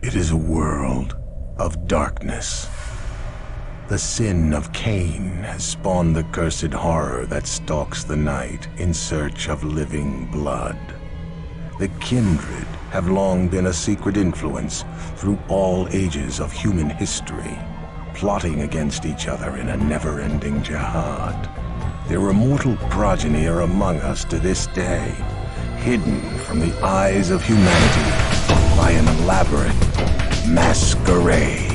It is a world of darkness. The sin of Cain has spawned the cursed horror that stalks the night in search of living blood. The kindred have long been a secret influence through all ages of human history, plotting against each other in a never-ending jihad. Their immortal progeny are among us to this day, hidden from the eyes of humanity by an elaborate masquerade.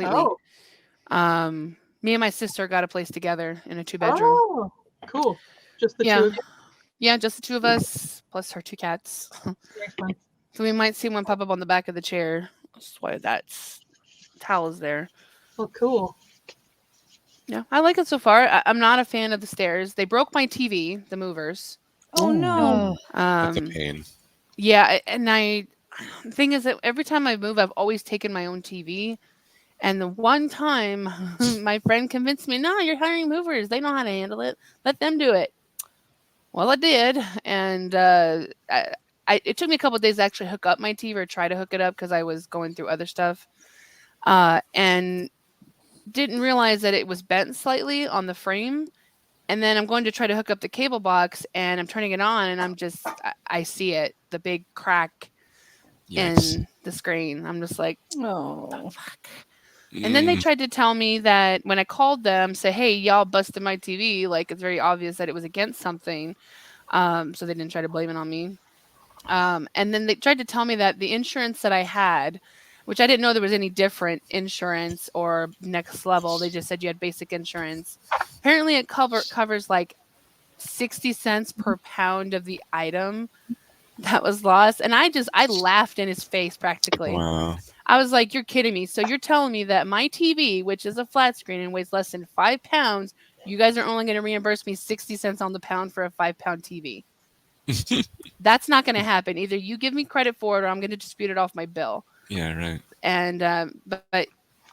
completely. Oh. Me and my sister got a place together in a 2-bedroom. Oh. Cool. Just the two Yeah. of you. Yeah, just the two of us plus her 2 cats. Very fun. So we might see one pop up on the back of the chair. That's why that towel is there. Well, cool. Yeah, I like it so far. I'm not a fan of the stairs. They broke my TV, the movers. Oh no. Oh, That's a Um, pain. yeah, and the thing is that every time I move, I've always taken my own TV. And the one time my friend convinced me, no, you're hiring movers. They know how to handle it. Let them do it. Well, I did. And it took me a couple of days to actually hook up my TV or try to hook it up because I was going through other stuff. And didn't realize that it was bent slightly on the frame. And then I'm going to try to hook up the cable box and I'm turning it on and I see it, the big crack Yes. in the screen. I'm just like, oh. fuck. And then they tried to tell me that when I called them, say, hey, y'all busted my TV. Like, it's very obvious that it was against something. So they didn't try to blame it on me. And then they tried to tell me that the insurance that I had, which I didn't know there was any different insurance or next level. They just said you had basic insurance. Apparently it covers like 60 cents per pound of the item that was lost. And I laughed in his face practically. Wow. I was like, you're kidding me. So you're telling me that my TV, which is a flat screen and weighs less than 5 pounds, you guys are only going to reimburse me 60 cents on the pound for a 5-pound TV. That's not going to happen. Either you give me credit for it or I'm going to dispute it off my bill. Yeah, right. And but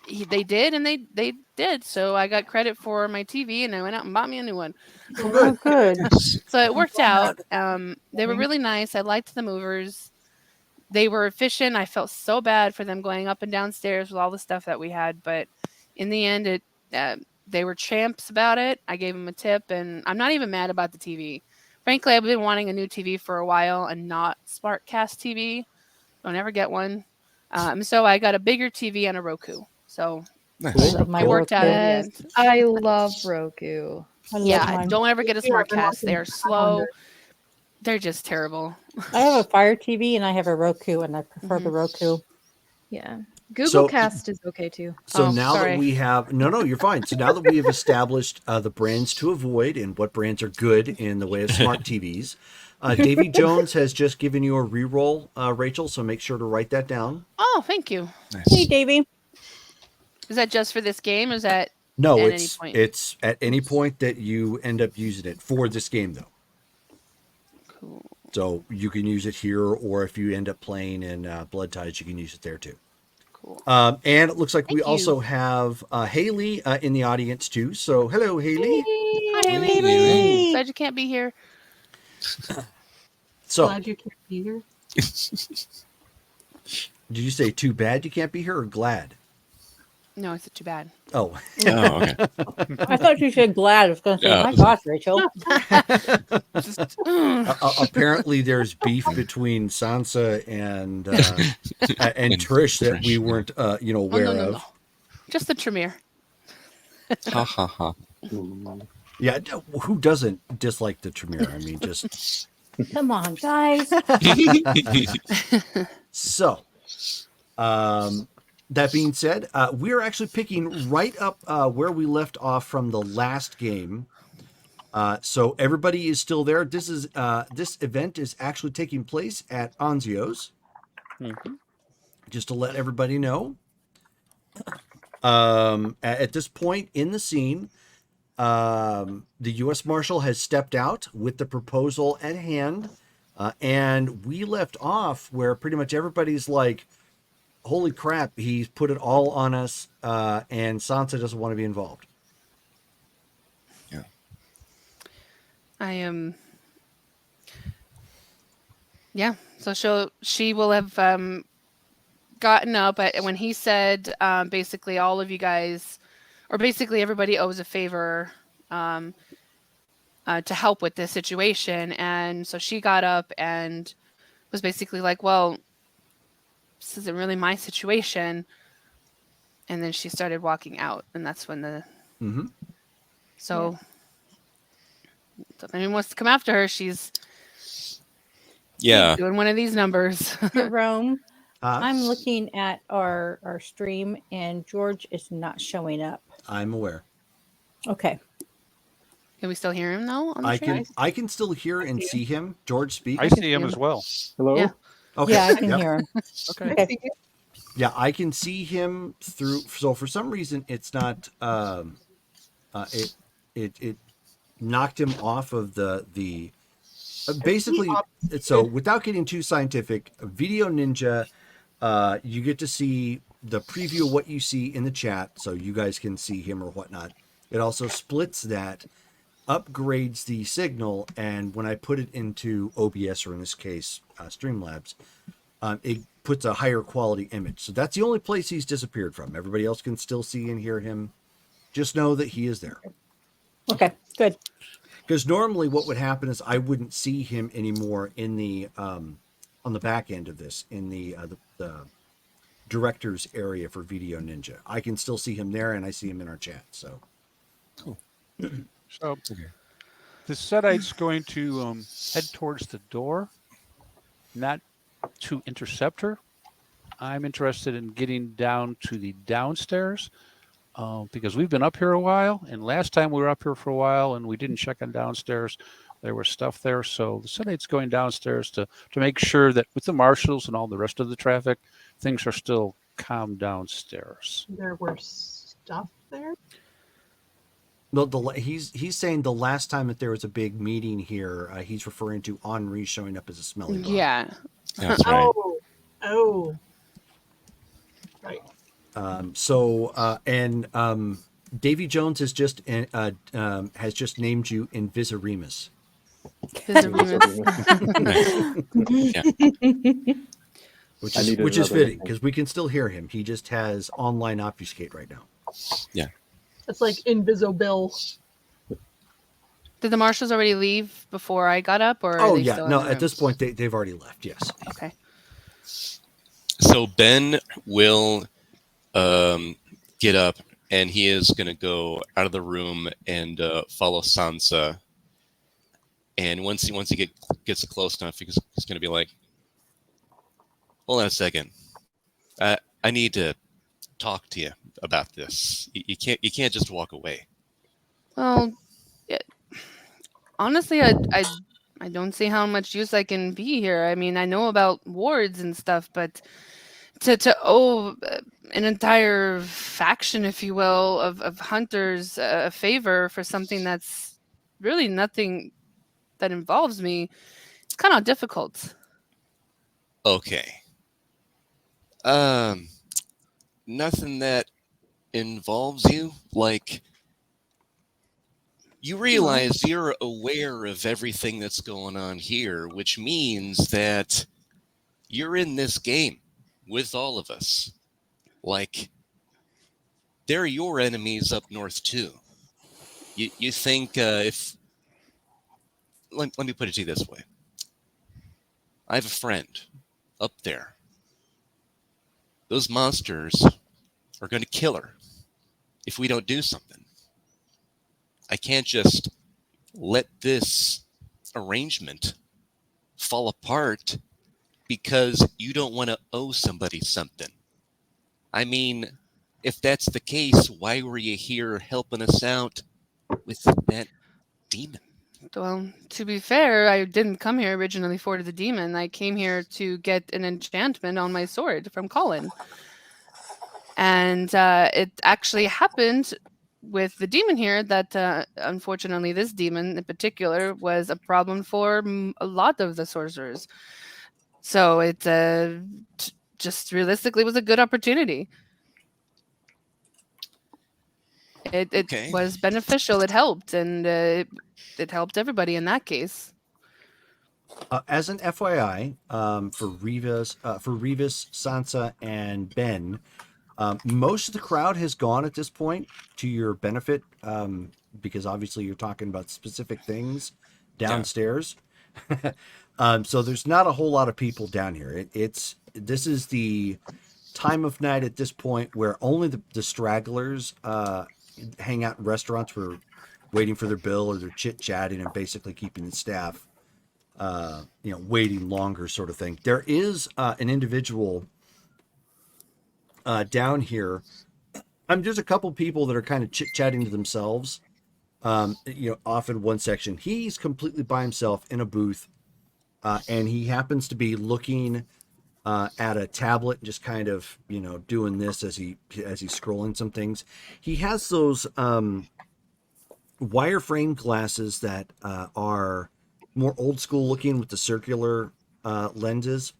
they did, and they did. So I got credit for my TV, and I went out and bought me a new one. Oh, good. So it worked out. They were really nice. I liked the movers. They were efficient. I felt so bad for them going up and downstairs with all the stuff that we had, but in the end, they were champs about it. I gave them a tip, and I'm not even mad about the TV. Frankly, I've been wanting a new TV for a while, and not SmartCast TV. Don't ever get one. So I got a bigger TV and a Roku. So Nice. Love my it worked out in the Yes, end. I love Roku. I love Yeah, mine. don't ever get a Yeah, I've been SmartCast. watching They're slow. They're just terrible. I have a Fire TV and I have a Roku, and I prefer the Roku. Yeah. Google So- Cast is okay too. So Oh, now sorry. that we have no, you're fine. So now that we have established the brands to avoid and what brands are good in the way of smart TVs, Davy Jones has just given you a reroll, Rachel. So make sure to write that down. Oh, thank you. Nice. Hey, Davey. Is that just for this game? Or is that No, At any it's point. it's at any point that you end up using it for this game, though. cool? So you can use it here, or if you end up playing in Blood Ties, you can use it there too. Cool. And it looks like we Thank you. also have Haley in the audience too. So hello, Haley. Hi, Haley. Haley. Glad you can't be here. So Glad you can't be here. did you say too bad you can't be here or glad? No, it's too bad. Oh, Oh, okay. I thought you said glad. I was going to say, Yeah. my gosh, Rachel. apparently there's beef between Sansa and and Trish that we weren't aware no. of. Just the Tremere. Ha ha ha. Yeah, who doesn't dislike the Tremere? I mean, just Come on, guys. so. That being said, we are actually picking right up where we left off from the last game. So everybody is still there. This event is actually taking place at Anzio's. Just to let everybody know. At this point in the scene, the U.S. Marshal has stepped out with the proposal at hand, and we left off where pretty much everybody's like, holy crap, he's put it all on us, and Sansa doesn't want to be involved. Yeah. I am. Yeah. So she will have gotten up when he said basically all of you guys, or basically everybody owes a favor to help with this situation, and so she got up and was basically like, well, this isn't really my situation. And then she started walking out, and that's when so if anyone wants to come after her, she's Yeah. doing one of these numbers. Jerome. I'm looking at our stream, and George is not showing up. I'm aware. Okay. Can we still hear him though on the I stream? can still hear and you. see him. George, speak. I see him as well. Hello? Yeah. Okay. Yeah, I can Yep. hear him. Okay. I see you. Yeah, I can see him through. So for some reason, it's not. It knocked him off of the basically. So without getting too scientific, Video Ninja, you get to see the preview of what you see in the chat, so you guys can see him or whatnot. It also splits that, upgrades the signal, and when I put it into OBS, or in this case, Streamlabs, it puts a higher quality image. So that's the only place he's disappeared from. Everybody else can still see and hear him. Just know that he is there. Okay, good. Because normally what would happen is I wouldn't see him anymore in the on the back end of this, in the director's area for Video Ninja. I can still see him there, and I see him in our chat. So So the Setite's going to head towards the door, not to intercept her. I'm interested in getting down to the downstairs because we've been up here a while, and last time we were up here for a while and we didn't check on downstairs. There was stuff there, so the Setite's going downstairs to make sure that with the marshals and all the rest of the traffic, things are still calm downstairs. There were stuff there. no, he's saying the last time that there was a big meeting here, he's referring to Henri showing up as a smelly bug. Yeah. That's right. Oh. Right. Davy Jones has just named you Invisiremus. Which I is needed which is another fitting nickname. because we can still hear him. He just has online obfuscate right now. It's like Invisible. Did the marshals already leave before I got up, or? Oh are they yeah, still in no. the At room? this point, they've already left. Yes. Okay. So Ben will get up, and he is going to go out of the room and follow Sansa. And once he gets close enough, he's going to be like, "Hold on a second. I need to talk to you about this. You can't just walk away." Well, honestly, I don't see how much use I can be here. I mean, I know about wards and stuff, but to owe an entire faction, if you will, of hunters a favor for something that's really nothing that involves me, it's kind of difficult. Okay. Nothing that involves you, like. You realize you're aware of everything that's going on here, which means that you're in this game with all of us. Like, they're your enemies up north, too. You think if... Let me put it to you this way. I have a friend up there. Those monsters are going to kill her if we don't do something. I can't just let this arrangement fall apart because you don't want to owe somebody something. I mean, if that's the case, why were you here helping us out with that demon? Well, to be fair, I didn't come here originally for the demon. I came here to get an enchantment on my sword from Colin. And it actually happened with the demon here that unfortunately this demon in particular was a problem for a lot of the sorcerers. So it just realistically was a good opportunity. It Okay. was beneficial. It helped, and it helped everybody in that case. As an FYI, for Revis, Sansa, and Ben, most of the crowd has gone at this point to your benefit, because obviously you're talking about specific things downstairs. So there's not a whole lot of people down here. This is the time of night at this point where only the stragglers hang out in restaurants for waiting for their bill, or they're chit-chatting and basically keeping the staff waiting longer, sort of thing. There is an individual down here. There's a couple people that are kind of chit-chatting to themselves. Off in one section. He's completely by himself in a booth, and he happens to be looking at a tablet, just kind of doing this as he's scrolling some things. He has those wireframe glasses that are more old school looking with the circular lenses,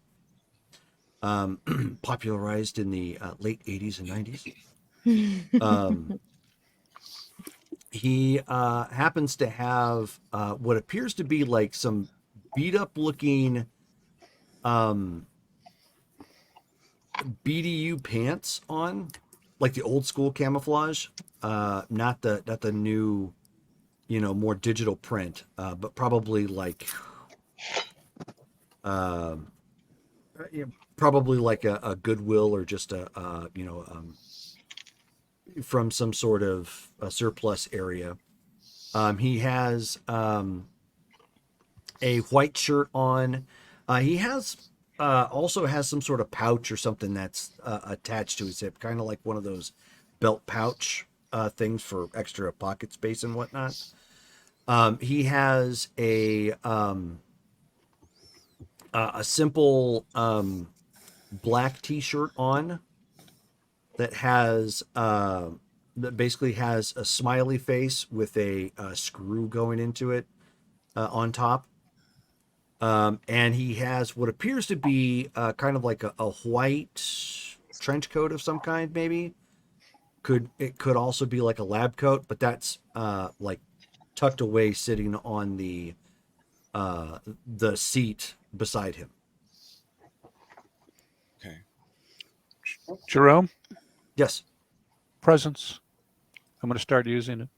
popularized in the late 80s and 90s. He happens to have what appears to be like some beat up looking BDU pants on, like the old school camouflage, not the new, more digital print, but probably like probably like a Goodwill or just from some sort of a surplus area. He has a white shirt on. He has also has some sort of pouch or something that's attached to his hip, kind of like one of those belt pouch things for extra pocket space and whatnot. He has a simple black t-shirt on that has that basically has a smiley face with a screw going into it on top. And he has what appears to be kind of like a white trench coat of some kind, maybe. It could also be like a lab coat, but that's like tucked away, sitting on the seat beside him. Okay. Jerome, Yes. presents. I'm going to start using it.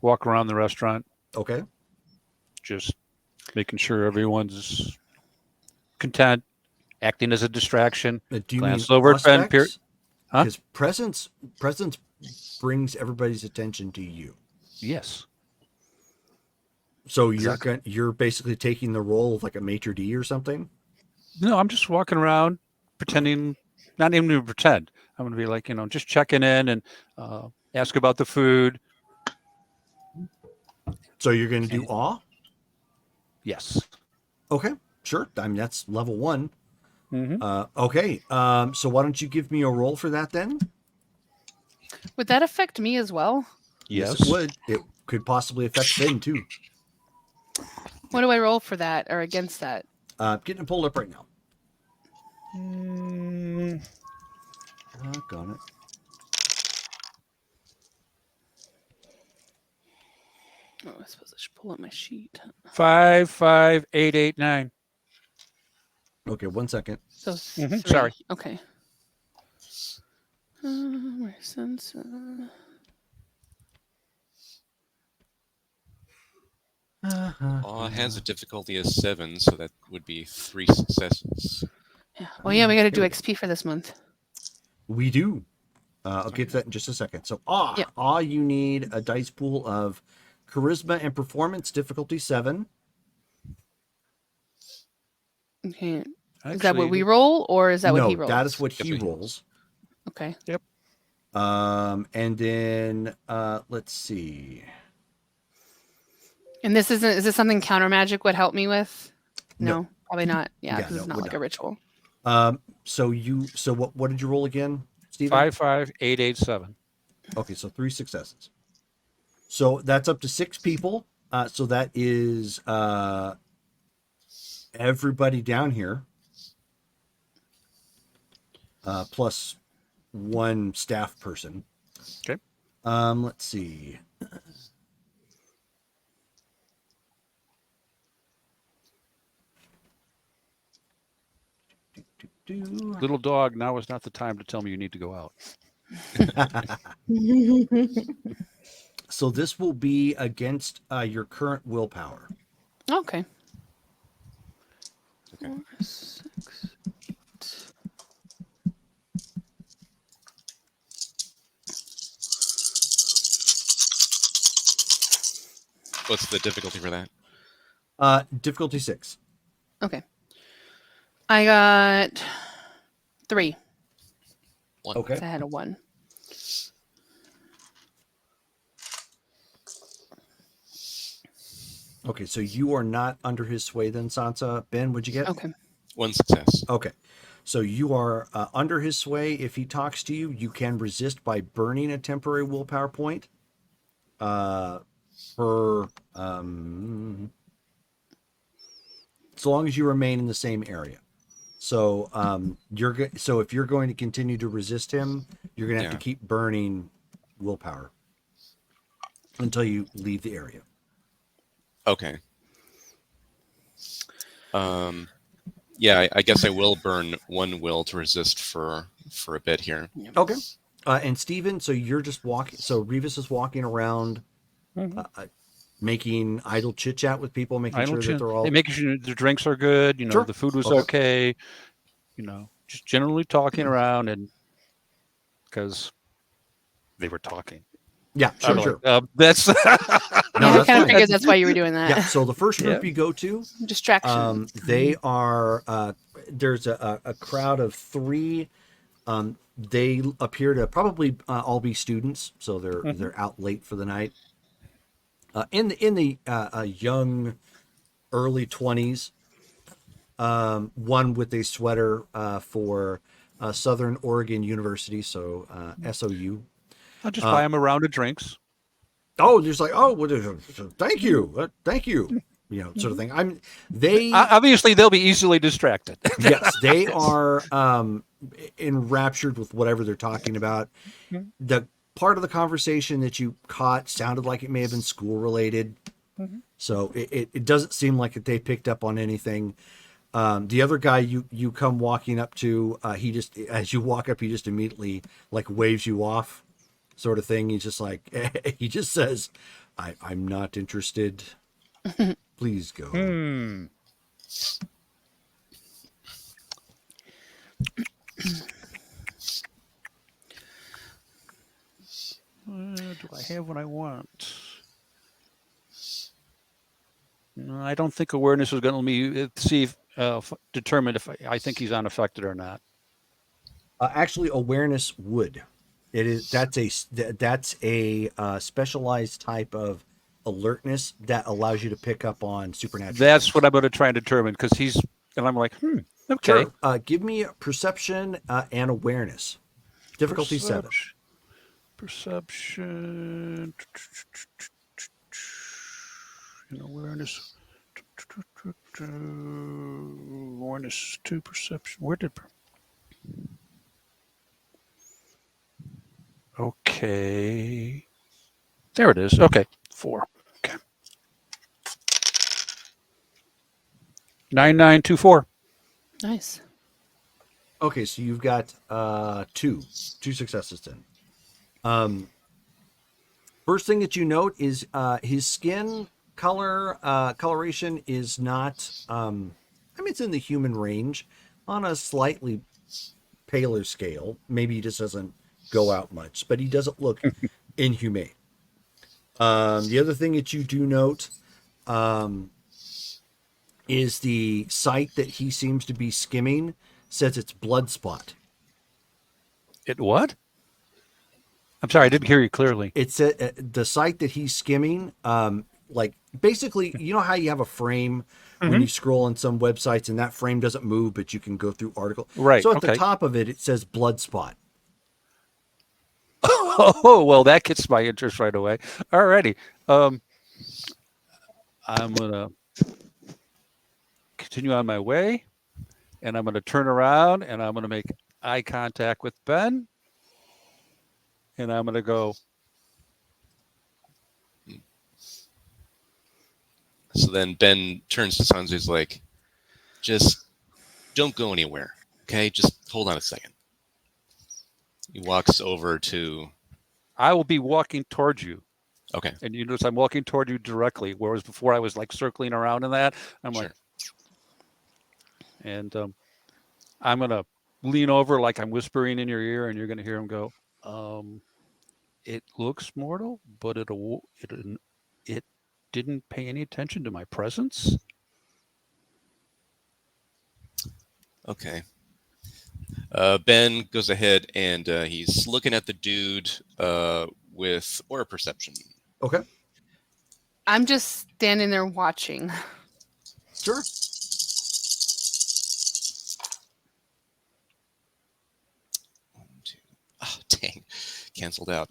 Walk around the restaurant, Okay. just making sure everyone's content, acting as a distraction. Do you Glance mean over at Ben Pierce. suspects? Huh? Because presence brings everybody's attention to you. Yes. So Exactly. you're basically taking the role of like a maitre d' or something. No, I'm just walking around pretending, not even to pretend. I'm going to be like, just checking in and ask about the food. So you're going to do awe. Yes. Okay, sure. I mean, that's level 1. Mm-hmm. Okay. So why don't you give me a roll for that then? Would that affect me as well? Yes. It would. It could possibly affect Finn too. What do I roll for that or against that? Getting it pulled up right now. Mm, Got it. Oh, I suppose I should pull up my sheet. 5, 5, 8, 8, 9. Okay, 1 second. So Mhm, 3. sorry. Okay. My sensor. Awe has a difficulty of 7, so that would be 3 successes. Yeah. Oh yeah, we got to do XP for this month. We do. I'll get to that in just a second. So Yep. you need a dice pool of charisma and performance, difficulty 7. Okay. Is that what we roll, or is that no, what he rolls? that is what he That's what he rolls. Okay. Yep. And then let's see. And this isn't. Is this something counter magic would help me with? No. No, probably not. Yeah, Yeah, because no, it's not would like not. a ritual. So what did you roll again, Stephen? 5, 5, 8, 8, 7. Okay, so 3 successes. So that's up to 6 people. So that is everybody down here, plus 1 staff person. Okay. Let's see. Little dog, now is not the time to tell me you need to go out. So this will be against your current willpower. Okay. Okay. 4, 6, 8. What's the difficulty for that? Difficulty 6. Okay. I got 3. 1. Okay. It's ahead of 1. Okay, so you are not under his sway then, Sansa. Ben, what'd you get? Okay. 1 success. Okay. So you are under his sway. If he talks to you, you can resist by burning a temporary willpower point. For as long as you remain in the same area. So so if you're going to continue to resist him, you're gonna have to keep burning willpower until you leave the area. Okay. Yeah, I guess I will burn 1 will to resist for a bit here. Okay. And Steven, so you're just walking. So Revis is walking around, making idle chit chat with people, making sure that they're all making sure their drinks are good. Sure. The food was Okay. okay. Just generally talking around, and because they were talking. Yeah, I'm sure. like, that's No, I that's kind of fine. figured that's why you were doing that. Yeah. So the first group you go to, Distraction. they are there's a crowd of 3. They appear to probably all be students, so they're out late for the night. In the young, early 20s, one with a sweater for Southern Oregon University, so SOU. I'll just buy them a round of drinks. Oh, just like, oh, well, thank you, sort of thing. They obviously they'll be easily distracted. Yes, they are enraptured with whatever they're talking about. The part of the conversation that you caught sounded like it may have been school related, so it doesn't seem like they picked up on anything. The other guy you come walking up to, he just, as you walk up, he just immediately like waves you off, sort of thing. He's just like, he just says, I'm not interested. Please go. Do I have what I want? No, I don't think awareness is going to let me see determine if I think he's unaffected or not. Actually, awareness would. That's a specialized type of alertness that allows you to pick up on supernatural. That's things. what I'm going to try and determine, because and I'm like, okay. Sure. Give me perception and awareness. Difficulty 7. Perception and awareness. Awareness 2, perception. Where did? Okay. There it is. Okay. 4. Okay. 9924. Nice. Okay, so you've got two successes then. First thing that you note is his skin coloration is not. It's in the human range, on a slightly paler scale. Maybe he just doesn't go out much, but he doesn't look inhumane. The other thing that you do note is the site that he seems to be skimming says it's blood spot. It what? I'm sorry, I didn't hear you clearly. It's the site that he's skimming. Like basically, you know how you have a frame when you scroll on some websites and that frame doesn't move, but you can go through article. Right. So at the top of it, it says blood spot. Oh, well, that gets my interest right away. Alrighty. I'm going to continue on my way, and I'm going to turn around, and I'm going to make eye contact with Ben, and I'm going to go. So then Ben turns to Sansa. He's like, just don't go anywhere. Okay, just hold on a second. He walks over to. I will be walking towards you. Okay. And you notice I'm walking toward you directly, whereas before I was like circling around in that. I'm Sure. like, and I'm going to lean over like I'm whispering in your ear, and you're going to hear him go, it looks mortal, but it didn't pay any attention to my presence. Okay. Ben goes ahead and he's looking at the dude with aura perception. Okay. I'm just standing there watching. Sure. Oh, dang. Canceled out.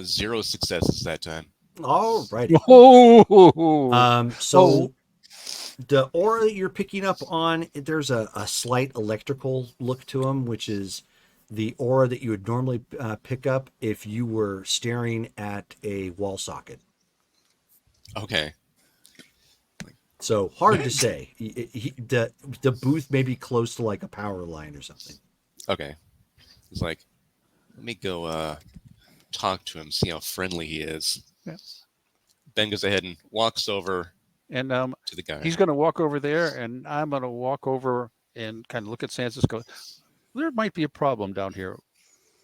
0 successes that time. All righty. Oh, So the aura that you're picking up on, there's a slight electrical look to them, which is the aura that you would normally pick up if you were staring at a wall socket. Okay. So hard to say. The booth may be close to like a power line or something. Okay. He's like, let me go talk to him, see how friendly he is. Yeah. Ben goes ahead and walks over and to the guy. he's going to walk over there, and I'm going to walk over and kind of look at Sansa. Go, there might be a problem down here.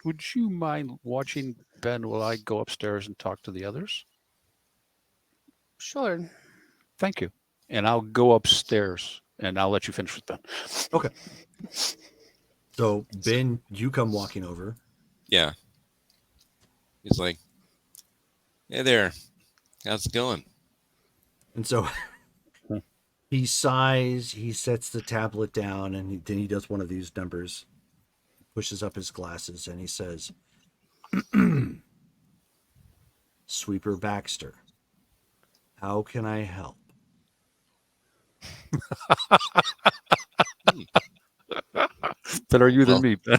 Would you mind watching Ben while I go upstairs and talk to the others? Sure. Thank you. And I'll go upstairs, and I'll let you finish with Ben. Okay. So Ben, you come walking over. Yeah. He's like, hey there. How's it going? And so he sighs, he sets the tablet down, and then he does one of these numbers, pushes up his glasses, and he says, Sweeper Baxter, how can I help? Better you than me, Ben.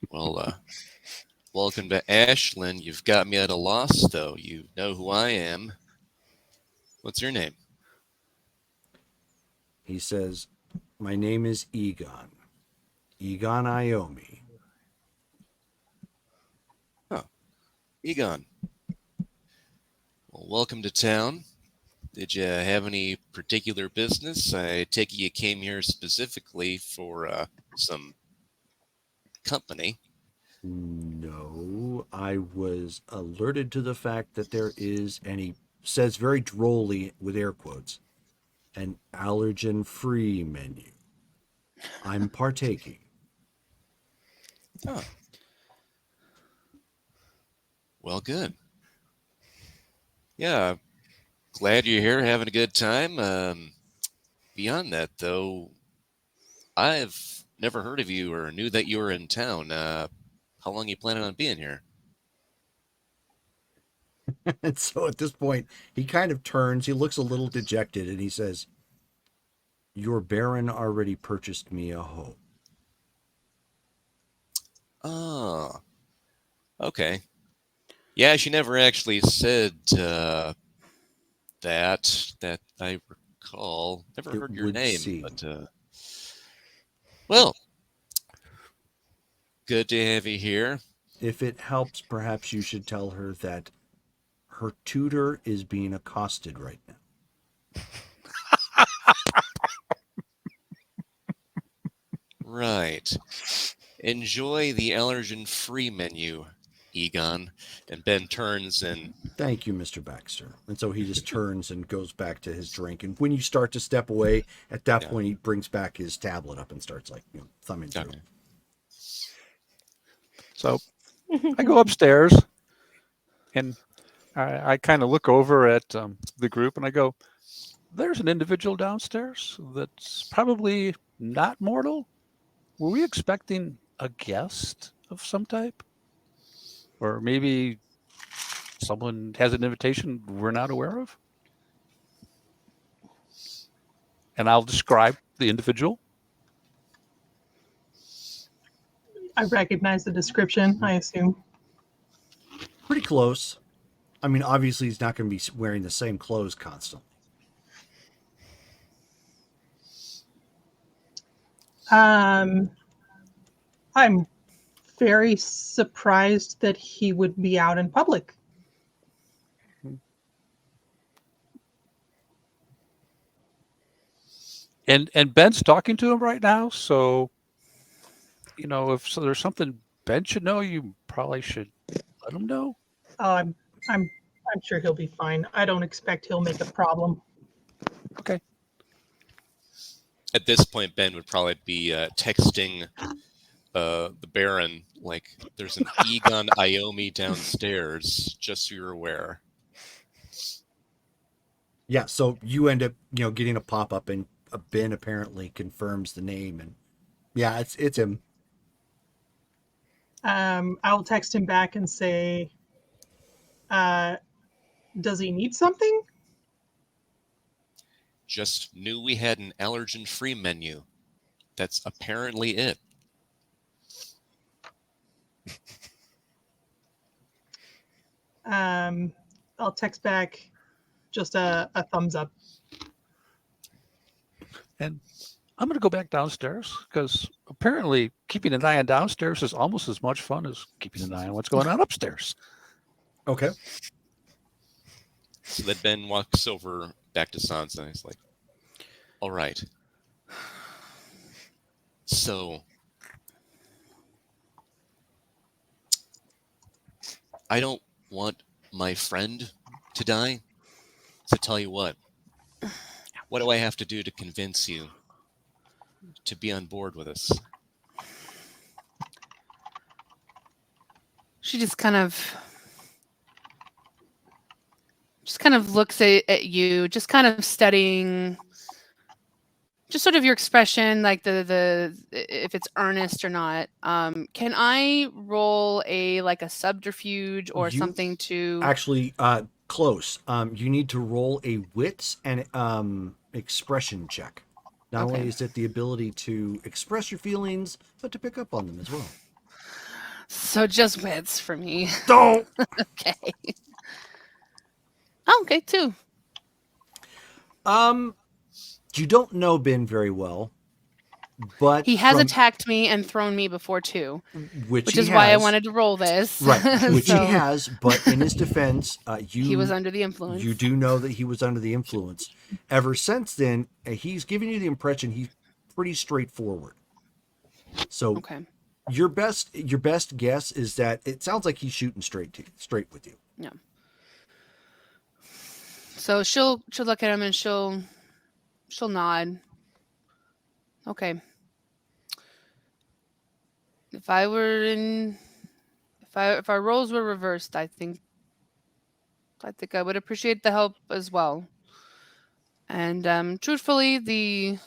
Well, welcome to Ashland. You've got me at a loss, though. You know who I am. What's your name? He says, my name is Egon. Egon Iomi. Egon. Well, welcome to town. Did you have any particular business? I take it you came here specifically for some company. No, I was alerted to the fact that there is, and he says very drolly with air quotes, an allergen-free menu. I'm partaking. Oh. Well, good. Yeah, glad you're here, having a good time. Beyond that, though, I've never heard of you or knew that you were in town. How long are you planning on being here? And so at this point, he kind of turns, he looks a little dejected, and he says, your Baron already purchased me a home. Oh, okay. Yeah, she never actually said that I recall. Never It heard your would name, seem. but well, good to have you here. If it helps, perhaps you should tell her that her tutor is being accosted right now. Right. Enjoy the allergen-free menu, Egon. And Ben turns and Thank you, Mr. Baxter. And so he just turns and goes back to his drink. And when you start to step away, at that point, he brings back his tablet up and starts thumbing through. okay. So I go upstairs, and I kind of look over at the group, and I go, there's an individual downstairs that's probably not mortal. Were we expecting a guest of some type? Or maybe someone has an invitation we're not aware of? And I'll describe the individual. I recognize the description, I assume. Pretty close. I mean, obviously, he's not going to be wearing the same clothes constantly. I'm very surprised that he would be out in public. And Ben's talking to him right now, so if there's something Ben should know, you probably should let him know. I'm sure he'll be fine. I don't expect he'll make a problem. Okay. At this point, Ben would probably be texting the Baron, like, there's an Egon Iomi downstairs, just so you're aware. Yeah, so you end up, getting a pop-up, and Ben apparently confirms the name, and yeah, it's him. I'll text him back and say, does he need something? Just knew we had an allergen-free menu. That's apparently it. I'll text back just a thumbs up. And I'm going to go back downstairs because apparently keeping an eye on downstairs is almost as much fun as keeping an eye on what's going on upstairs. Okay. So then Ben walks over back to Sansa and he's like, all right. So I don't want my friend to die. So tell you what do I have to do to convince you to be on board with us? She just kind of looks at you, just kind of studying just sort of your expression, like the if it's earnest or not. Can I roll a subterfuge or You something to Actually, close. You need to roll a wits and expression check. Not Okay. only is it the ability to express your feelings, but to pick up on them as well. So just wits for me. Don't. Okay. Oh, okay, 2. You don't know Ben very well, but He has attacked me and thrown me before too, which which he is why I has. wanted to roll this. Right, which So he has, but in his defense, he was under the influence. You do know that he was under the influence. Ever since then, he's given you the impression he's pretty straightforward. So Okay. your best guess is that it sounds like he's shooting straight with you. Yeah. So she'll look at him and she'll nod. Okay. If our roles were reversed, I think I would appreciate the help as well. And truthfully, the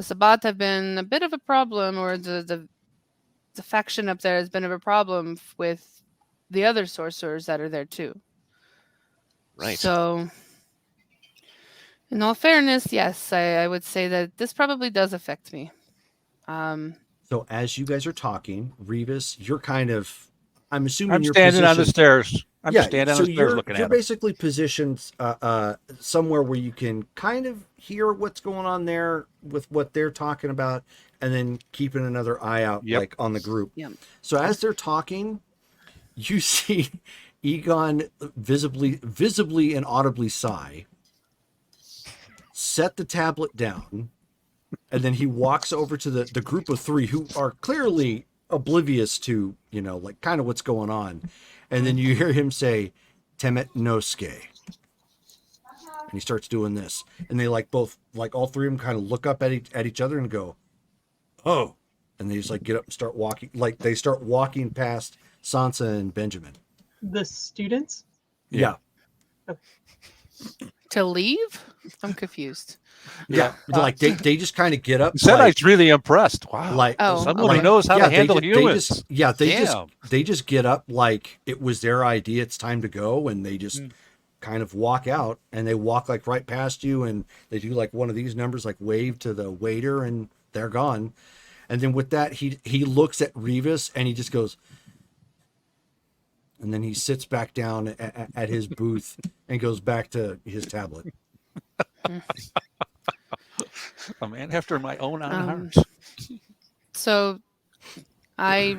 Sabbat have been a bit of a problem, or the faction up there has been of a problem with the other sorcerers that are there too. Right. So, in all fairness, yes, I would say that this probably does affect me. So as you guys are talking, Revis, you're kind of, I'm assuming I'm you're standing on the positioned- stairs. I'm standing on the stairs looking you're at him. basically positioned somewhere where you can kind of hear what's going on there with what they're talking about, and then keeping another eye out, Yep. like on the group. Yep. So as they're talking, you see Egon visibly and audibly sigh, set the tablet down, and then he walks over to the group of 3 who are clearly oblivious to, like kind of what's going on. And then you hear him say, Temet Noske. And he starts doing this. And they all 3 of them kind of look up at each other and go, oh. And they just get up and start walking. Like they start walking past Sansa and Benjamin. The students? Yeah. To leave? I'm confused. Yeah. Like they just kind of get up. Zedite's really impressed. Wow. Like someone who knows how to handle humans. They just get up like it was their idea. It's time to go, and they just kind of walk out, and they walk right past you, and they do one of these numbers, wave to the waiter, and they're gone. And then with that, he looks at Revis, and he just goes, and then he sits back down at his booth and goes back to his tablet. A man after my own heart. So I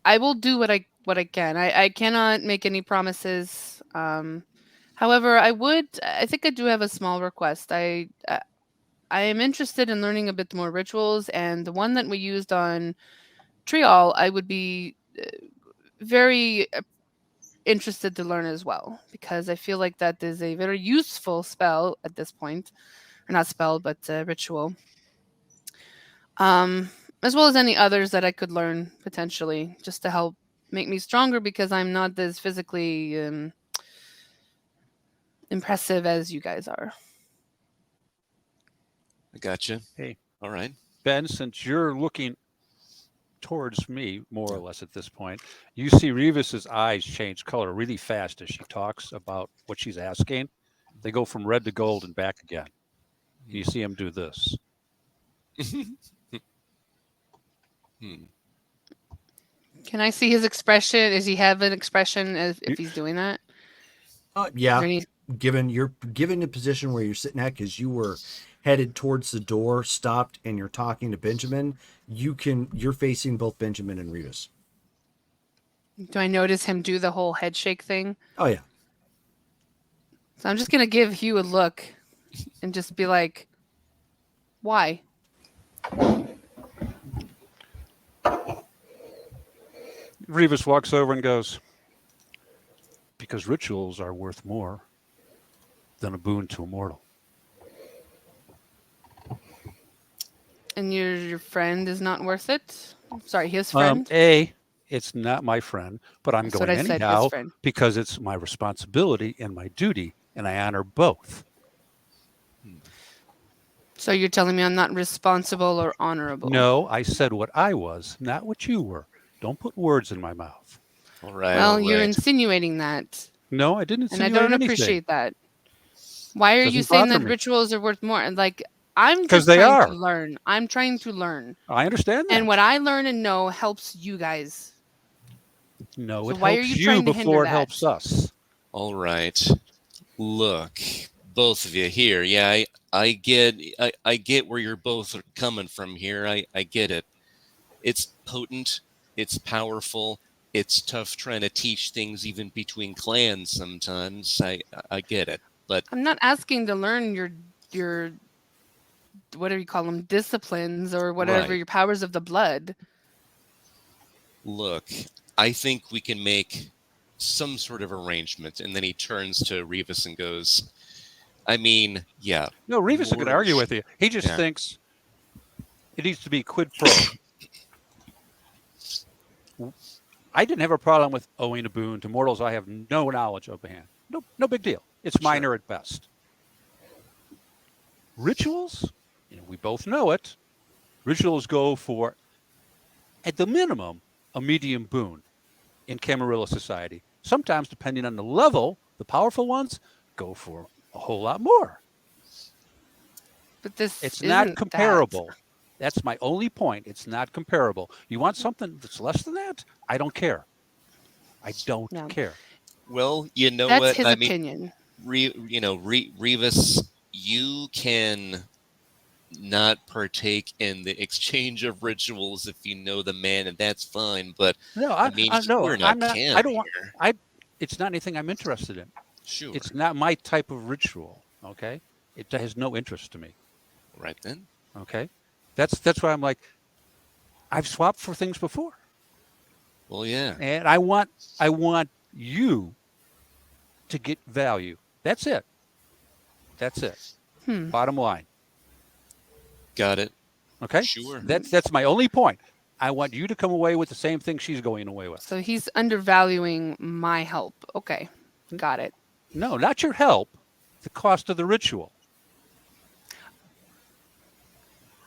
will do what I can. I cannot make any promises. However, I think I do have a small request. I am interested in learning a bit more rituals, and the one that we used on Trial, I would be very interested to learn as well, because I feel like that is a very useful spell at this point. Or not spell, but ritual. as well as any others that I could learn potentially, just to help make me stronger because I'm not as physically impressive as you guys are. I gotcha. Hey. All right. Ben, since you're looking towards me, more or less at this point, you see Revis's eyes change color really fast as she talks about what she's asking. They go from red to gold and back again. You see him do this. Can I see his expression? Does he have an expression if he's doing that? Yeah. Is there any- Given the position where you're sitting at, because you were headed towards the door, stopped, and you're talking to Benjamin, you're facing both Benjamin and Revis. Do I notice him do the whole head shake thing? Oh yeah. So I'm just gonna give Hugh a look and just be like, why? Revis walks over and goes, because rituals are worth more than a boon to a mortal. And your friend is not worth it? Sorry, his friend? It's not my friend, but I'm That's going what I said, his anyhow friend. because it's my responsibility and my duty, and I honor both. So you're telling me I'm not responsible or honorable? No, I said what I was, not what you were. Don't put words in my mouth. All right. Well, all you're right. insinuating that. No, I didn't And I insinuate don't anything. appreciate that. Why are you Doesn't saying bother that me. rituals are worth more? And like, I'm 'Cause just they trying are. to learn. I'm trying to learn. I understand that. And what I learn and know helps you guys. No, So it why are helps you you trying to hinder before it that? helps us. All right. Look, both of you here. Yeah, I get where you're both coming from here. I get it. It's potent. It's powerful. It's tough trying to teach things even between clans sometimes. I get it. But I'm not asking to learn your what do you call them, disciplines or whatever, Right. your powers of the blood. look, I think we can make some sort of arrangement. And then he turns to Revis and goes, I mean, yeah. No, Revis could argue more- with you. He just Yeah. thinks it needs to be quid pro. I didn't have a problem with owing a boon to mortals I have no knowledge of hand. No big deal. It's minor at best. Rituals, we both know it. Rituals go for, at the minimum, a medium boon in Camarilla society. Sometimes, depending on the level, the powerful ones go for a whole lot more. But this It's isn't not that. comparable. That's my only point. It's not comparable. You want something that's less than that? I don't care. I don't No. care. Well, you know That's what? his I mean, opinion. Revis, you can not partake in the exchange of rituals if you know the man, and that's fine. But No, I mean, no, we're I'm not. not. Camp I don't want. here. It's not anything I'm interested in. Sure. It's not my type of ritual. Okay, it has no interest to me. Right then. Okay, that's why I'm like, I've swapped for things before, Well, yeah. and I want you to get value. That's it. That's it. Bottom line. Got it. Okay. Sure. That's my only point. I want you to come away with the same thing she's going away with. So he's undervaluing my help. Okay. Got it. No, not your help. The cost of the ritual.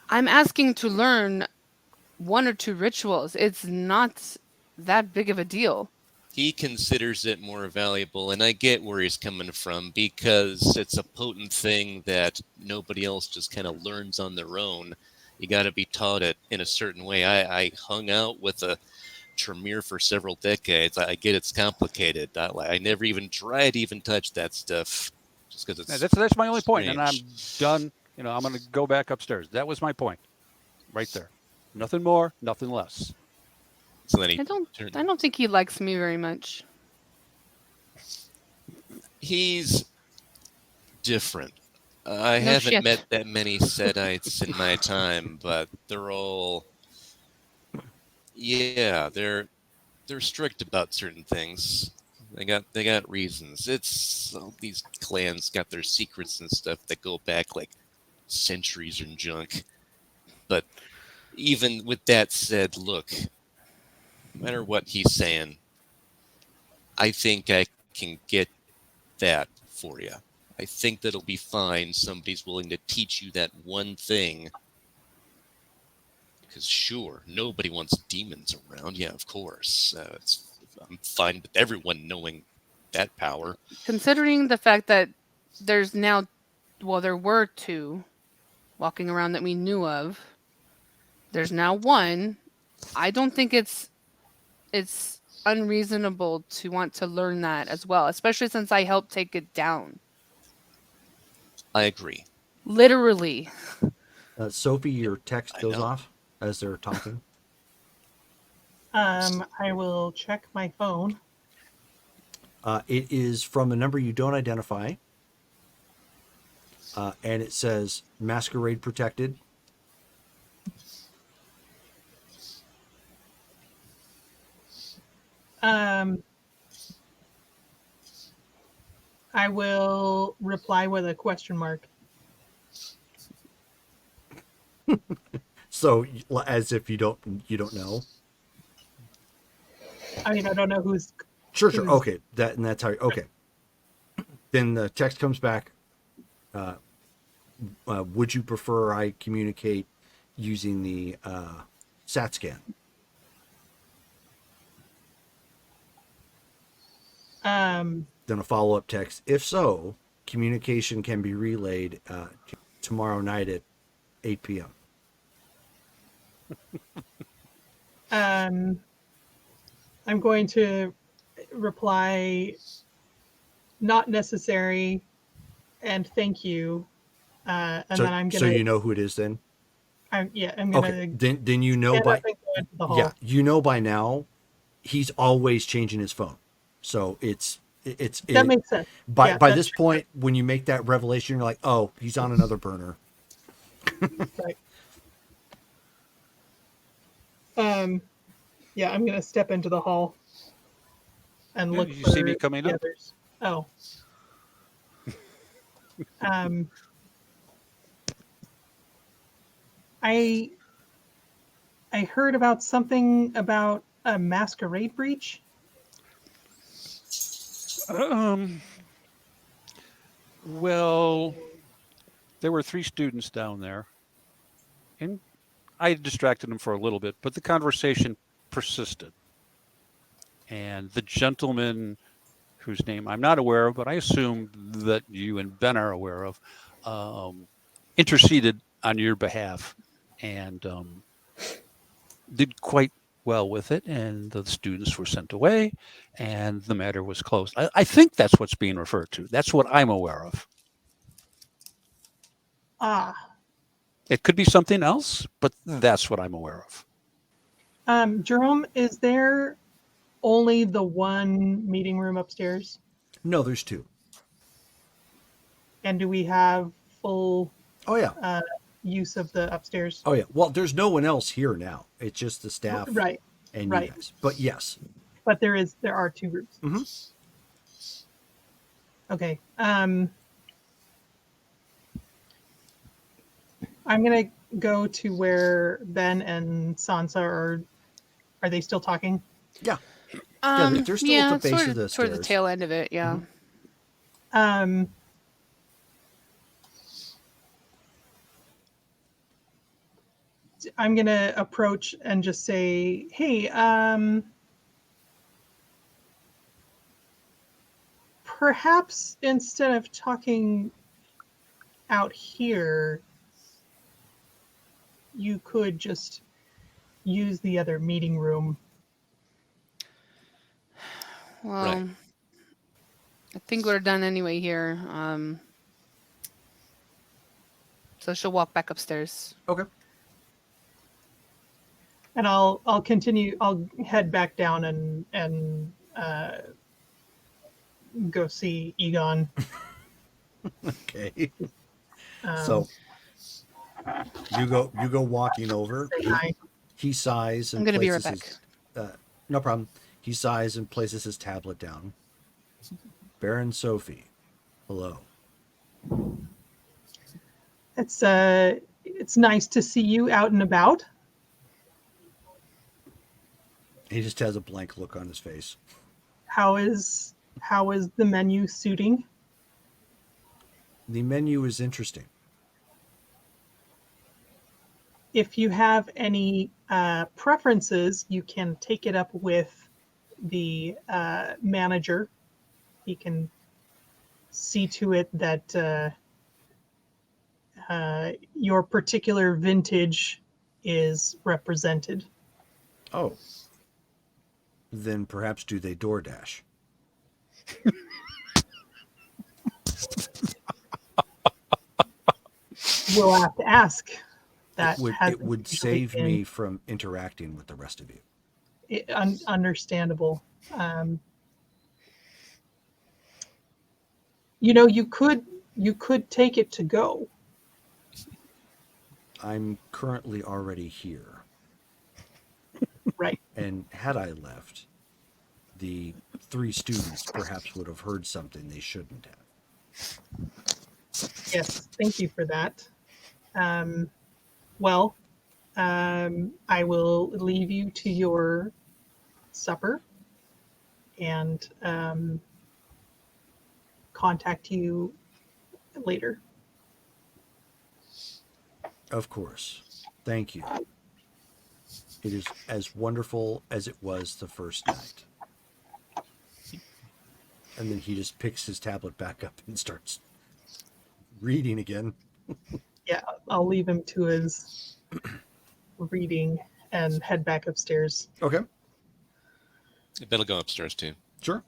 I'm asking to learn one or two rituals. It's not that big of a deal. He considers it more valuable, and I get where he's coming from because it's a potent thing that nobody else just kind of learns on their own. You got to be taught it in a certain way. I hung out with a Tremere for several decades. I get it's complicated. I never even tried to even touch that stuff just because it's That's my only point, and I'm strange. done. I'm going to go back upstairs. That was my point, right there. Nothing more, nothing less. So then he I don't think he likes me very much. He's different. I No haven't shit. met that many Sedites in my time, but they're all, yeah, they're strict about certain things. They got reasons. It's all these clans got their secrets and stuff that go back like centuries and junk. But even with that said, look, no matter what he's saying, I think I can get that for you. I think that'll be fine. Somebody's willing to teach you that one thing. Because sure, nobody wants demons around. Yeah, of course. I'm fine with everyone knowing that power. Considering the fact that there's now, well, there were 2 walking around that we knew of. There's now 1. I don't think it's unreasonable to want to learn that as well, especially since I helped take it down. I agree. Literally. Sophie, your text I goes know. off as they're talking. I will check my phone. It is from a number you don't identify. And it says masquerade protected. I will reply with a question mark. So as if you don't know. I mean, I don't know who's. Sure. Who's- Okay. That's how. Okay. Then the text comes back. Would you prefer I communicate using the SAT scan? Then a follow-up text. If so, communication can be relayed tomorrow night at 8 p.m. I'm going to reply, not necessary, and thank you. And So, then I'm so gonna. you know who it is then? I'm gonna. Okay. Then you know stand by up and go into the hall. yeah, you know by now he's always changing his phone. So That makes sense. by Yeah, by that's this point when you make that revelation, you're like, oh, he's on another burner. right. Yeah, I'm gonna step into the hall and Yeah, look did you for see me coming the up? others. Oh. I heard about something about a masquerade breach. Well, there were 3 students down there, and I distracted them for a little bit, but the conversation persisted. And the gentleman, whose name I'm not aware of, but I assume that you and Ben are aware of, interceded on your behalf and did quite well with it. And the students were sent away, and the matter was closed. I think that's what's being referred to. That's what I'm aware of. Ah. It could be something else, but that's what I'm aware of. Jerome, is there only the one meeting room upstairs? No, there's 2. And do we have full Oh yeah. use of the upstairs? Oh yeah. Well, there's no one else here now. It's just the staff Right. and right. you guys. But yes. But there are 2 rooms. Mm-hmm. Okay. I'm gonna go to where Ben and Sansa are. Are they still talking? Yeah. Yeah, they're still at the base of the toward the stairs. tail end of it. Yeah. I'm gonna approach and just say, "Hey, perhaps instead of talking out here, you could just use the other meeting room." Well, Right. I think we're done anyway here. So she'll walk back upstairs. Okay. And I'll continue. I'll head back down and go see Egon. Okay. So you go walking over. Say hi. He sighs and I'm gonna be right places his, no problem. He sighs and places his tablet down. Baron Sophie, hello. It's nice to see you out and about. He just has a blank look on his face. How is the menu suiting? The menu is interesting. If you have any preferences, you can take it up with the manager. He can see to it that your particular vintage is represented. Oh. Then perhaps do they DoorDash? We'll have to ask. That It hasn't would usually save been me from interacting with the rest of you. understandable. You could take it to go. I'm currently already here. Right. And had I left, the 3 students perhaps would have heard something they shouldn't have. Yes. Thank you for that. Well, I will leave you to your supper and contact you later. Of course. Thank you. It is as wonderful as it was the first night. And then he just picks his tablet back up and starts reading again. Yeah, I'll leave him to his reading and head back upstairs. Okay. Ben'll go upstairs too. Sure.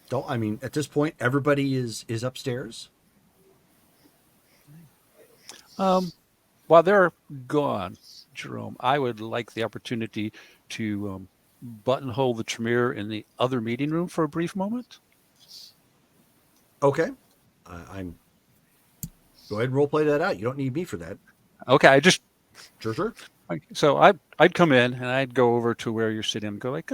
So, I mean, at this point, everybody is upstairs. While they're gone, Jerome, I would like the opportunity to buttonhole the Tremere in the other meeting room for a brief moment. Okay. I'm. Go ahead and role play that out. You don't need me for that. Okay, I just Sure. so I'd come in and I'd go over to where you're sitting and go like,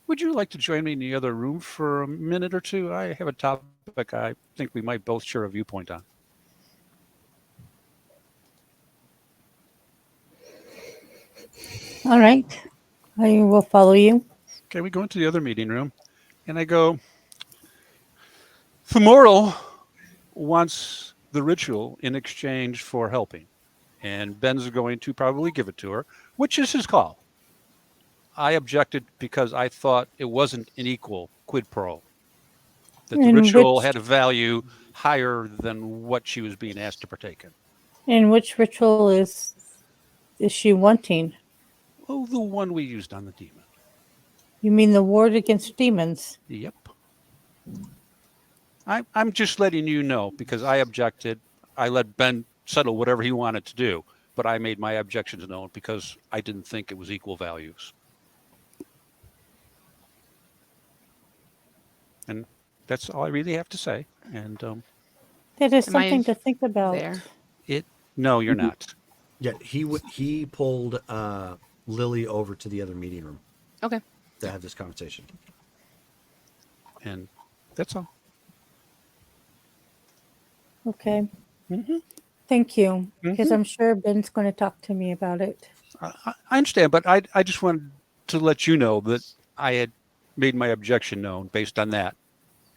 would you like to join me in the other room for a minute or two? I have a topic I think we might both share a viewpoint on. All right. I will follow you. Okay, we go into the other meeting room and I go, Femoral wants the ritual in exchange for helping. And Ben's going to probably give it to her, which is his call. I objected because I thought it wasn't an equal quid pro. That the And ritual which- had a value higher than what she was being asked to partake in. And which ritual is she wanting? Oh, the one we used on the demon. You mean the ward against demons? Yep. I'm just letting you know because I objected. I let Ben settle whatever he wanted to do, but I made my objections known because I didn't think it was equal values. And that's all I really have to say. And That is Am I something to think about. There. no, you're not. Yeah, he pulled Lily over to the other meeting room Okay. to have this conversation. And that's all. Okay. Mhm. Thank you. Because Mhm. I'm sure Ben's going to talk to me about it. I understand, but I just wanted to let you know that I had made my objection known based on that.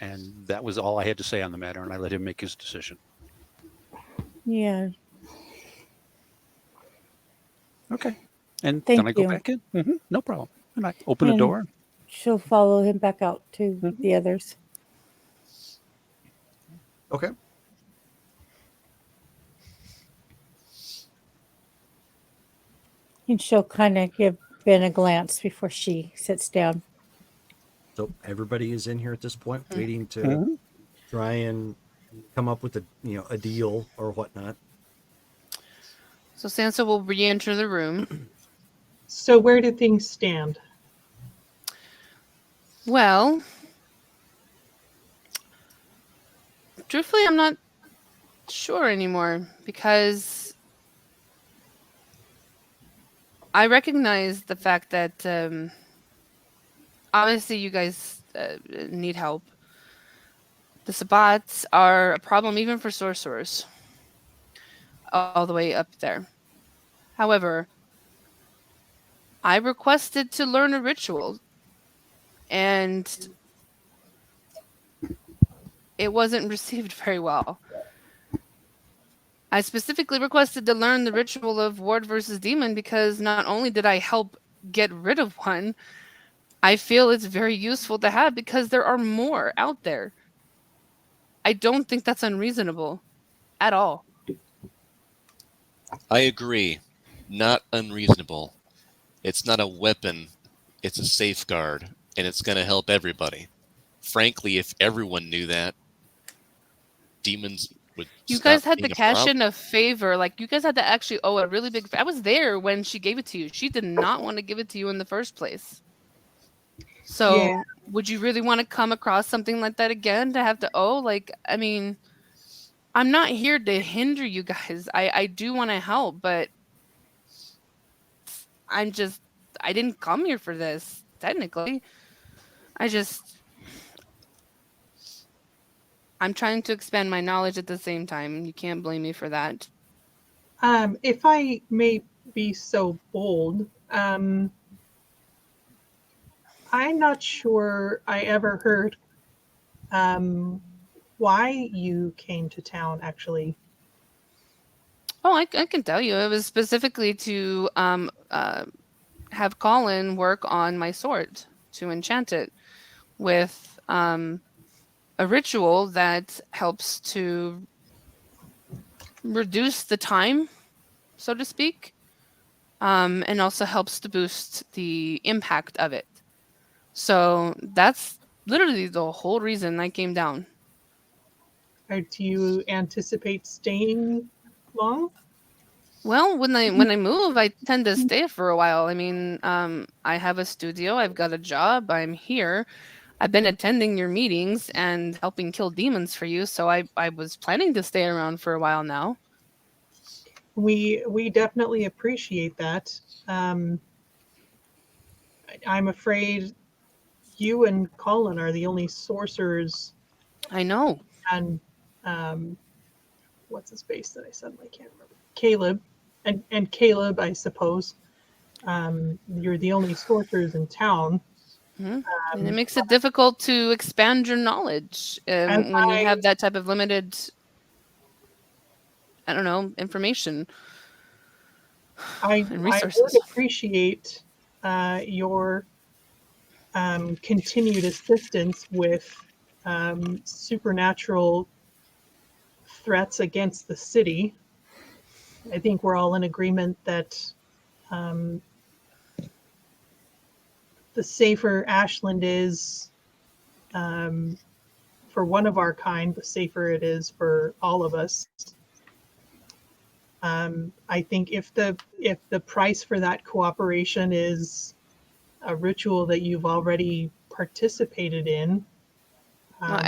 And that was all I had to say on the matter, and I let him make his decision. Yeah. Okay. And Thank then I go you. back in. No problem. And I open the And door. She'll follow him back out to Mhm. the others. Okay. And she'll kind of give Ben a glance before she sits down. So everybody is in here at this point, waiting to Mhm. try and come up with a deal or whatnot. So Sansa will re-enter the room. So where do things stand? Well, truthfully, I'm not sure anymore because I recognize the fact that obviously you guys need help. The Sabbats are a problem even for sorcerers all the way up there. However, I requested to learn a ritual, and it wasn't received very well. I specifically requested to learn the ritual of Ward versus Demon because not only did I help get rid of one, I feel it's very useful to have because there are more out there. I don't think that's unreasonable at all. I agree. Not unreasonable. It's not a weapon, it's a safeguard, and it's going to help everybody. Frankly, if everyone knew that, demons would You stop guys had to being a cash problem. in a favor. Like, you guys had to actually owe a really big. I was there when she gave it to you. She did not want to give it to you in the first place. So, Yeah. would you really want to come across something like that again to have to owe? Like, I mean, I'm not here to hinder you guys. I do want to help, but I'm just I didn't come here for this, technically. I just I'm trying to expand my knowledge at the same time. You can't blame me for that. If I may be so bold, I'm not sure I ever heard why you came to town, actually. Oh, I can tell you. It was specifically to have Colin work on my sword to enchant it with a ritual that helps to reduce the time, so to speak, and also helps to boost the impact of it. So that's literally the whole reason I came down. Do you anticipate staying long? Well, when I move, I tend to stay for a while. I mean, I have a studio, I've got a job, I'm here. I've been attending your meetings and helping kill demons for you, so I was planning to stay around for a while now. We definitely appreciate that. I'm afraid you and Colin are the only sorcerers, I know. and what's his face that I suddenly can't remember. Caleb, and Caleb, I suppose. You're the only sorcerers in town. And it makes it difficult to expand your knowledge As when you I have that type of limited, I don't know, information and would resources. appreciate your continued assistance with supernatural threats against the city. I think we're all in agreement that um, the safer Ashland is for one of our kind, the safer it is for all of us. I think if the price for that cooperation is a ritual that you've already participated in, Well,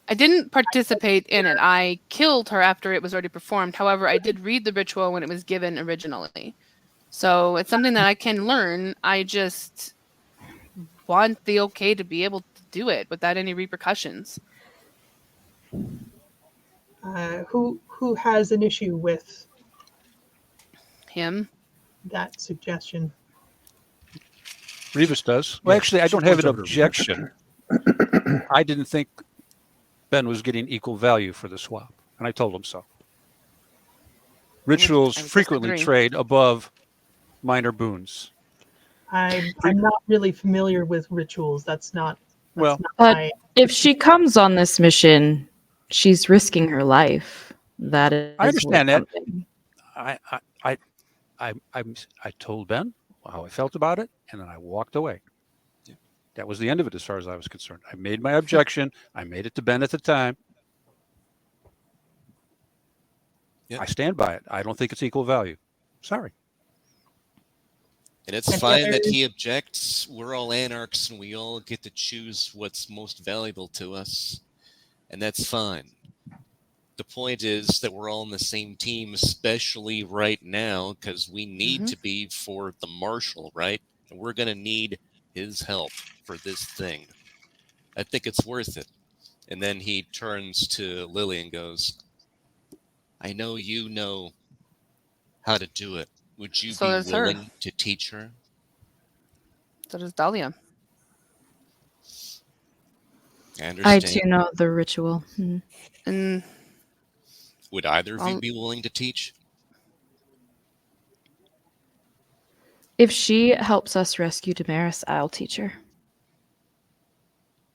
I didn't participate in it. I killed her after it was already performed. However, I did read the ritual when it was given originally. So it's something that I can learn. I just want the okay to be able to do it without any repercussions. who has an issue with Him. that suggestion? Revis does. Well, Yeah, actually, I she don't have points an over to Revis. objection. I didn't think Ben was getting equal value for the swap, and I told him so. Rituals I would frequently disagree. trade above minor boons. I'm not really familiar with rituals. That's not Well, But my. if she comes on this mission, she's risking her life. That is I understand worth that. something. I told Ben how I felt about it, and then I walked away. Yeah. That was the end of it as far as I was concerned. I made my objection. I made it to Ben at the time. Yeah. I stand by it. I don't think it's equal value. Sorry. And it's And fine that others- he objects. We're all anarchs and we all get to choose what's most valuable to us. And that's fine. The point is that we're all on the same team, especially right now, because we need to be for the marshal, right? And we're going to need his help for this thing. I think it's worth it. And then he turns to Lily and goes, I know you know how to do it. Would you So be does her. willing to teach her? So does Dahlia. I I understand. do know the ritual. And Would either of you I'll- be willing to teach? If she helps us rescue Damaris, I'll teach her.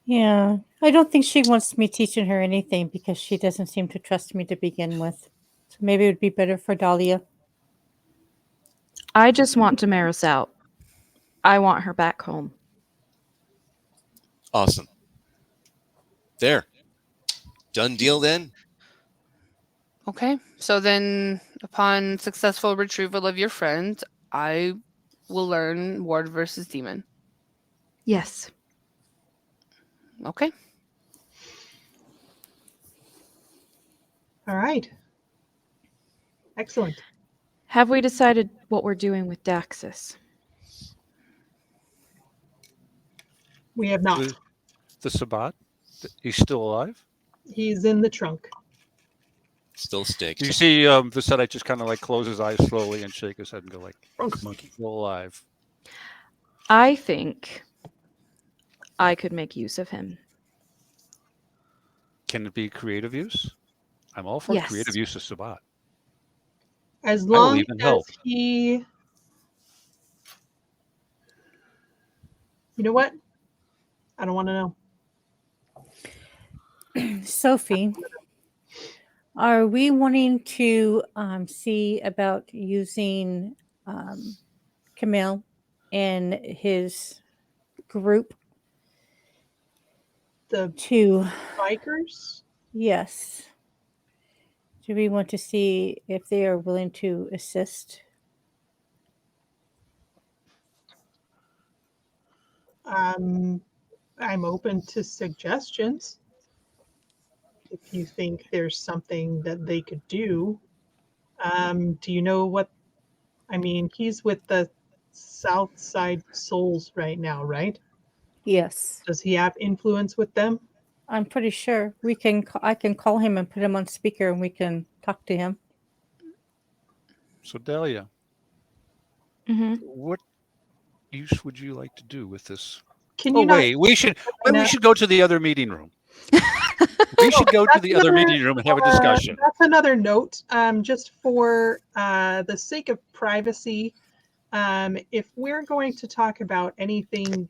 Yeah, I don't think she wants me teaching her anything because she doesn't seem to trust me to begin with. So maybe it would be better for Dahlia. I just want Damaris out. I want her back home. Awesome. There. Done deal then? okay. So then, upon successful retrieval of your friend, I will learn Ward versus Demon. Yes. Okay. All right. Excellent. Have we decided what we're doing with Daxus? We have not. The Sabbat, he's still alive. He's in the trunk. Still staked. You see, the Sedite just kind of like close his eyes slowly and shake his head and go like, Drunk monkey. "Still alive." I think I could make use of him. Can it be creative use? I'm all for Yes. creative use of Sabbat. As will long even as help. he. You know what? I don't want to know. Sophie, are we wanting to see about using Camille and his group The to, bikers? yes. Do we want to see if they are willing to assist? I'm open to suggestions. If you think there's something that they could do. Do you know what? I mean, he's with the South Side Souls right now, right? Yes. Does he have influence with them? I'm pretty sure we can. I can call him and put him on speaker, and we can talk to him. So Dahlia, Mm-hmm. what use would you like to do with this? Can Oh you not? wait, we should No. go to the other meeting room. We should go to That's the other another- meeting room and have a discussion. That's another note. Just for the sake of privacy, if we're going to talk about anything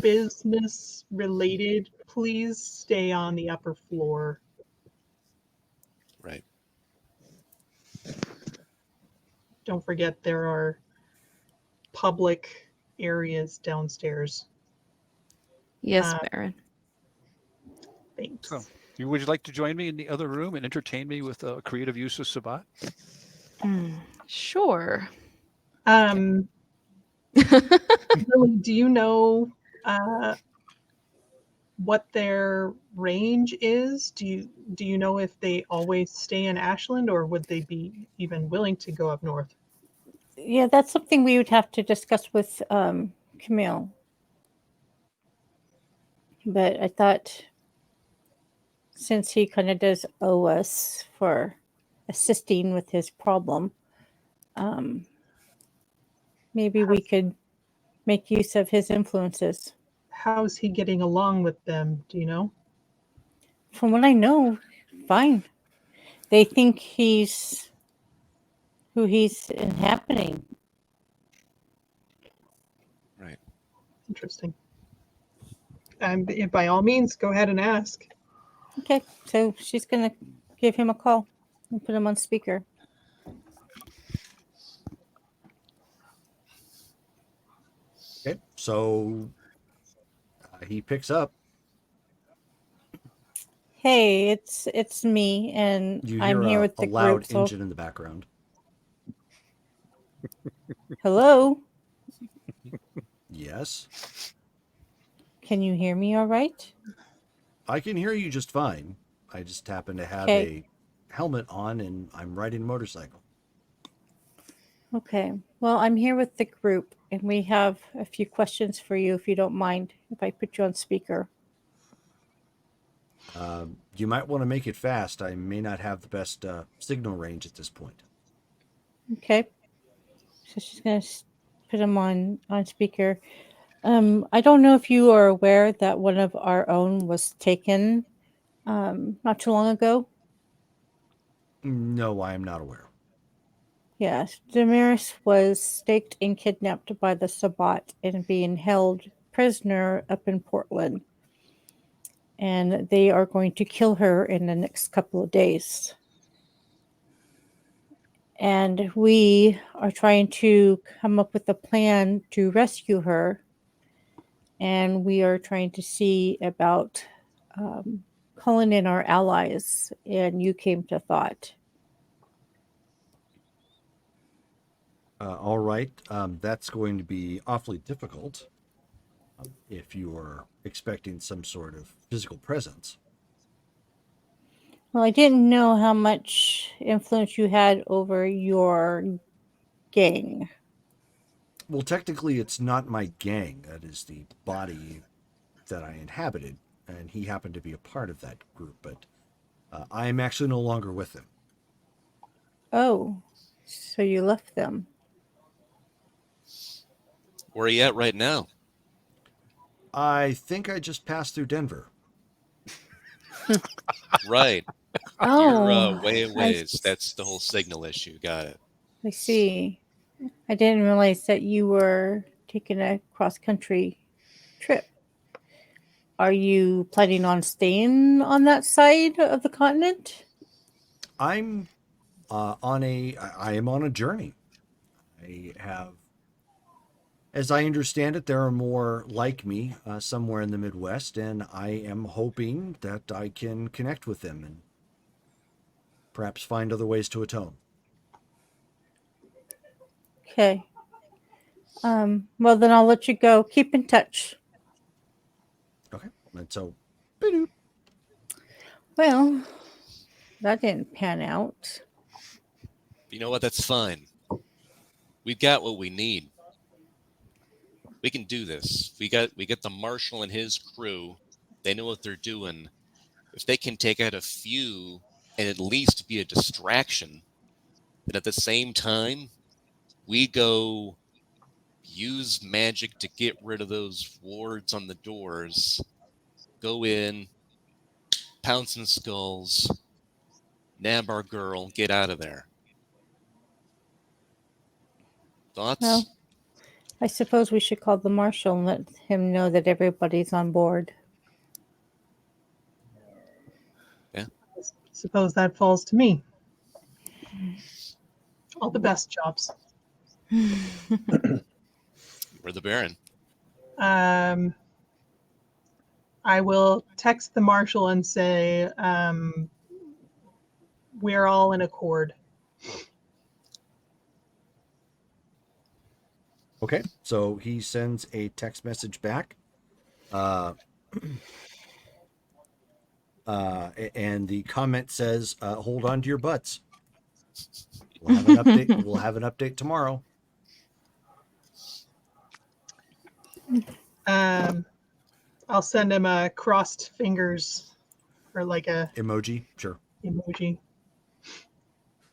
business related, please stay on the upper floor. Right. Don't forget there are public areas downstairs. Yes, Uh, Baron. Thanks. So, would you like to join me in the other room and entertain me with a creative use of Sabbat? Sure. Lily, do you know what their range is? Do you know if they always stay in Ashland, or would they be even willing to go up north? Yeah, that's something we would have to discuss with Camille. But I thought, since he kind of does owe us for assisting with his problem, maybe we could make use of his influences. How's he getting along with them? Do you know? From what I know, fine. They think he's who he's inhabiting. Right. Interesting. By all means, go ahead and ask. Okay, so she's going to give him a call and put him on speaker. Okay, so he picks up. Hey, it's me, and You I'm hear here a, with a the loud group. So, engine in the background. hello, Yes, can you hear me all right? I can hear you just fine. I just happen to have Okay. a helmet on and I'm riding a motorcycle. Okay. Well, I'm here with the group, and we have a few questions for you, if you don't mind, if I put you on speaker. You might want to make it fast. I may not have the best signal range at this point. Okay. So she's going to put him on speaker. I don't know if you are aware that one of our own was taken not too long ago. No, I am not aware. Yes, Damaris was staked and kidnapped by the Sabbat and being held prisoner up in Portland. And they are going to kill her in the next couple of days. And we are trying to come up with a plan to rescue her. And we are trying to see about calling in our allies. And you came to thought. All right. That's going to be awfully difficult if you are expecting some sort of physical presence. Well, I didn't know how much influence you had over your gang. Well, technically, it's not my gang. That is the body that I inhabited, and he happened to be a part of that group. But I am actually no longer with them. Oh, so you left them. Where are you at right now? I think I just passed through Denver. Right. Oh, You're way a I ways. That's the whole signal issue. Got it. I see. I didn't realize that you were taking a cross-country trip. Are you planning on staying on that side of the continent? I'm I am on a journey. I have, as I understand it, there are more like me somewhere in the Midwest, and I am hoping that I can connect with them and perhaps find other ways to atone. Okay. Well, then I'll let you go. Keep in touch. Okay. And so, ba-doop. Well, that didn't pan out. You know what? That's fine. We've got what we need. We can do this. We got the marshal and his crew. They know what they're doing. If they can take out a few and at least be a distraction, then at the same time, we go use magic to get rid of those wards on the doors. Go in, pounce some skulls, nab our girl, get out of there. Thoughts? Well, I suppose we should call the marshal and let him know that everybody's on board. Suppose that falls to me. All the best jobs. We're the Baron. I will text the marshal and say, we're all in accord. Okay. So he sends a text message back. And the comment says, hold on to your butts. We'll have an update. We'll have an update tomorrow. I'll send him a crossed fingers or like a Emoji. Sure. emoji.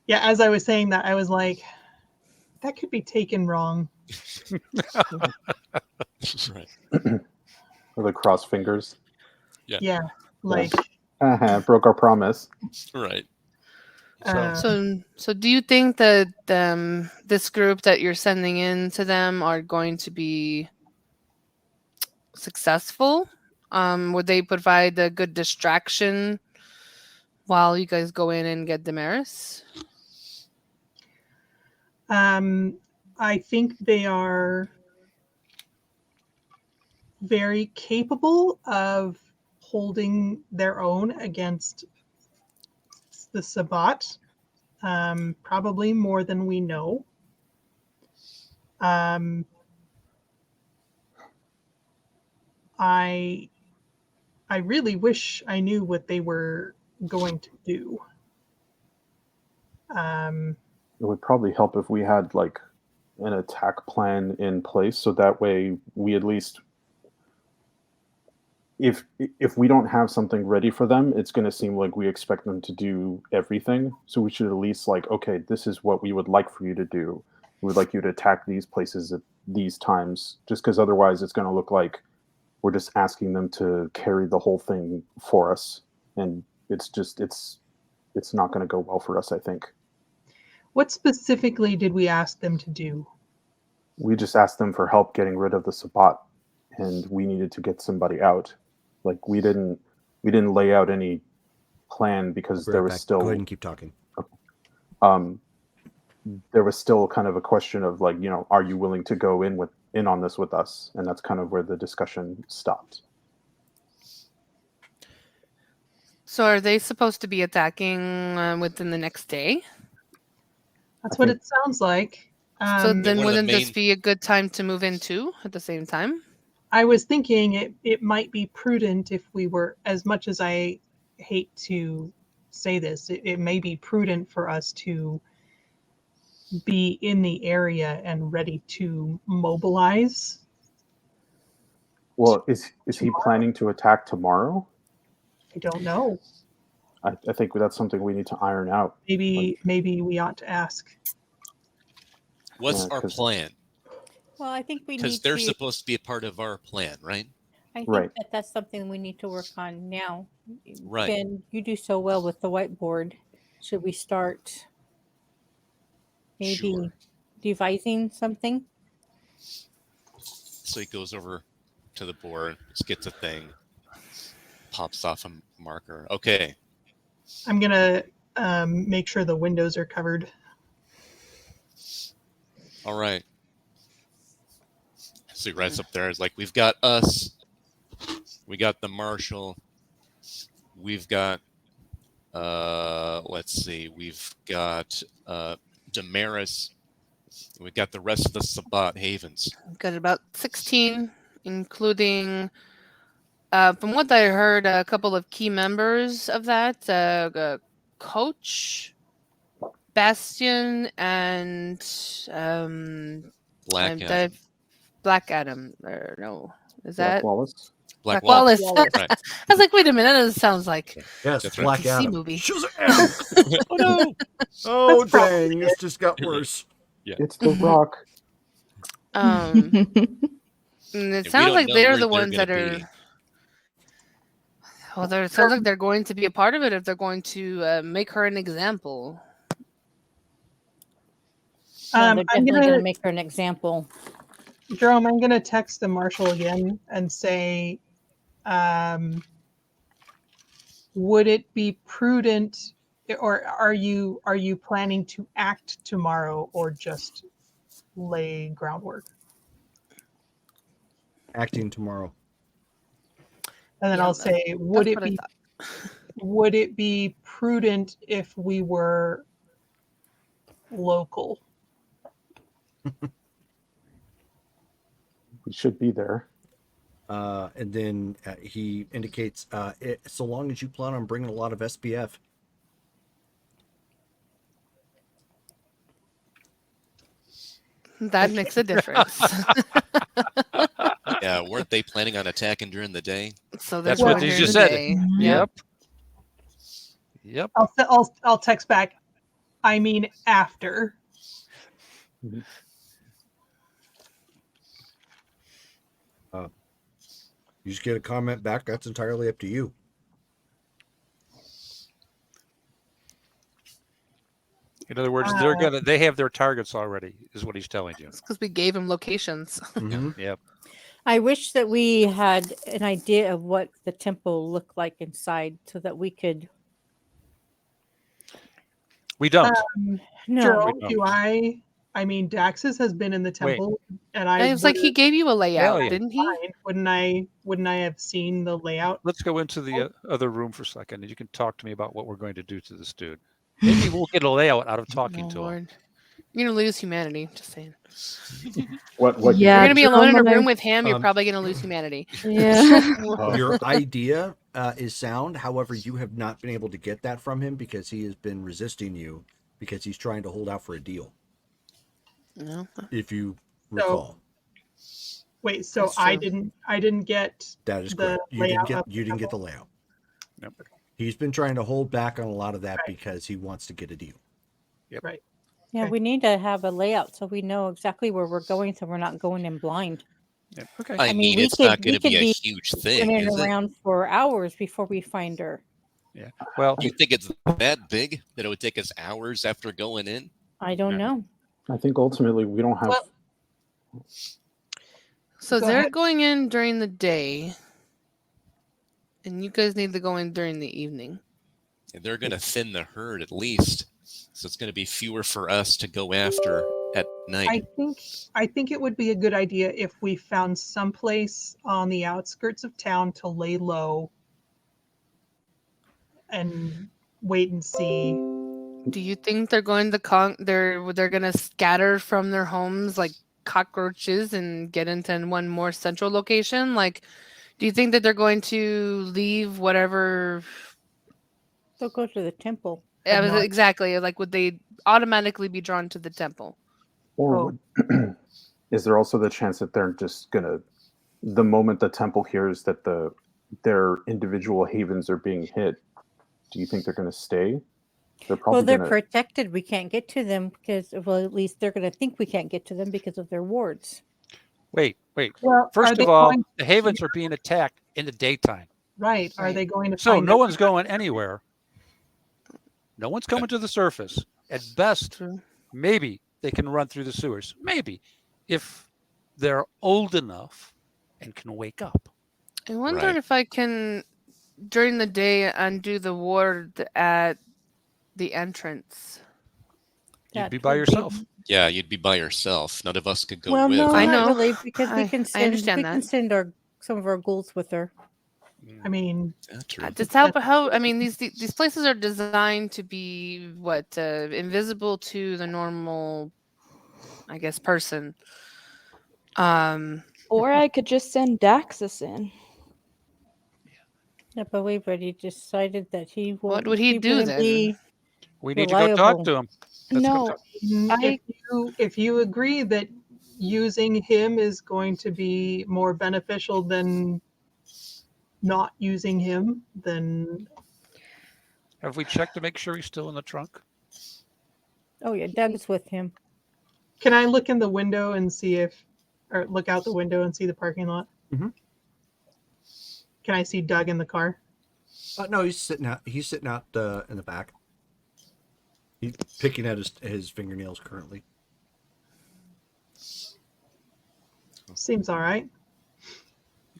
Yeah, as I was saying that, I was like, that could be taken wrong. Right. Or the cross fingers. Yeah, like Broke our promise. Right. So do you think that this group that you're sending in to them are going to be successful? Would they provide a good distraction while you guys go in and get Damaris? I think they are very capable of holding their own against the Sabbat, probably more than we know. I really wish I knew what they were going to do. It would probably help if we had like an attack plan in place, so that way we at least, if we don't have something ready for them, it's going to seem like we expect them to do everything. So we should at least like, okay, this is what we would like for you to do, We'd like you to attack these places at these times, just because otherwise it's going to look like we're just asking them to carry the whole thing for us, and it's not going to go well for us, I think. What specifically did we ask them to do? We just asked them for help getting rid of the Sabbat, and we needed to get somebody out. Like we didn't lay out any plan because Be there right was back. still Go ahead and keep talking. There was still kind of a question of like, are you willing to go in on this with us? And that's kind of where the discussion stopped. So are they supposed to be attacking within the next day? That's I what think- it sounds like. So one then of the wouldn't this main- be a good time to move in too at the same time? I was thinking it might be prudent if we were, as much as I hate to say this, it may be prudent for us to be in the area and ready to mobilize. Well, is he planning to attack tomorrow? I don't know. I think that's something we need to iron out. Maybe we ought to ask. What's Yeah, our 'cause- plan? Well, I think we Because need they're to. supposed to be a part of our plan, right? I think Right. that's something we need to work on now. Right. Ben, you do so well with the whiteboard. Should we start maybe Sure. devising something? So he goes over to the board, gets a thing, pops off a marker. Okay. I'm gonna make sure the windows are covered. All right. So he writes up there, it's like, we've got us, we got the marshal, we've got, let's see, we've got Damaris, we've got the rest of the Sabbat Havens. We've got about 16, including, from what I heard, a couple of key members of that, Coach, Bastion, and Black and Adam. Black Adam. Or no, is Black that Wallace? Black Wallace? Wallace. Right. I was like, wait a minute, that sounds like Yes, That's right. Black DC Adam. movie. Shazam! Oh no! Oh, That's probably dang. This just got worse. It's The Rock. And it we sounds don't like know they're where the they're ones that gonna are. be. Well, it sounds like they're going to be a part of it if they're going to make her an example. Yeah, I'm they're definitely going gonna to make her an example. Jerome, I'm gonna text the marshal again and say, would it be prudent, or are you planning to act tomorrow or just lay groundwork? Acting tomorrow. And then Yeah, I'll say, would That's it what I be thought. would it be prudent if we were local? We should be there. And then he indicates, so long as you plan on bringing a lot of SPF. That makes a difference. Yeah, weren't they planning on attacking during the day? So That's they're what doing you it just in the said. day. Yep. Yep. I'll text back. I mean after. You just get a comment back. That's entirely up to you. In other words, they have their targets already, is what he's telling you. It's because we gave him locations. Mhm. Yep. I wish that we had an idea of what the temple looked like inside so that we could. We don't. No, Jerome, don't. do I mean, Daxus has been in the temple, and And it's like he gave you a layout, yeah. didn't he? Wouldn't I have seen the layout? Let's go into the other room for a second, and you can talk to me about what we're going to do to this dude. Maybe we'll get a layout out of talking Oh, to him. Lord. You're gonna lose humanity. Just saying. What? Yeah. You're gonna be alone in a Jerome and room I- with him. You're probably gonna lose humanity. Yeah. Your idea is sound. However, you have not been able to get that from him because he has been resisting you because he's trying to hold out for a deal. No. If you recall, Wait, so That's I true. didn't get that is the correct. You layout didn't of get you the didn't get the temple? layout. Yep. He's been trying to hold back on a lot of that Right. because he wants to get a deal. Right. Yeah, Okay. we need to have a layout so we know exactly where we're going, so we're not going in blind. Yeah, okay. I I mean, mean, we it's not could going to be a be huge thing, running is it? around for hours before we find her. Yeah. Well, You think it's that big that it would take us hours after going in? I don't No. know. I think ultimately we don't have. Well- So Go they're ahead. going in during the day, and you guys need to go in during the evening. And they're going to thin the herd at least, so it's going to be fewer for us to go after at night. I think it would be a good idea if we found someplace on the outskirts of town to lay low and wait and see. Do you think they're going to they're going to scatter from their homes like cockroaches and get into one more central location? Like, do you think that they're going to leave whatever? They'll go to the temple. Yeah, No. exactly. Like, would they automatically be drawn to the temple? Or Oh. would, is there also the chance that they're just gonna, the moment the temple hears that their individual havens are being hit, do you think they're gonna stay? They're Well, probably they're gonna. protected. We can't get to them because, well, at least they're going to think we can't get to them because of their wards. wait. Well, are First they of all, going the havens are being attacked in the daytime. right? Are Right. they going to So find no out? one's going anywhere. No one's coming to the surface. At best, True. maybe they can run through the sewers. Maybe. If they're old enough and can wake up. I wonder Right. if I can during the day undo the ward at the entrance. You'd That be by would yourself. Yeah, you'd be by yourself. None of us could go Well, with. no, I not know. really, because we I can send understand that. some of our ghouls with her. I mean, Yeah, true. Just how I mean these places are designed to be invisible to the normal, I guess, person. Or I could just send Daxus in. Yeah, but we've already decided that he What won't. would he do wouldn't then? be We need to go talk reliable. to him. Let's go No, talk. if you agree that using him is going to be more beneficial than not using him, then Have we checked to make sure he's still in the trunk? Oh yeah, Doug's with him. can I look in the window and see if, or look out the window and see the parking lot? Mhm. Can I see Doug in the car? No, he's sitting out. He's sitting out in the back. He's picking at his fingernails currently. Seems all right.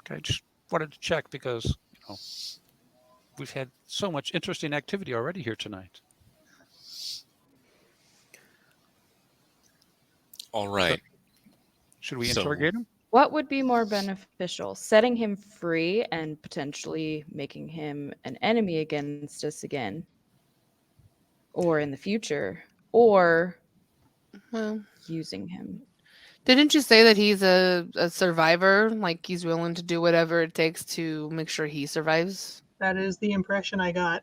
Okay, just wanted to check because we've had so much interesting activity already here tonight. All right. Should we So- interrogate him? what would be more beneficial? Setting him free and potentially making him an enemy against us again? Or in the future? Or Well, using him? didn't you say that he's a survivor? Like he's willing to do whatever it takes to make sure he survives? That is the impression I got.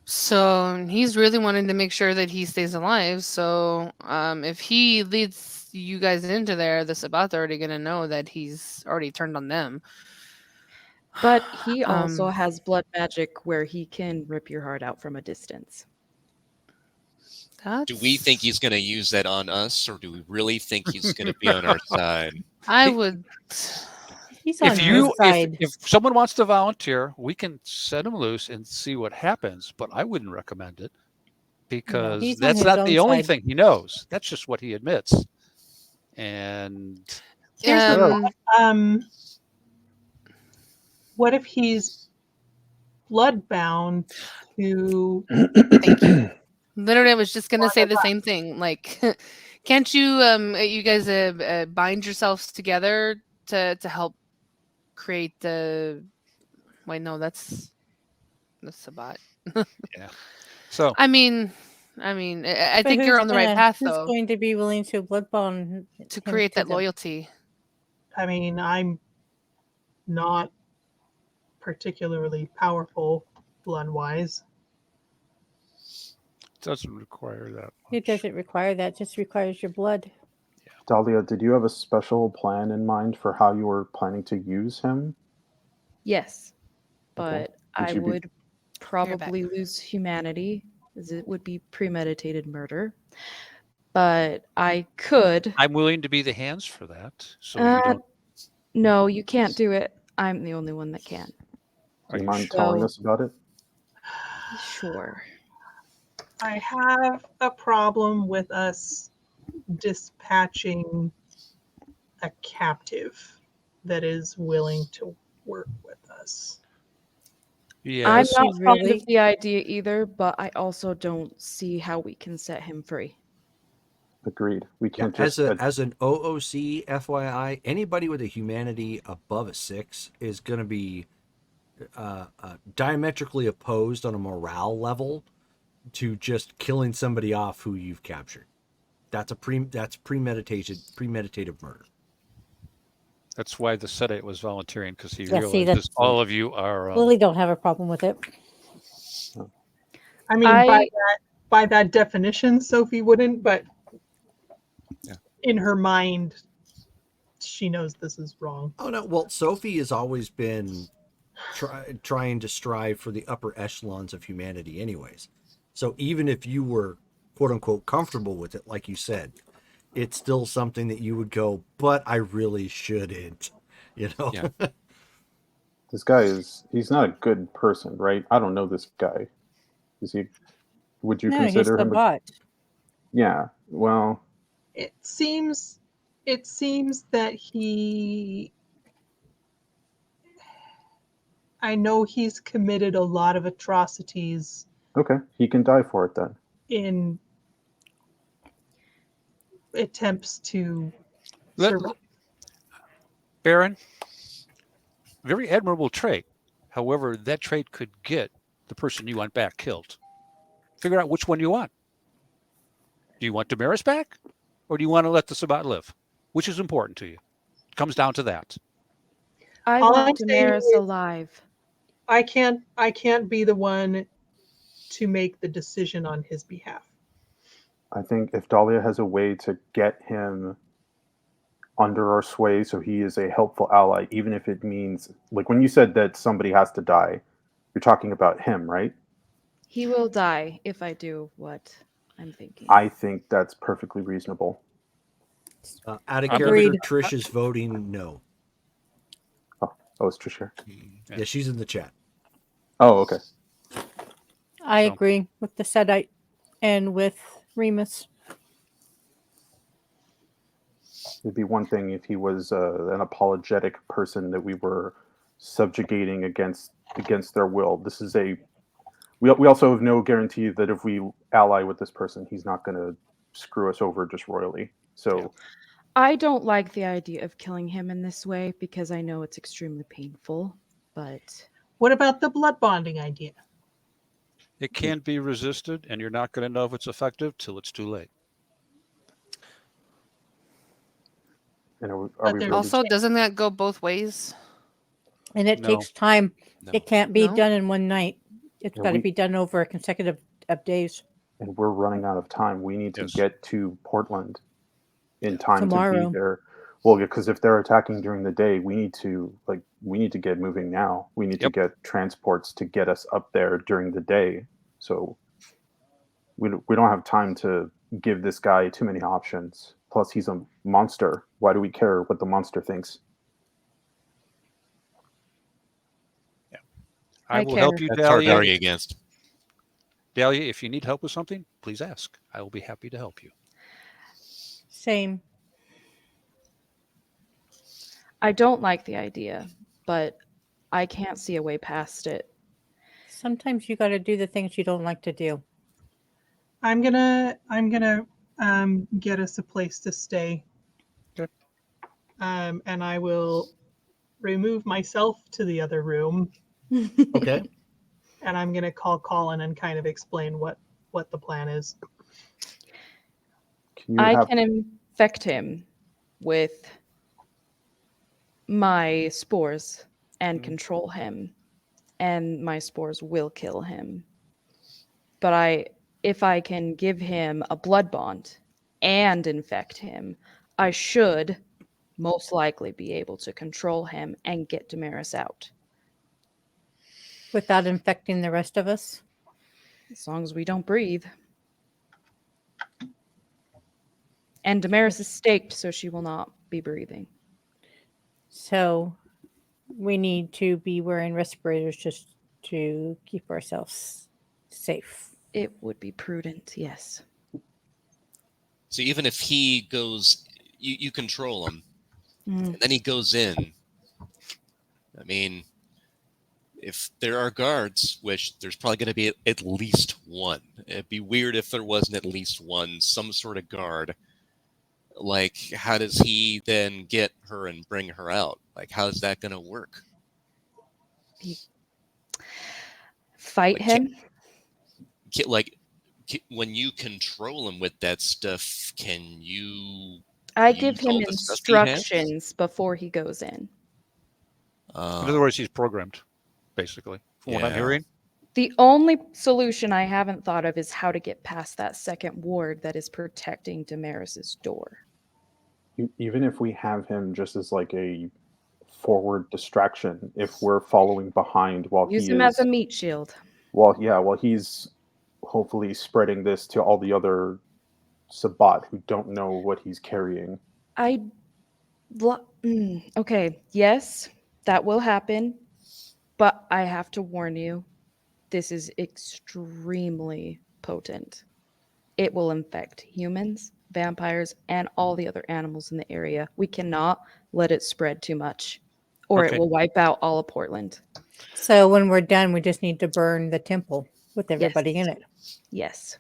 So he's really wanting to make sure that he stays alive. So if he leads you guys into there, the Sabbath are already going to know that he's already turned on them. But he also Um, has blood magic where he can rip your heart out from a distance. Do we think he's going to use that on us, or do we really think he's going to be on our side? I would. He's on your side. If someone wants to volunteer, we can set him loose and see what happens. But I wouldn't recommend it because he's on that's his not own the only side. thing he knows. That's just what he admits. And Here's the Um, thought. What if he's bloodbound to? Thank you. Literally, I was just gonna say the same thing. Like, can't you, you guys, bind yourselves together to help create the? Wait, no, that's Sabbat. so I mean, I But think you're who's on the right gonna- path Who's though going to be willing to blood bond to him create that them? loyalty. I mean, I'm not particularly powerful blood-wise. doesn't require that. It much. doesn't require that; just requires your blood. Dahlia, did you have a special plan in mind for how you were planning to use him? Yes, Okay. but I you be- would probably lose humanity as it would be premeditated murder. But I could. I'm willing to be the hands for that. So you Uh, don't. no, you can't do it. I'm the only one that can. Do Are you you mind sure? telling So- us about it? Sure. I have a problem with us dispatching a captive that is willing to work with us. I'm Yes. Is not he fond really? of the idea either, but I also don't see how we can set him free. Agreed. We Yeah, can't just. as an OOC, FYI, anybody with a humanity above a 6 is going to be diametrically opposed on a morale level to just killing somebody off who you've captured. That's premeditated murder. That's why the Sedite was volunteering, because he Yeah, see, realizes that's all of you are. Lily don't have a problem with it. I mean, I by that definition, Sophie wouldn't, but Yeah. in her mind, she knows this is wrong. Oh no, well, Sophie has always been trying to strive for the upper echelons of humanity anyways. So even if you were quote unquote comfortable with it, like you said, it's still something that you would go, but I really shouldn't, you know? Yeah. This guy he's not a good person, right? I don't know this guy. Is he, would you No, he's consider the him bot. yeah, well, It seems that I know he's committed a lot of atrocities okay, he can die for it then. in attempts to Let- survive. Baron, very admirable trait. However, that trait could get the person you want back killed. Figure out which one you want. Do you want Damaris back, or do you want to let the Sabbat live? Which is important to you? It comes down to that. I All want I'm saying Damaris is- alive. I can't be the one to make the decision on his behalf. I think if Dahlia has a way to get him under our sway so he is a helpful ally, even if it means, like when you said that somebody has to die, you're talking about him, right? He will die if I do what I'm thinking. I think that's perfectly reasonable. Out of I'm character, Agreed. Trish is voting no. Oh, is Trish here? Yeah. Yeah, she's in the chat. Oh, okay. I So- agree with the Sedite and with Remus. It'd be one thing if he was an apologetic person that we were subjugating against their will. This is we also have no guarantee that if we ally with this person, he's not going to screw us over just royally. So I don't like the idea of killing him in this way because I know it's extremely painful, but What about the blood bonding idea? It can be resisted, and you're not going to know if it's effective till it's too late. you know, But are we there's really? Also, doesn't that go both ways? And it No. takes time. No. It can't be No? done in one night. It's Yeah, got to we- be done over a consecutive of days. And we're running out of time. We need to Yes. get to Portland in time to Tomorrow. be there. Well, because if they're attacking during the day, we need to get moving now. We need to Yep. get transports to get us up there during the day. So we don't have time to give this guy too many options. Plus, he's a monster. Why do we care what the monster thinks? I I will help care. you, That's hard to Dahlia. argue against. Dahlia, if you need help with something, please ask. I will be happy to help you. Same. I don't like the idea, but I can't see a way past it. Sometimes you got to do the things you don't like to do. I'm gonna get us a place to stay. Okay. And I will remove myself to the other room, Okay. and I'm gonna call Colin and kind of explain what the plan is. Can you I have can infect him with my spores and control him, and my spores will kill him. But if I can give him a blood bond and infect him, I should most likely be able to control him and get Damaris out. Without infecting the rest of us. As long as we don't breathe. And Damaris is staked, so she will not be breathing. So we need to be wearing respirators just to keep ourselves safe. It would be prudent, yes. So even if he goes, you control him, Mm. and then he goes in. I mean, if there are guards, which there's probably going to be at least one. It'd be weird if there wasn't at least one, some sort of guard. Like, how does he then get her and bring her out? Like, how is that going to work? Fight Like, him? When you control him with that stuff, can you I use give him all the stuff he has? instructions before he goes in. In other words, he's programmed, basically, from what I'm Yeah. hearing. The only solution I haven't thought of is how to get past that second ward that is protecting Damaris's door. Even if we have him just as like a forward distraction, if we're following behind while Use he him is, as a meat shield. while he's hopefully spreading this to all the other Sabbat who don't know what he's carrying. Okay, yes, that will happen, but I have to warn you, this is extremely potent. It will infect humans, vampires, and all the other animals in the area. We cannot let it spread too much, or Okay. it will wipe out all of Portland. So when we're done, we just need to burn the temple with everybody in it. Yes.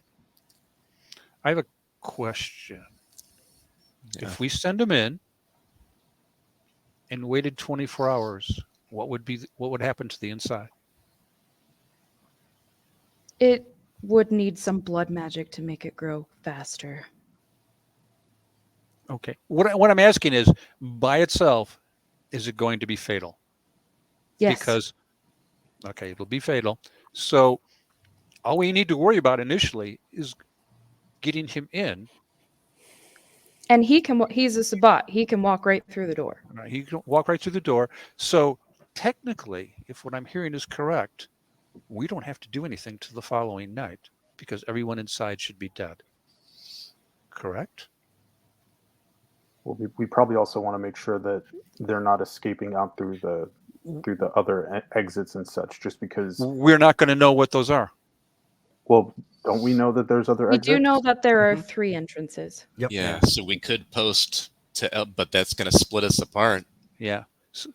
I have a question. Yeah. If we send him in and waited 24 hours, what would happen to the inside? It would need some blood magic to make it grow faster. Okay. What I'm asking is, by itself, is it going to be fatal? Yes. Because, okay, it'll be fatal. So all we need to worry about initially is getting him in. And he's a Sabbat. He can walk right through the door. He can walk right through the door. So technically, if what I'm hearing is correct, we don't have to do anything till the following night because everyone inside should be dead. Correct? Well, we probably also want to make sure that they're not escaping out through the other exits and such, just because. We're not going to know what those are. Well, don't we know that there's other We exits? do know that there are 3 entrances. Yep. Yeah, so we could post to, but that's going to split us apart. Yeah. So,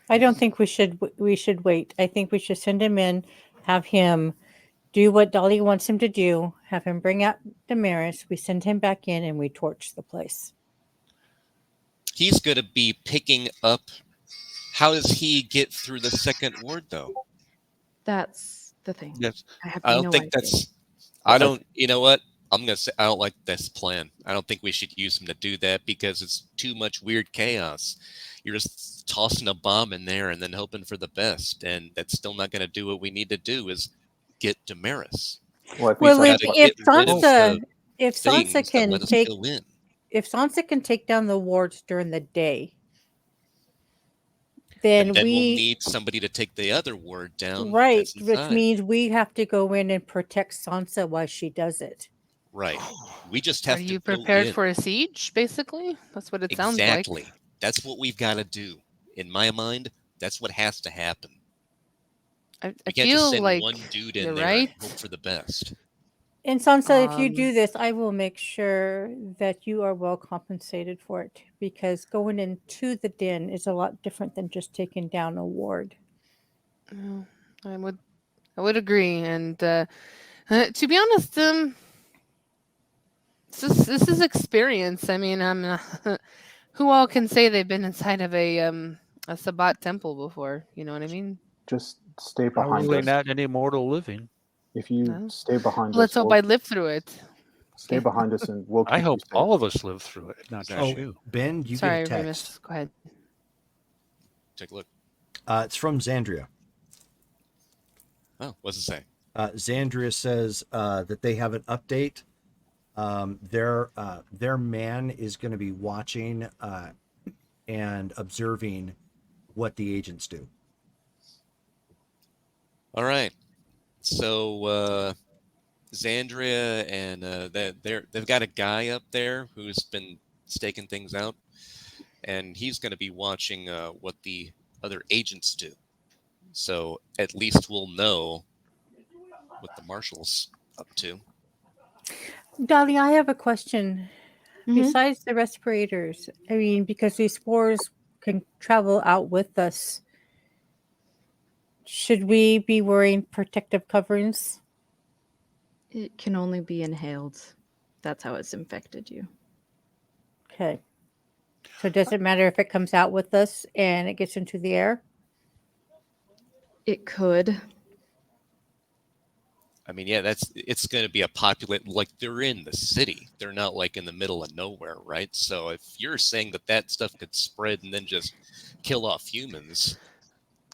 I don't think we should wait. I think we should send him in, have him do what Dolly wants him to do, have him bring out Damaris, we send him back in, and we torch the place. He's going to be picking up. How does he get through the second ward, though? That's the thing. yes. I don't no think idea. that's. I don't. You know what? I'm going to say I don't like this plan. I don't think we should use him to do that because it's too much weird chaos. You're just tossing a bomb in there and then hoping for the best, and that's still not going to do what we need to do. Is get Damaris. Well, I think Well, that's if, what- if get rid of Sansa, the if things Sansa that can let us take, go in. if Sansa can take down the wards during the day, then And then we'll we need somebody to take the other ward down. right, that's which inside. means we have to go in and protect Sansa while she does it. Right. We just Are have to you go prepared in. for a siege, basically? That's what it sounds like. Exactly. That's what we've got to do. In my mind, that's what has to happen. I We can't just feel send like one dude in you're there right. and hope for the best. And Sansa, if you do Um, this, I will make sure that you are well compensated for it, because going into the den is a lot different than just taking down a ward. Yeah, I would agree. And to be honest, this is experience. I mean, who all can say they've been inside of a Sabbat temple before? You know what I mean? just stay behind Probably us. not any mortal living. If you No. stay behind Well, let's us, hope we'll I live through it. stay Okay. behind us, and we'll keep I hope you safe. all of us live through it, not just Oh, you. Ben, you Sorry, get a text. Remus. Go ahead. Take a look. It's from Xandria. Oh, what's it say? Xandria says that they have an update. Their man is going to be watching and observing what the agents do. All right. So Xandria and they've got a guy up there who's been staking things out, and he's going to be watching what the other agents do. So at least we'll know what the marshal's up to. Dolly, I have a question. Mhm. Besides the respirators, I mean, because these spores can travel out with us, should we be wearing protective coverings? It can only be inhaled. That's how it's infected you. Okay. So does it matter if it comes out with us and it gets into the air? It could. I mean, yeah, it's going to be a populate, like they're in the city. They're not like in the middle of nowhere, right? So if you're saying that stuff could spread and then just kill off humans,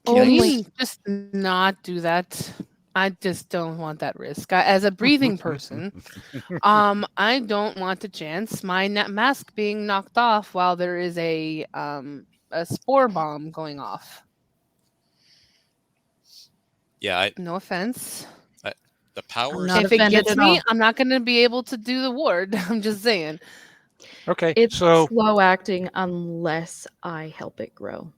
Can Only we just not do that? I just don't want that risk. As a breathing person, I don't want to chance my mask being knocked off while there is a spore bomb going off. yeah, No offense. the powers not If it offended gets at me, all. I'm not going to be able to do the ward. I'm just saying. Okay, It's so slow acting unless I help it grow.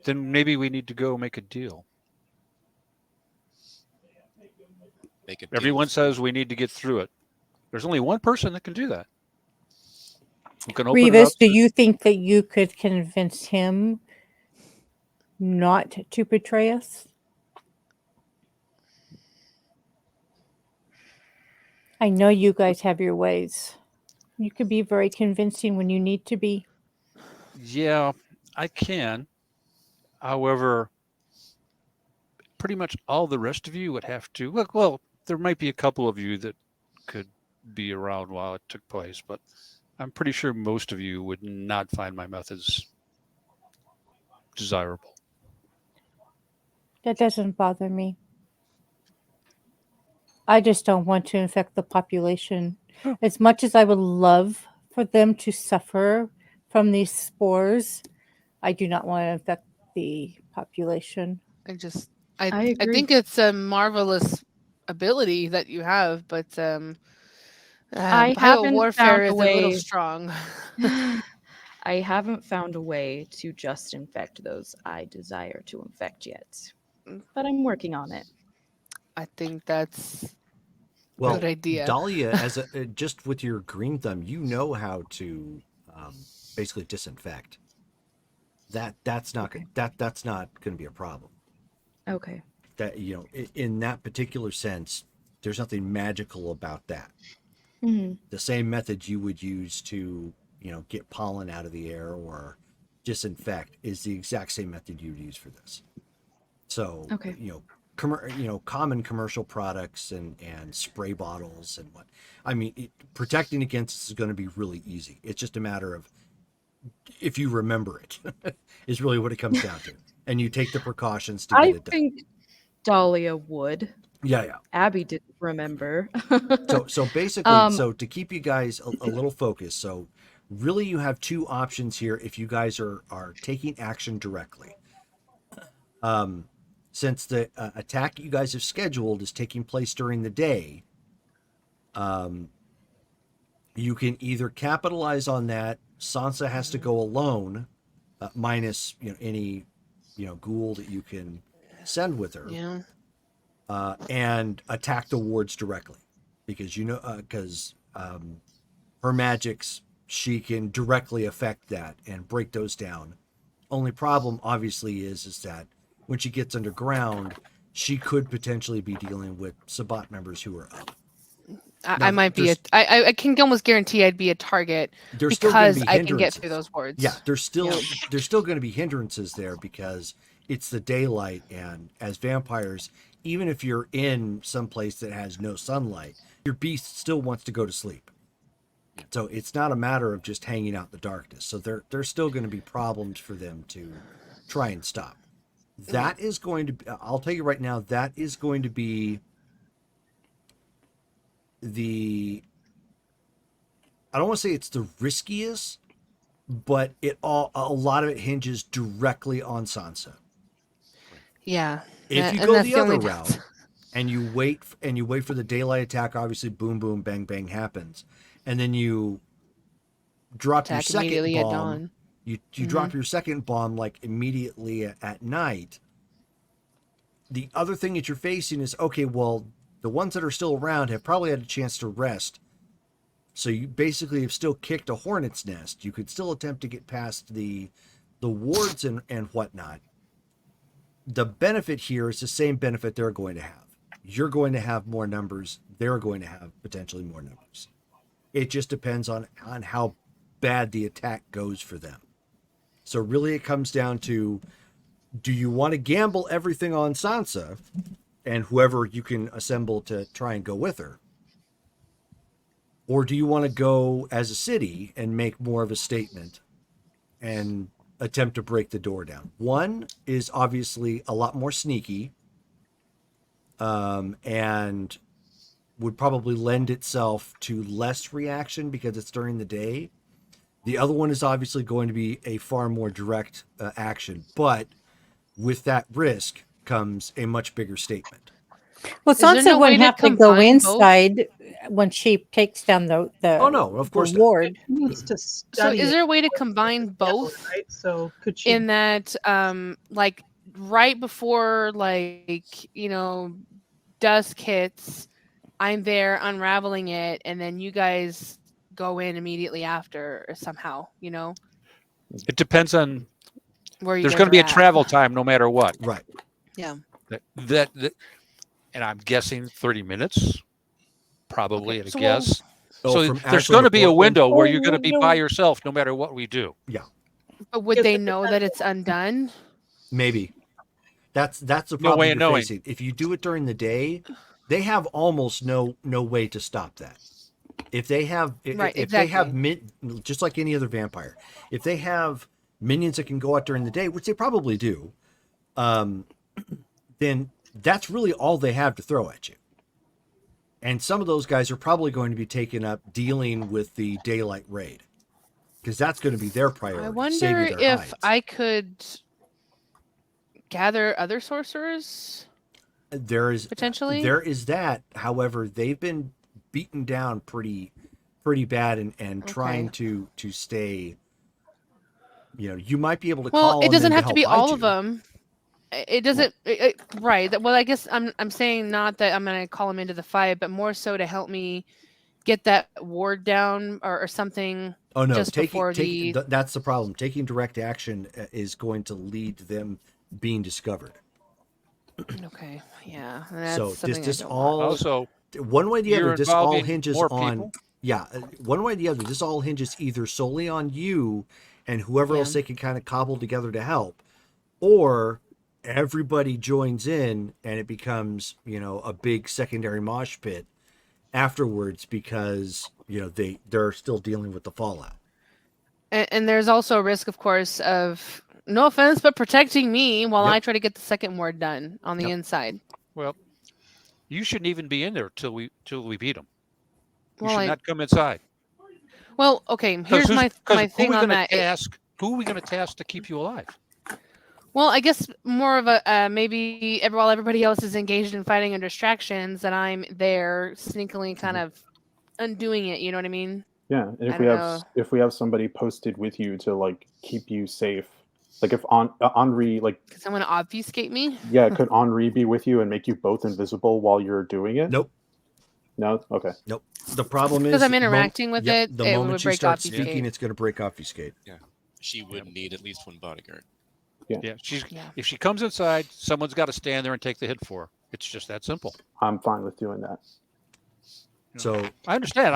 then maybe we need to go make a deal. make a deal Everyone with says we need to get through it. There's only one person that can do that. Who can open it Revis, up? do you think that you could convince him not to betray us? I know you guys have your ways. You could be very convincing when you need to be. Yeah, I can. However, pretty much all the rest of you would have to. Look, well, there might be a couple of you that could be around while it took place, but I'm pretty sure most of you would not find my methods desirable. That doesn't bother me. I just don't want to infect the population. Oh. As much as I would love for them to suffer from these spores, I do not want to infect the population. I I agree. think it's a marvelous ability that you have, but I bio haven't warfare found is a a little way. strong. I haven't found a way to just infect those I desire to infect yet, but I'm working on it. I think that's a Well, good idea. Dahlia, as a just with your green thumb, you know how to basically disinfect. That's not Okay. that's not going to be a problem. Okay. That in that particular sense, there's nothing magical about that. Hmm. The same method you would use to get pollen out of the air or disinfect is the exact same method you'd use for this. So Okay. common commercial products and spray bottles and what I mean, protecting against this is going to be really easy. It's just a matter of if you remember it is really what it comes down to, and you take the precautions to get I it done. think Dahlia would. Yeah. Abby didn't remember. So basically, Um, so to keep you guys a little focused, so really you have two options here if you guys are taking action directly. Since the attack you guys have scheduled is taking place during the day, you can either capitalize on that. Sansa has to go alone, minus any ghoul that you can send with her, Yeah. and attack the wards directly, because her magics, she can directly affect that and break those down. Only problem obviously is that when she gets underground, she could potentially be dealing with Sabbat members who are up. I Now, might be I can almost guarantee I'd be a target there's still going to because be I can get through hindrances. those wards. Yeah, there's still Yeah. going to be hindrances there because it's the daylight, and as vampires, even if you're in some place that has no sunlight, your beast still wants to go to sleep. So it's not a matter of just hanging out in the darkness. So there's still going to be problems for them to try and stop. That is going to be, I'll tell you right now, that is going to be I don't want to say it's the riskiest, but a lot of it hinges directly on Sansa. Yeah. If you And go that's the the other only route and you wait for the daylight attack, obviously boom boom bang bang happens. And then you drop your attack second immediately at bomb. dawn. You drop your second bomb like immediately at night. The other thing that you're facing is, okay, well, the ones that are still around have probably had a chance to rest. So you basically have still kicked a hornet's nest. You could still attempt to get past the wards and whatnot. The benefit here is the same benefit they're going to have. You're going to have more numbers. They're going to have potentially more numbers. It just depends on how bad the attack goes for them. So really it comes down to, do you want to gamble everything on Sansa and whoever you can assemble to try and go with her? Or do you want to go as a city and make more of a statement and attempt to break the door down? One is obviously a lot more sneaky, and would probably lend itself to less reaction because it's during the day. The other one is obviously going to be a far more direct action, but with that risk comes a much bigger statement. Well, Is there Sansa no way wouldn't to have to go combine both? inside when she takes down the Oh no, of course not. ward. She needs to So study is it there a way to combine both right? So could she? in that like right before dusk hits, I'm there unraveling it, and then you guys go in immediately after or somehow, It depends on. where you There's guys going to be are a at. travel time no matter what. Right. Yeah. That and I'm guessing 30 minutes, probably Okay, at a so guess. Oh, So from there's Ashland going to to be a Portland? window where Oh, you're going to be no. by yourself no matter what we do. Yeah, But would Guess they it know depends that it's undone? maybe. That's the No problem way of you're knowing. facing. If you do it during the day, they have almost no way to stop that. If they have Right, if they have exactly. just like any other vampire, if they have minions that can go out during the day, which they probably do, then that's really all they have to throw at you. And some of those guys are probably going to be taken up dealing with the daylight raid, because that's going to be their priority. I wonder saving their if hides. I could gather other sorcerers. There is Potentially? there is that. However, they've been beaten down pretty bad and trying to stay. You might be able to Well, call it on doesn't them have to to be help all hide of you. them. It doesn't. Right. Well, I guess I'm saying not that I'm going to call them into the fight, but more so to help me get that ward down or something. Oh no, just before the. that's the problem. Taking direct action is going to lead to them being discovered. Okay. Yeah. That's So something this I don't want. all Also, one way or the you're other. This all involving hinges more on people. one way or the other. This all hinges either solely on you and whoever Yeah. else they can kind of cobble together to help, or everybody joins in and it becomes a big secondary mosh pit afterwards, because they're still dealing with the fallout. And there's also a risk, of course, of no offense, but protecting me while Yep. I try to get the second ward done on the Yep. inside. Well, you shouldn't even be in there till we beat them. You Well, should not come inside. Well, okay. Here's my thing on that. Who are we going to task to keep you alive? Well, I guess more of a maybe while everybody else is engaged in fighting and distractions, that I'm there sneakily kind of undoing it. You know what I mean? Yeah, and I if we don't have know. if we have somebody posted with you to keep you safe, like if Henri Because I'm going to obfuscate me. yeah, could Henri be with you and make you both invisible while you're doing it? Nope. No. Okay. Nope. The problem is Because I'm interacting with it, The it moment would you break start obfuscate. speaking, it's going to break obfuscate. She would need at least one bodyguard. Yeah, if she comes inside, someone's got to stand there and take the hit for her. It's just that simple. I'm fine with doing that. So I understand.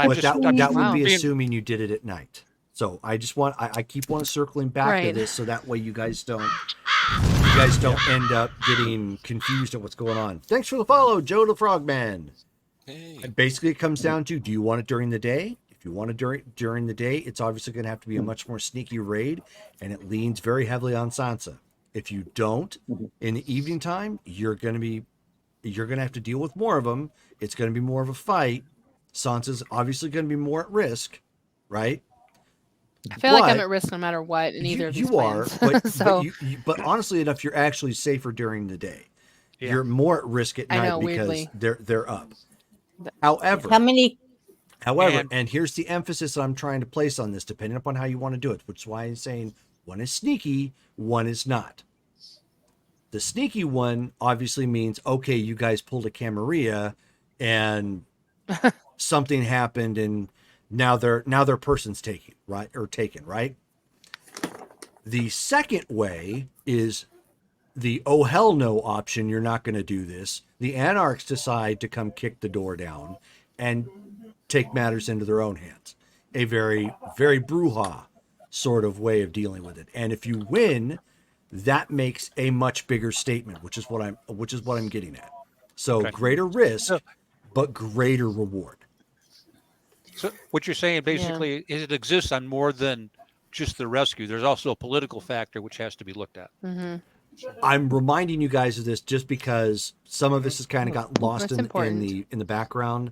That would be being- assuming you did it at night. So I just want I keep circling back to Right. this, so that way you guys don't end up getting confused at what's going on. Thanks for the follow, Joe the Frogman. Hey. And basically, it comes down to, do you want it during the day? If you want it during the day, it's obviously going to have to be a much more sneaky raid, and it leans very heavily on Sansa. If you don't, in the evening time, you're going to have to deal with more of them. It's going to be more of a fight. Sansa's obviously going to be more at risk, right? I feel like I'm at risk no matter what in either of these you are, plans. but So but honestly enough, you're actually safer during the day. Yeah. You're more at risk at I night know, because weirdly. they're up. Th- However, How many? and, And- here's the emphasis I'm trying to place on this, depending upon how you want to do it, which is why I'm saying one is sneaky, one is not. The sneaky one obviously means, okay, you guys pulled a Camarilla and something happened and now their person's taken, right? The second way is the oh hell no option. You're not going to do this. The anarchs decide to come kick the door down and take matters into their own hands. A very, very brouhaha sort of way of dealing with it. And if you win, that makes a much bigger statement, which is what I'm getting at. So Okay. greater risk, So- but greater reward. So what you're saying basically is it exists on more than just the rescue. There's also a political factor which has to be looked at. Mm-hmm. I'm reminding you guys of this just because some of this has kind of got lost That's in important. the background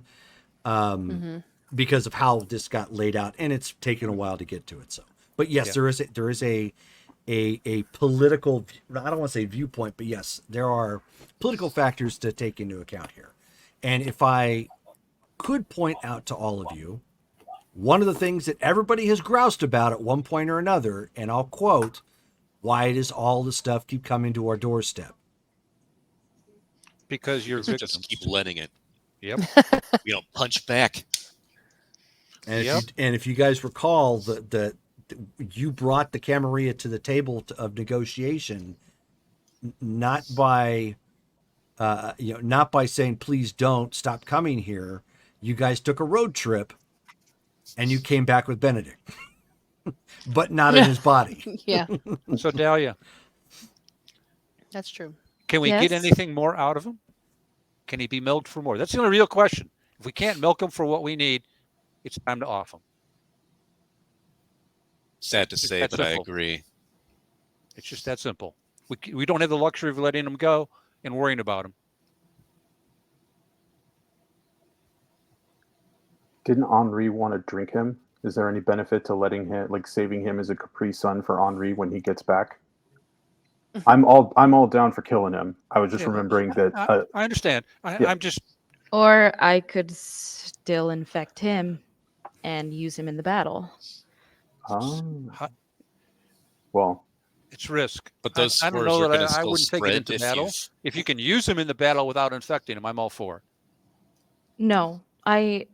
because of how this got laid out, and it's taken a while to get to it. So, but yes, Yeah. there is a political. I don't want to say viewpoint, but yes, there are political factors to take into account here. And if I could point out to all of you, one of the things that everybody has groused about at one point or another, and I'll quote, why does all the stuff keep coming to our doorstep? Because you're Just victims. keep letting it. Yep. We don't punch back. And Yep. if you guys recall, the you brought the Camarilla to the table of negotiation, not by not by saying please don't stop coming here. You guys took a road trip, and you came back with Benedict, but not in his body. Yeah, So Dahlia, that's true. can we get Yes? anything more out of him? Can he be milked for more? That's the only real question. If we can't milk him for what we need, it's time to off him. Sad to It's say, that but I simple. agree. It's just that simple. We don't have the luxury of letting him go and worrying about him. Didn't Henri want to drink him? Is there any benefit to letting him, like saving him as a Capri Sun for Henri when he gets back? I'm all down for killing him. I was just Yeah, but remembering that. I understand. yeah. I'm just Or I could still infect him and use him in the battle. Well, it's risk. But those I don't spores know are that going to I still wouldn't take it spread into if battle. you've. If you can use him in the battle without infecting him, I'm all for it. No, I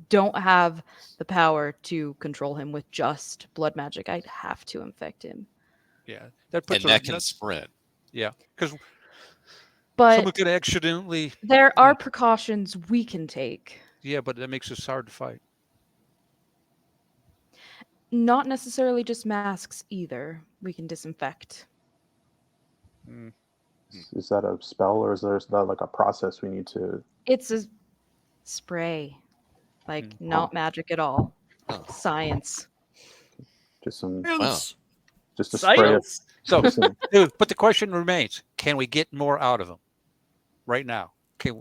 don't have the power to control him with just blood magic. I'd have to infect him. Yeah, that puts And that can spread. Yeah, because But someone could accidentally. there are precautions we can take. Yeah, but that makes us hard to fight. Not necessarily just masks either. We can disinfect. Mm. is that a spell or is that like a process we need to? It's a spray. Like not magic at all. Oh. Science. Just some, Wow. just to spray it. So, Just some- dude, but the question remains: can we get more out of him right now? Can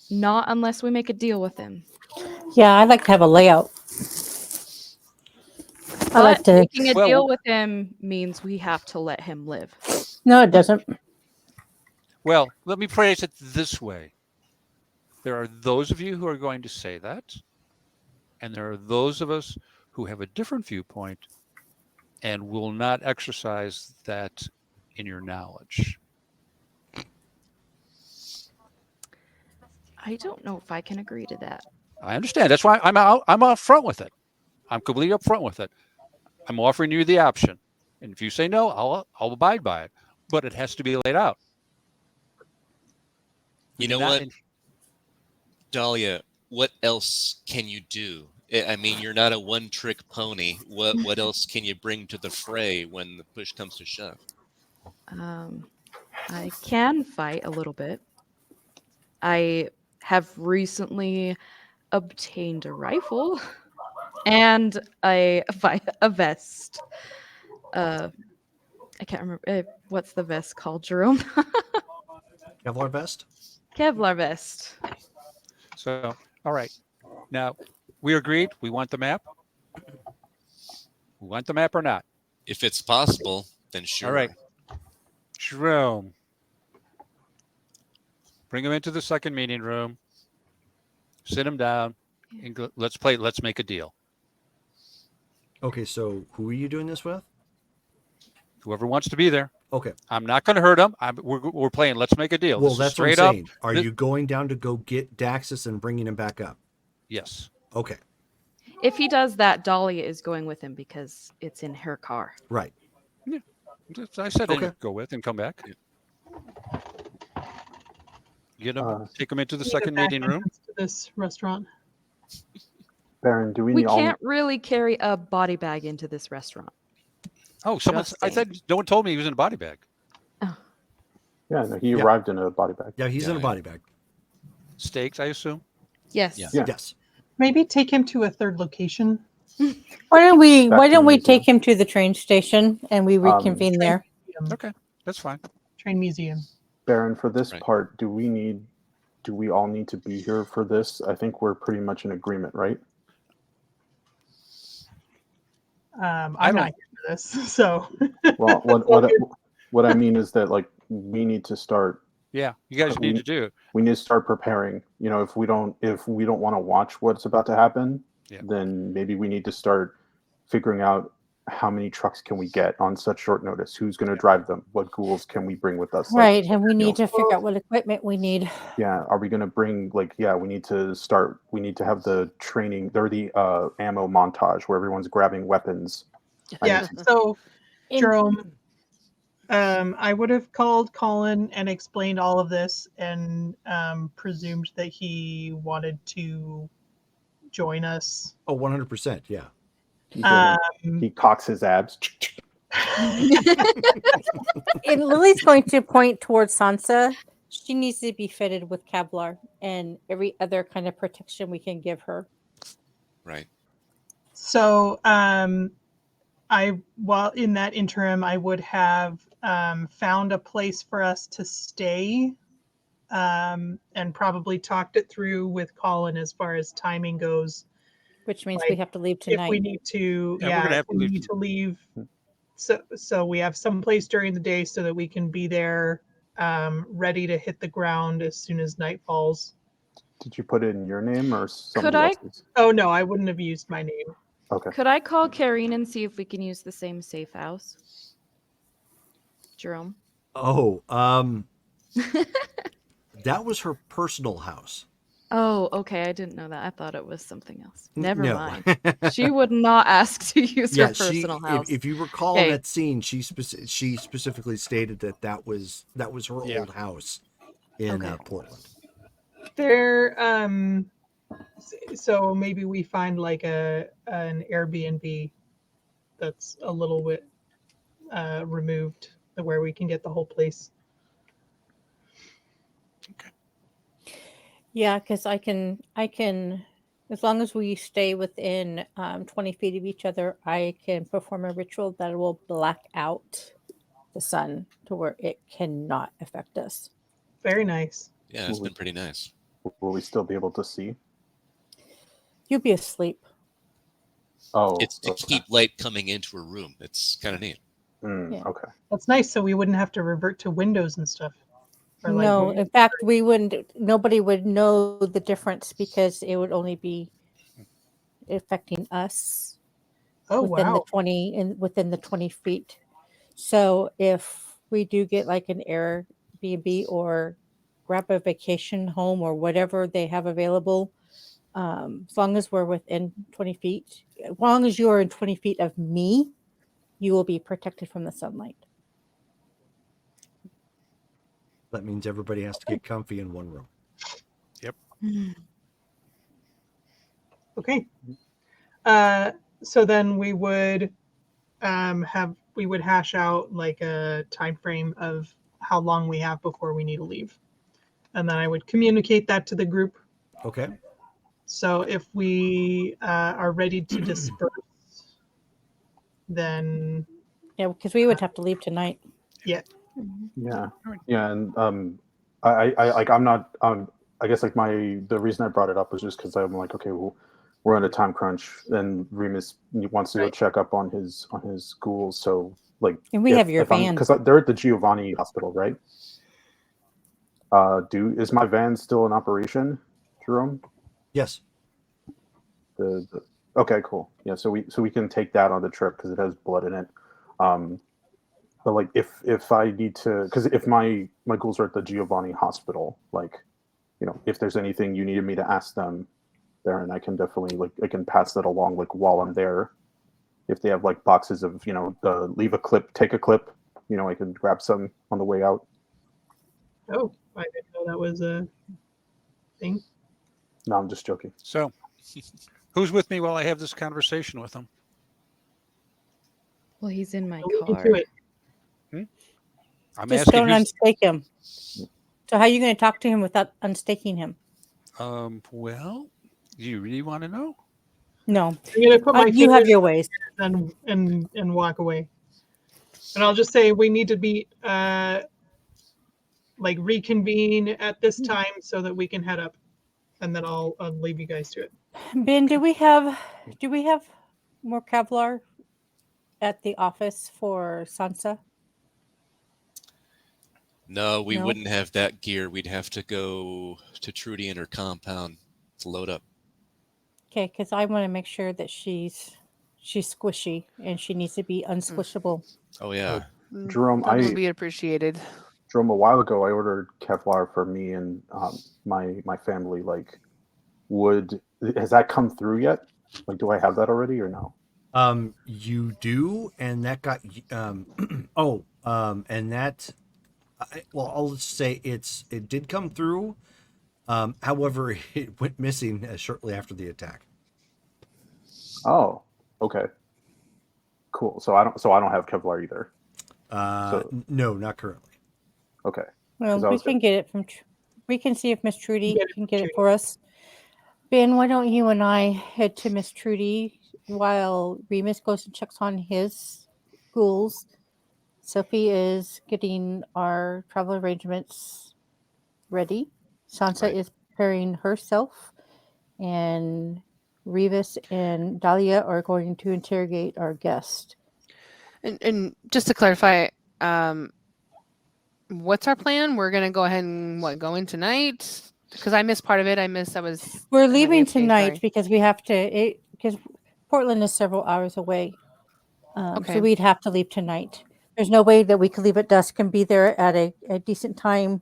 Not unless we make a deal with him. Yeah, I'd like to have a layout. I like But to. making a Well, deal with him means we have to let him live. No, it doesn't. Well, let me phrase it this way. There are those of you who are going to say that, and there are those of us who have a different viewpoint and will not exercise that in your knowledge. I don't know if I can agree to that. I understand. That's why I'm out front with it. I'm completely upfront with it. I'm offering you the option. And if you say no, I'll abide by it. But it has to be laid out. You know what, Dahlia? What else can you do? I mean, you're not a one-trick pony. What else can you bring to the fray when the push comes to shove? I can fight a little bit. I have recently obtained a rifle and a vest. I can't remember what's the vest called, Jerome. Kevlar vest. Kevlar vest. So, all right. Now, we agreed. We want the map. We want the map or not? If it's possible, then sure. All right. Jerome, Bring him into the second meeting room. Sit him down, and go, let's play. Let's make a deal. Okay, so who are you doing this with? Whoever wants to be there. Okay. I'm not going to hurt him. We're playing. Let's make a deal. Well, This is that's what I'm straight up. saying. Are you going down to go get Daxus and bringing him back up? Yes. Okay. If he does that, Dahlia is going with him because it's in her car. Right. Yeah. I said Okay. I'd go with and come back. Get him. Take him into the We need a second back meeting room. entrance to this restaurant. Baron, do we, We need all? can't really carry a body bag into this restaurant. Oh, someone. Just I said no one told me he was in a body bag. Yeah, no, he Yeah. arrived in a body bag. Yeah, he's in a Yeah. body bag. Steaks, I assume. Yes. Yeah. Yeah. Yes. Maybe take him to a third location. Why don't we Back why to don't the we museum. take him to the train station and we reconvene there? Okay, that's fine. Train museum. Baron, for this Right. part, do we all need to be here for this? I think we're pretty much in agreement, right? I'm don't- not here for this, so. Well, It's all good. what I mean is that like we need to start. Yeah, you guys need to do it. We need to start preparing. You know, if we don't want to watch what's about to happen, Yeah. then maybe we need to start figuring out how many trucks can we get on such short notice. Who's going to drive them? What ghouls can we bring with us? Like, Right, and we you know, need to figure out what equipment we need. yeah, are we going to bring like? Yeah, we need to start. We need to have the training. There, the ammo montage where everyone's grabbing weapons. Yeah, so In- Jerome, I would have called Colin and explained all of this and presumed that he wanted to join us. Oh, 100%. Yeah. He cocks his abs. And Lily's going to point towards Sansa. She needs to be fitted with Kevlar and every other kind of protection we can give her. Right. So, while in that interim, I would have found a place for us to stay, and probably talked it through with Colin as far as timing goes. Which means Like, we have to leave If we tonight. need to, Yeah, we're gonna if have to we leave need to leave, so we have some place during the day so that we can be there, ready to hit the ground as soon as night falls. Did you put it in your name or Could somebody I- else's? Oh no, I wouldn't have used my name. Okay. Could I call Karine and see if we can use the same safe house? Jerome. Oh, that was her personal house. Oh, okay. I didn't know that. I thought it was something else. Never No. mind. She would not ask to use her Yeah, personal house. if you recall in Okay. that scene, she specifically stated that was her Yeah. old house in Okay. Portland. There, so maybe we find like an Airbnb that's a little bit removed, where we can get the whole place. Yeah, because I can, as long as we stay within 20 feet of each other, I can perform a ritual that will black out the sun to where it cannot affect us. Very nice. Yeah, it's been pretty nice. Will we still be able to see? You'll be asleep. Oh, It's to okay. keep light coming into a room. It's kind of neat. Yeah. Okay. That's nice. So we wouldn't have to revert to windows and stuff. Or like- No, in fact, we wouldn't. Nobody would know the difference because it would only be affecting us Oh within wow. within the 20 feet. So if we do get like an Airbnb or grab a vacation home or whatever they have available, as long as we're within 20 feet, as long as you are in 20 feet of me, you will be protected from the sunlight. That means everybody has to get comfy in one room. Okay. So then we would hash out like a time frame of how long we have before we need to leave, and then I would communicate that to the group. Okay. So if we are ready to disperse, then Yeah, because we would have to leave tonight. Yeah. Yeah, and I like I'm not I guess like the reason I brought it up was just because I'm like, okay, well, we're on a time crunch, and Remus wants to go Right. check up on his schools. So like, And we have your van. because they're at the Giovanni Hospital, right? Is my van still in operation, Jerome? Yes. Okay, cool. Yeah, so we can take that on the trip because it has blood in it. But like if I need to, because if my ghouls are at the Giovanni Hospital, like, if there's anything you needed me to ask them there, and I can definitely, like, I can pass that along, like, while I'm there. If they have like boxes of, leave a clip, take a clip, I can grab some on the way out. Oh, I didn't know that was a thing. No, I'm just joking. So, who's with me while I have this conversation with him? Well, he's in my Leave you car. to it. I'm Just asking don't who's. unstake him. So how are you going to talk to him without unstaking him? Well, do you really want to know? No. I'm gonna put my You have fingers your ways. and walk away. And I'll just say we need to be like reconvene at this time so that we can head up, and then I'll leave you guys to it. Ben, do we have more Kevlar at the office for Sansa? No, we No? wouldn't have that gear. We'd have to go to Trudy and her compound to load up. Okay, because I want to make sure that she's squishy and she needs to be unsquishable. Oh yeah. Jerome, That would be appreciated. Jerome, a while ago, I ordered Kevlar for me and my family. Like, has that come through yet? Like, do I have that already or no? You do, and that got and that. Well, I'll just say it did come through. However, it went missing shortly after the attack. Oh, okay, cool. So I don't have Kevlar either. No, not currently. Okay. Well, we can get it from. We can see if Miss Trudy can get it for us. Ben, why don't you and I head to Miss Trudy while Remus goes and checks on his ghouls? Sophie is getting our travel arrangements ready. Sansa is preparing herself, and Revis and Dahlia are going to interrogate our guest. And just to clarify, what's our plan? We're gonna go ahead and go in tonight? Because I missed part of it. We're leaving tonight because we have to. Because Portland is several hours away, Okay. so we'd have to leave tonight. There's no way that we could leave at dusk and be there at a decent time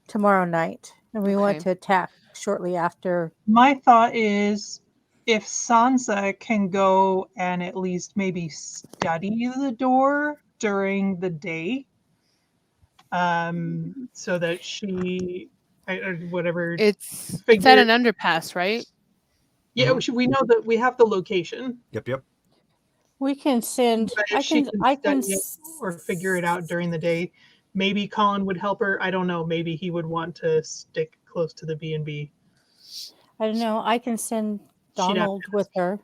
tomorrow night, and we want to attack shortly after. My thought is, if Sansa can go and at least maybe study the door during the day, so that she, or whatever. It's at an underpass, right? Yeah, we know that we have the location. Yep. We can send. But if I can or figure it out during the day. Maybe Colin would help her. I don't know. Maybe he would want to stick close to the B&B. I don't know. I can send Donald with her.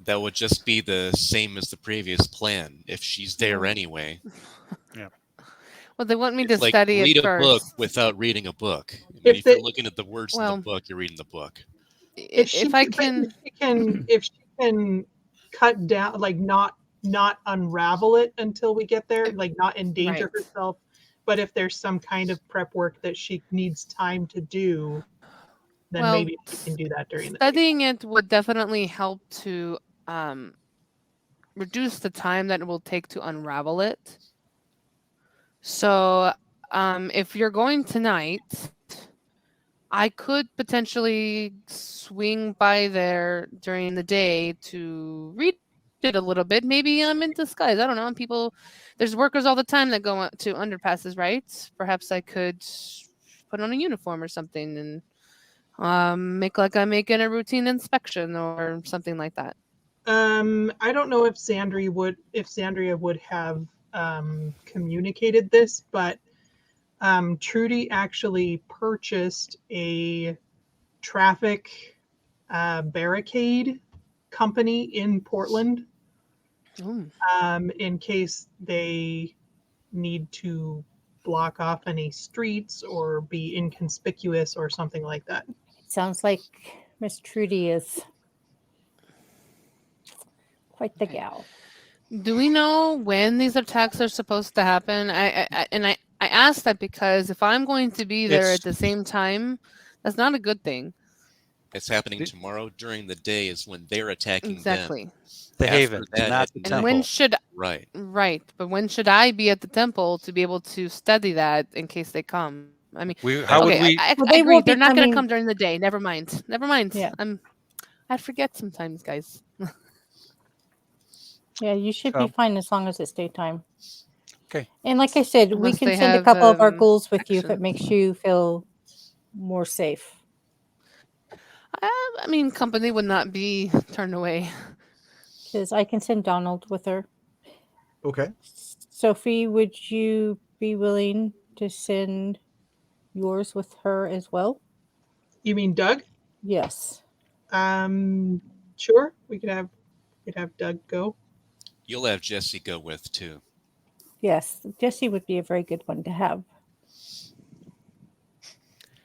That would just be the same as the previous plan if she's there anyway. Yeah. Well, they want me to Like, study read it a first. book without reading a book. If you're looking at the words in the book, you're reading the book. If she can cut down, like not unravel it until we get there, like not endanger herself, but if there's some kind of prep work that she needs time to do, then maybe she can do that during the day. Studying it would definitely help to reduce the time that it will take to unravel it. So if you're going tonight, I could potentially swing by there during the day to read it a little bit. Maybe I'm in disguise. I don't know. There's workers all the time that go to underpasses, right? Perhaps I could put on a uniform or something and make like I'm making a routine inspection or something like that. I don't know if Sandria would have communicated this, but Trudy actually purchased a traffic barricade company in Portland in case they need to block off any streets or be inconspicuous or something like that. It sounds like Miss Trudy is quite the gal. Do we know when these attacks are supposed to happen? I ask that because if I'm going to be there It's- at the same time, that's not a good thing. It's happening tomorrow during the day is when they're attacking Exactly. The After Haven, that, not at the night. And temple. when should Right. right? But when should I be at the temple to be able to study that in case they come? I mean, How would okay, we? I Well, they agree. won't be They're not going to coming- come during the day. Never mind. Never mind. Yeah. I forget sometimes, guys. Yeah, you should be So- fine as long as it's daytime. Okay. And like I said, we Unless can they send a have, couple of our ghouls with you if it action. makes you feel more safe. I mean, company would not be turned away. Because I can send Donald with her. Okay. Sophie, would you be willing to send yours with her as well? You mean Doug? Yes. Sure. We'd have Doug go. You'll have Jesse go with too. Yes. Jessie would be a very good one to have.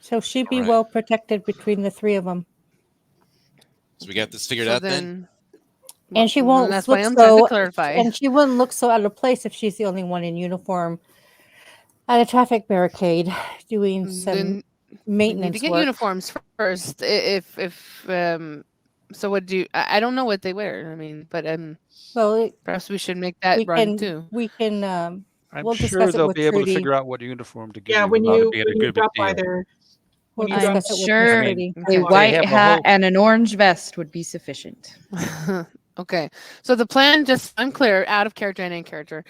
So she'd be Alright. well protected between the three of them. So we got this figured So out then? And she well, won't that's look why I'm trying so to clarify. and she wouldn't look so out of place if she's the only one in uniform at a traffic barricade doing some Then we need to maintenance get work. uniforms first. So what do you? I don't know what they wear. I mean, but Well, perhaps we should make that we run can too. I'm we'll sure discuss it they'll with be able to Trudy. figure out what uniform to give Yeah, you when without it you being a good big drop by deal. there. We'll when you I'm drop- discuss it with sure Miss a Trudy. Okay. white have a hat whole- and an orange vest would be sufficient. Okay, so the plan, just unclear, out of character and in character.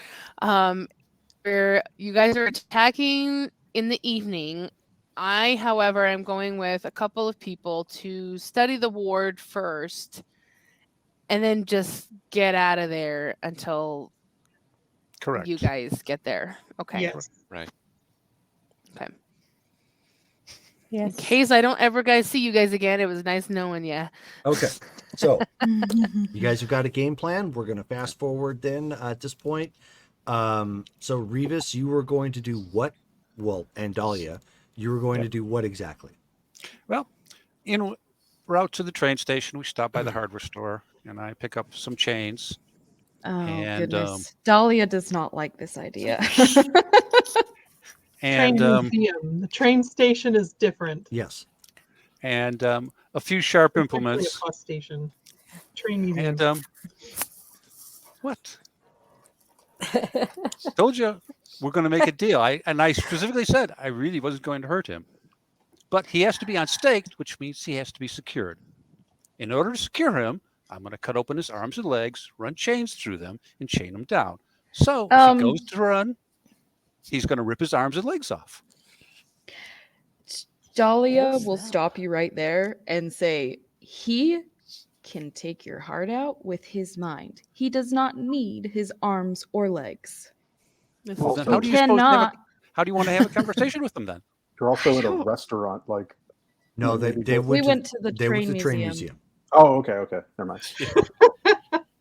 Where you guys are attacking in the evening. I, however, am going with a couple of people to study the ward first, and then just get out of there until Correct. you guys get there. Okay. Yes. Right. Okay. Yes. In case I don't ever guys see you guys again, it was nice knowing you. Okay. So you guys have got a game plan. We're going to fast forward then at this point. So Revis, you were going to do what? Well, and Dahlia, you were going to do what exactly? Well, en route to the train station, we stop by the hardware store, and I pick up some chains. Oh, And, goodness. Dahlia does not like this idea. And Train museum. The train station is different. Yes. and a few sharp It's actually implements. a bus station. Train museum. And what? Told you we're going to make a deal. I specifically said I really wasn't going to hurt him, but he has to be unstaked, which means he has to be secured. In order to secure him, I'm going to cut open his arms and legs, run chains through them, and chain him down. So if he goes to run, he's going to rip his arms and legs off. Dahlia will stop you right there and say, he can take your heart out with his mind. He does not need his arms or legs. This Well, is so- How do you supposed to have Cannot. how do you want to have a conversation with them then? You're also at a don't- restaurant, like. No, they, maybe they both- went We went to the they went train to the train museum. museum. Oh, okay. Never mind.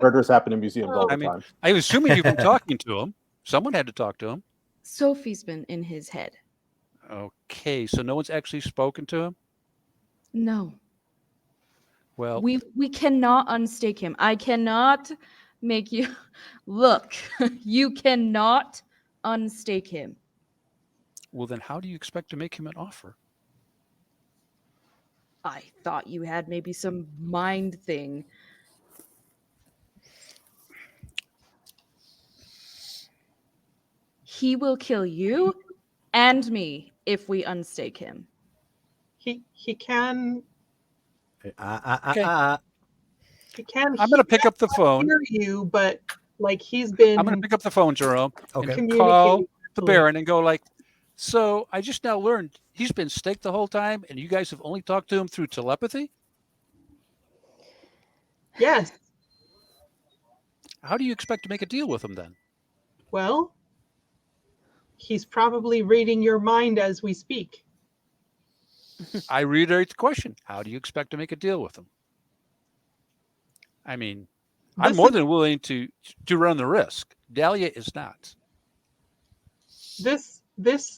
Murders happen in museums all the I mean, time. I'm assuming you've been talking to him. Someone had to talk to him. Sophie's been in his head. Okay, so no one's actually spoken to him? No. Well, We cannot unstake him. I cannot make you look. You cannot unstake him. well then how do you expect to make him an offer? I thought you had maybe some mind thing. He will kill you and me if we unstake him. He can Okay. he can I'm going to pick up the phone. hear you, but like he's been I'm going to pick up the phone, Jerome, Okay. and call communicating. the Baron and go like, so I just now learned he's been staked the whole time and you guys have only talked to him through telepathy? Yes. How do you expect to make a deal with him then? Well, he's probably reading your mind as we speak. I reiterate the question. How do you expect to make a deal with him? I mean, I'm This more is- than willing to run the risk. Dahlia is not. This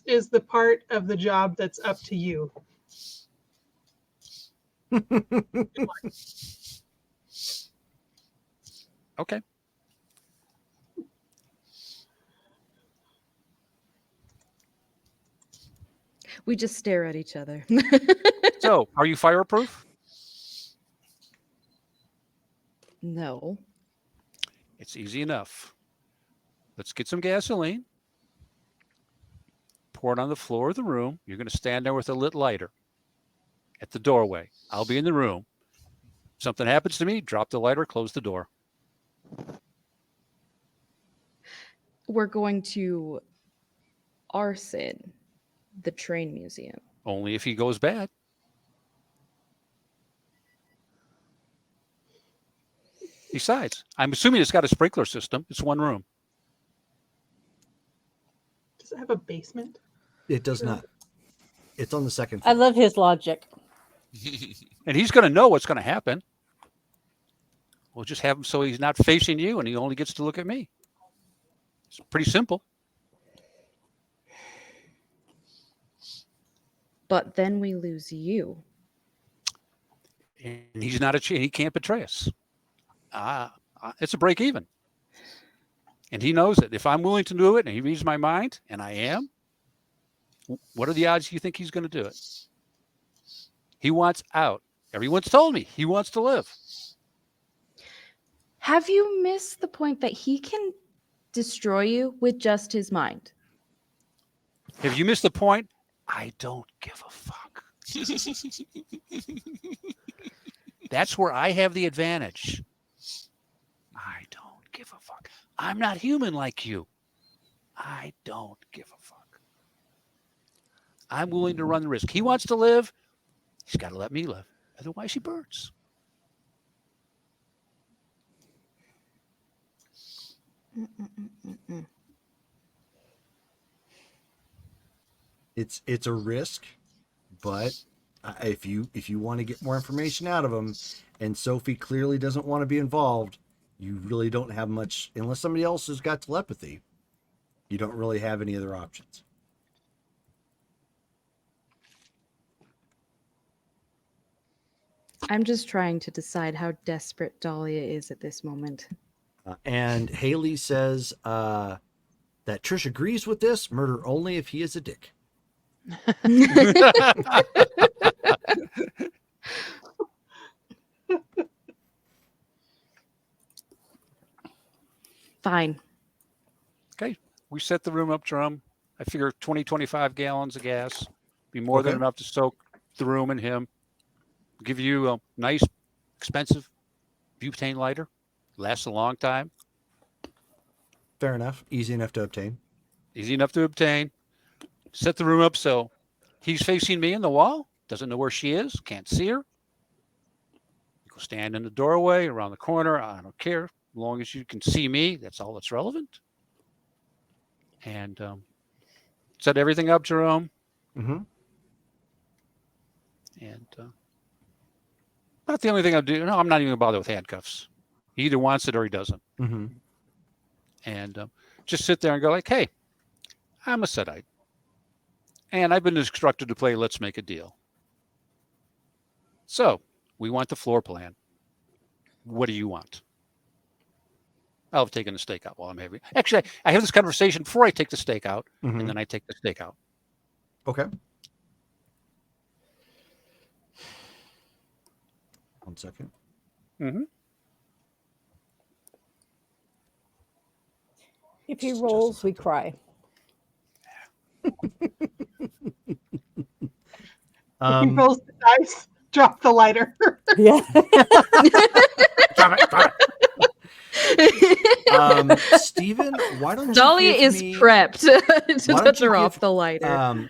is the part of the job that's up to you. Okay. We just stare at each other. So, are you fireproof? No. It's easy enough. Let's get some gasoline. Pour it on the floor of the room. You're going to stand there with a lit lighter at the doorway. I'll be in the room. Something happens to me, drop the lighter, close the door. We're going to arson the train museum. Only if he goes bad. Besides, I'm assuming it's got a sprinkler system. It's one room. Does it have a basement? It does not. It's on the second I floor. love his logic. And he's going to know what's going to happen. We'll just have him so he's not facing you and he only gets to look at me. It's pretty simple. But then we lose you. And he's not he can't betray us. It's a break even. And he knows it. If I'm willing to do it and he reads my mind, and I am, what are the odds you think he's going to do it? He wants out. Everyone's told me he wants to live. Have you missed the point that he can destroy you with just his mind? Have you missed the point? I don't give a fuck. That's where I have the advantage. I don't give a fuck. I'm not human like you. I don't give a fuck. I'm willing to run the risk. He wants to live. He's got to let me live. Otherwise, he burns. It's a risk, but if you want to get more information out of him, and Sophie clearly doesn't want to be involved, you really don't have much unless somebody else has got telepathy. You don't really have any other options. I'm just trying to decide how desperate Dahlia is at this moment. And Haley says that Trish agrees with this. Murder only if he is a dick. Fine. Okay. We set the room up, Drum. I figure 20, 25 gallons of gas. Be more than Okay. enough to soak the room and him. Give you a nice, expensive butane lighter. Lasts a long time. Fair enough. Easy enough to obtain. Easy enough to obtain. Set the room up so he's facing me in the wall. Doesn't know where she is. Can't see her. You go stand in the doorway, around the corner. I don't care. As long as you can see me, that's all that's relevant. And set everything up, Jerome. Mm-hmm. And not the only thing I'll do. No, I'm not even going to bother with handcuffs. He either wants it or he doesn't. Mm-hmm. And just sit there and go like, hey, I'm a Sedite. And I've been instructed to play Let's Make a Deal. So we want the floor plan. What do you want? I'll have taken the steak out while I'm having. Actually, I have this conversation before I take the steak out, Mhm. and then I take the steak out. Okay. 1 second. Mm-hmm. If he rolls, we cry. He rolls the dice, drop the lighter. Yeah. Stephen, why don't you Dahlia give is me, prepped why to don't touch you her give, off the lighter.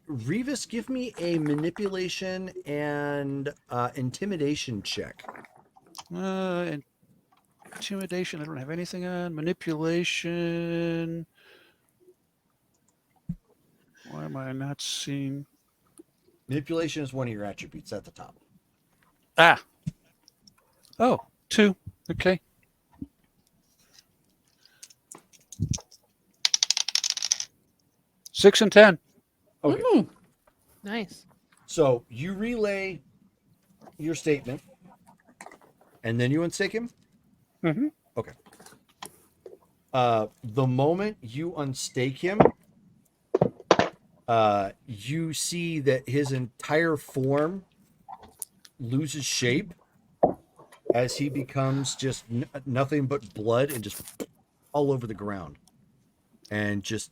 Revis, give me a manipulation and intimidation check. Intimidation, I don't have anything on. Manipulation. Why am I not seeing? Manipulation is one of your attributes at the top. Ah. Oh, 2. Okay. Six and 10. Okay. Nice. So you relay your statement, and then you unstake him? Mm-hmm. Okay. The moment you unstake him, you see that his entire form loses shape as he becomes just nothing but blood and just all over the ground and just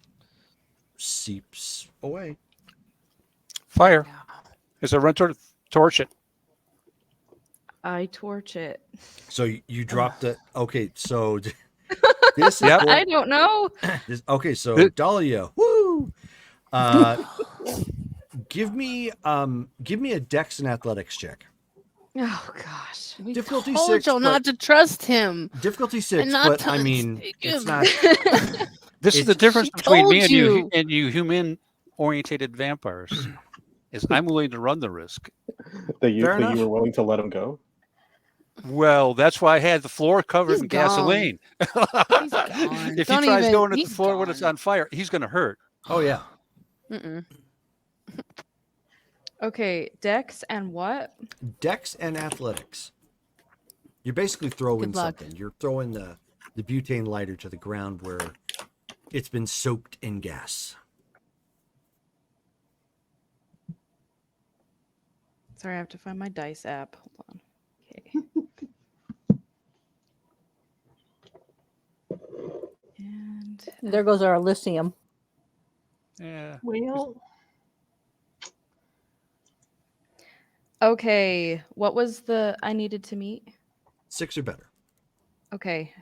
seeps away. Fire. Is a run torch it. I torch it. So you dropped the. Okay, so this is. Yep. I don't know. Okay, so Dahlia, woo! Give me a Dex and Athletics check. Oh gosh. We Difficulty told 6, y'all not to trust him. Difficulty 6, And not but I to mean, take it's him. not. This is the It's- difference She between me told and you human-orientated vampires. Is I'm willing to run the risk. That you Fair enough. were willing to let him go. Well, that's why I had the floor covered He's in gone. gasoline. He's gone. If Don't he tries even- going to the he's floor when it's gone. on fire, he's going to hurt. Oh yeah. Mm-mm. Okay, Dex and what? Dex and Athletics. You're basically throwing Good luck. something. You're throwing the butane lighter to the ground where it's been soaked in gas. Sorry, I have to find my dice app. Hold on. Okay. And There goes our Elysium. Yeah. Well, okay, what was the I needed to meet? 6 or better. Okay.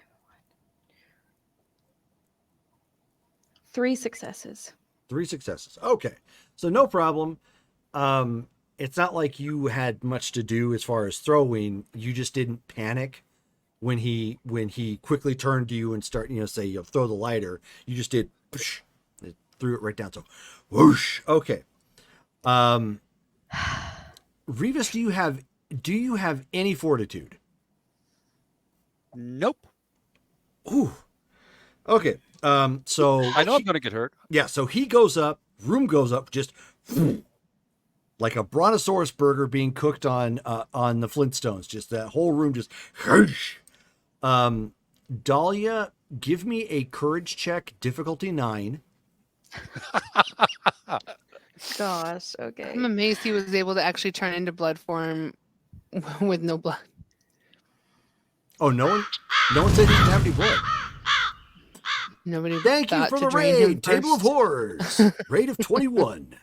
3 successes. 3 successes. Okay. So no problem. It's not like you had much to do as far as throwing. You just didn't panic when he quickly turned to you and say throw the lighter. You just did whoosh, it threw it right down. So whoosh. Okay. Revis, do you have any fortitude? Nope. Ooh. Okay. So I know I'm going to get hurt. yeah, so he goes up, room goes up, just like a brontosaurus burger being cooked on the Flintstones. Just that whole room just. Dahlia, give me a courage check, difficulty 9. Gosh, okay. I'm amazed he was able to actually turn into blood form with no blood. Oh, no one said he didn't have any blood. Nobody. Thank you thought for to the drain him raid, Table of first. Horrors, raid of 21.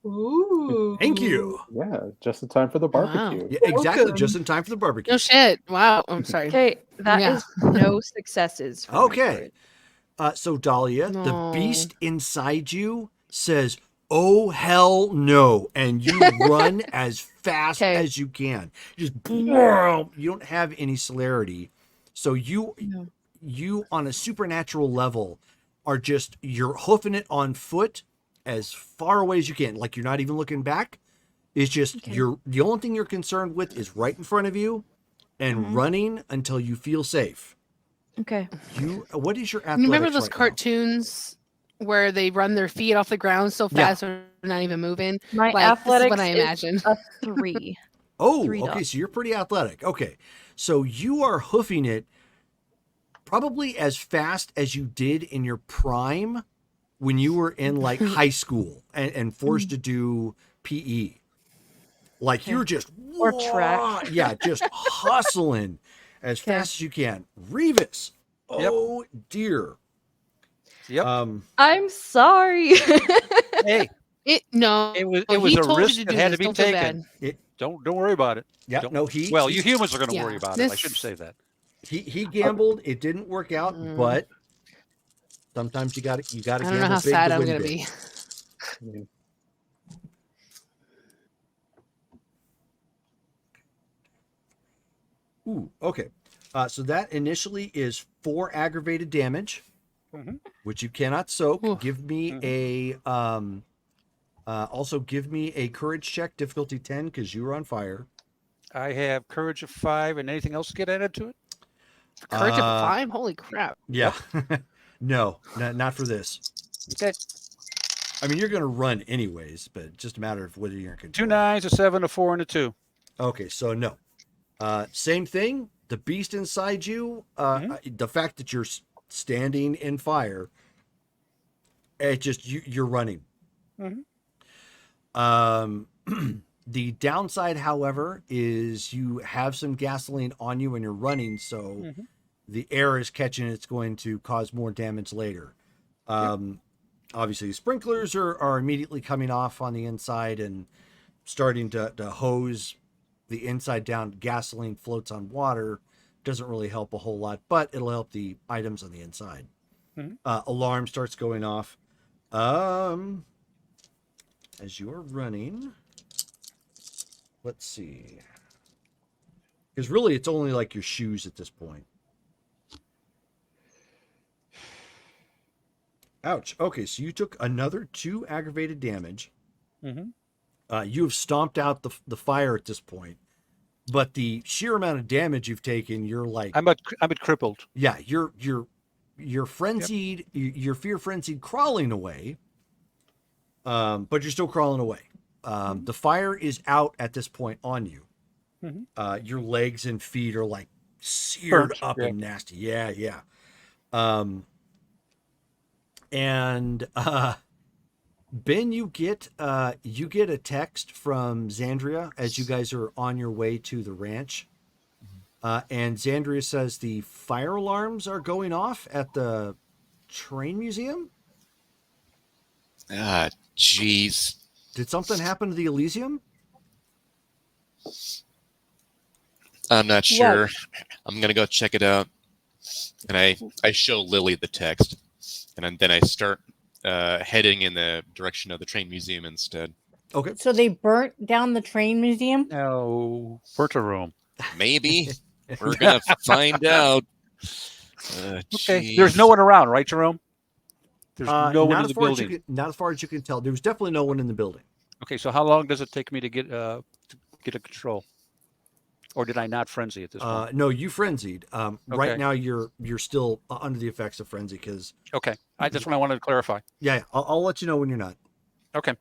ooh. Thank you. Yeah, just in time for the barbecue. Yeah, exactly, Welcome. just in time for the barbecue. No shit. Wow. I'm sorry. Okay, that is Yeah. no successes. For my Okay. courage. So Dahlia, No. the beast inside you says, "Oh hell no!" and you run as fast Okay. as you can. You don't have any celerity, so you on a supernatural level are you're hoofing it on foot as far away as you can. Like you're not even looking back. It's just the only thing you're concerned with is right in front of you, and running until you feel safe. Okay. What is your athletics? You remember those right now? cartoons where they run their feet off the ground so Yeah. fast they're not even moving? My Like, this is athletics what I is imagine. a 3. Oh, 3 okay. dots. So you're pretty athletic. Okay. So you are hoofing it probably as fast as you did in your prime when you were in like high school and forced to do PE. Like you're just Or track. Yeah, just hustling as fast as you can. Revis. Oh dear. Yep. I'm sorry. Hey, It no. it was he a told you risk to that do had this. to be Don't feel taken. bad. Don't worry about it. Yeah, Don't- no, he Well, you humans are going to Yeah, worry about it. I this- shouldn't say that. he gambled. It didn't work out, but sometimes you got to I don't know gamble how big sad to I'm win gonna big. be. I mean, Ooh, okay. So that initially is 4 aggravated damage, which you cannot soak. Oof. Give me a also give me a courage check, difficulty 10, because you were on fire. I have courage of 5, and anything else get added to it? Courage of 5? Holy crap. Yeah. No, not for this. Okay. I mean, you're going to run anyways, but it's just a matter of whether you're in 2 control. 9s, a 7, a 4, and a 2. Okay, so no. Same thing. The beast inside you, the fact that you're standing in fire, it just you're running. Um, the downside, however, is you have some gasoline on you when you're running, so Mhm. the air is catching. It's going to cause more damage later. Obviously, sprinklers are immediately coming off on the inside and starting to hose the inside down. Gasoline floats on water, doesn't really help a whole lot, but it'll help the items on the inside. Mhm. Alarm starts going off. As you're running, let's see. Because really, it's only like your shoes at this point. Ouch. Okay, so you took another 2 aggravated damage. Mhm. You have stomped out the fire at this point, but the sheer amount of damage you've taken, you're like, I'm at crippled. yeah, you're frenzied, you're fear frenzied, crawling away. But you're still crawling away. The fire is out at this point on you. Mhm. Your legs and feet are like seared Burnt, up yeah. and nasty. Yeah, yeah. And Ben, you get a text from Xandria as you guys are on your way to the ranch. And Xandria says the fire alarms are going off at the train museum. Ah, jeez. Did something happen to the Elysium? I'm not sure. I'm gonna go check it out. And I show Lily the text, and then I start heading in the direction of the train museum instead. Okay. So they burnt down the train museum? No, Berta room. Maybe we're gonna find out. Okay. There's no one around, right, Jerome? There's no one in the building. Not as far as you can tell. There was definitely no one in the building. Okay, so how long does it take me to get a control? Or did I not frenzy at this point? No, you frenzied. Right Okay. now, you're still under the effects of frenzy because. Okay, that's what I wanted to clarify. Yeah, I'll let you know when you're not. Okay.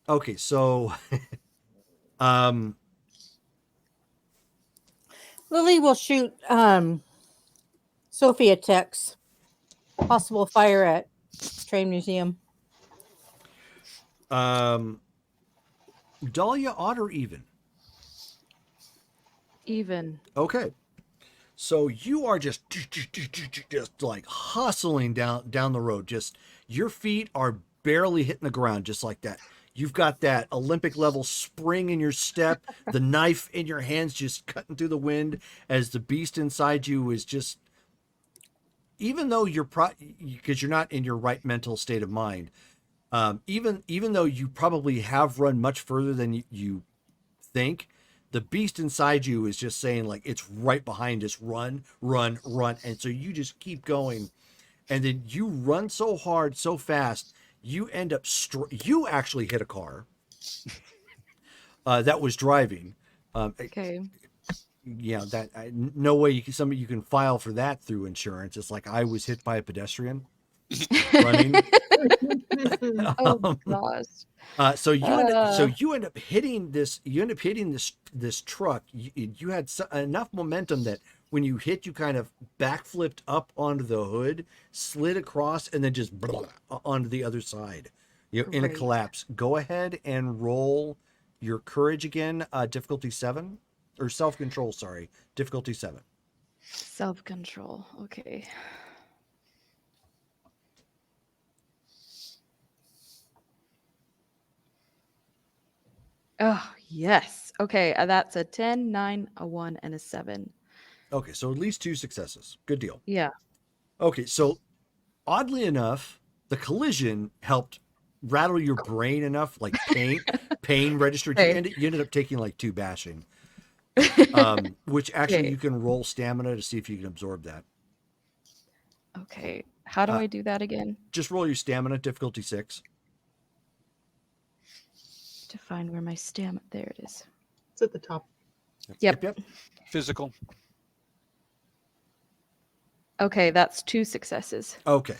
Okay, so, Lily will shoot Sophie a text. Possible fire at train museum. Dahlia, odd or even? Even. Okay, so you are just like hustling down the road. Just your feet are barely hitting the ground, just like that. You've got that Olympic level spring in your step, the knife in your hands, just cutting through the wind as the beast inside you is just. Even though because you're not in your right mental state of mind, even though you probably have run much further than you think, the beast inside you is just saying like it's right behind us, run, run, run, and so you just keep going, and then you run so hard, so fast, you end up you actually hit a car that was driving. Okay. Yeah, no way you can file for that through insurance. It's like I was hit by a pedestrian running. Oh gosh. So you end up hitting this. You end up hitting this truck. You had enough momentum that when you hit, you kind of backflipped up onto the hood, slid across, and then just onto the other side. You're in a Great. collapse. Go ahead and roll your courage again. Difficulty 7 or self-control. Sorry, difficulty 7. Self-control. Okay. Oh, yes. Okay, that's a 10, 9, a 1, and a 7. Okay, so at least 2 successes. Good deal. Yeah. Okay, so oddly enough, the collision helped rattle your brain enough, like pain registered. Okay. You ended up taking like 2 bashing, which actually Okay. you can roll stamina to see if you can absorb that. Okay. How do I do that again? Just roll your stamina, difficulty 6. To find where my stamina. There it is. It's at the top. Yep. Physical. Okay, that's 2 successes. Okay,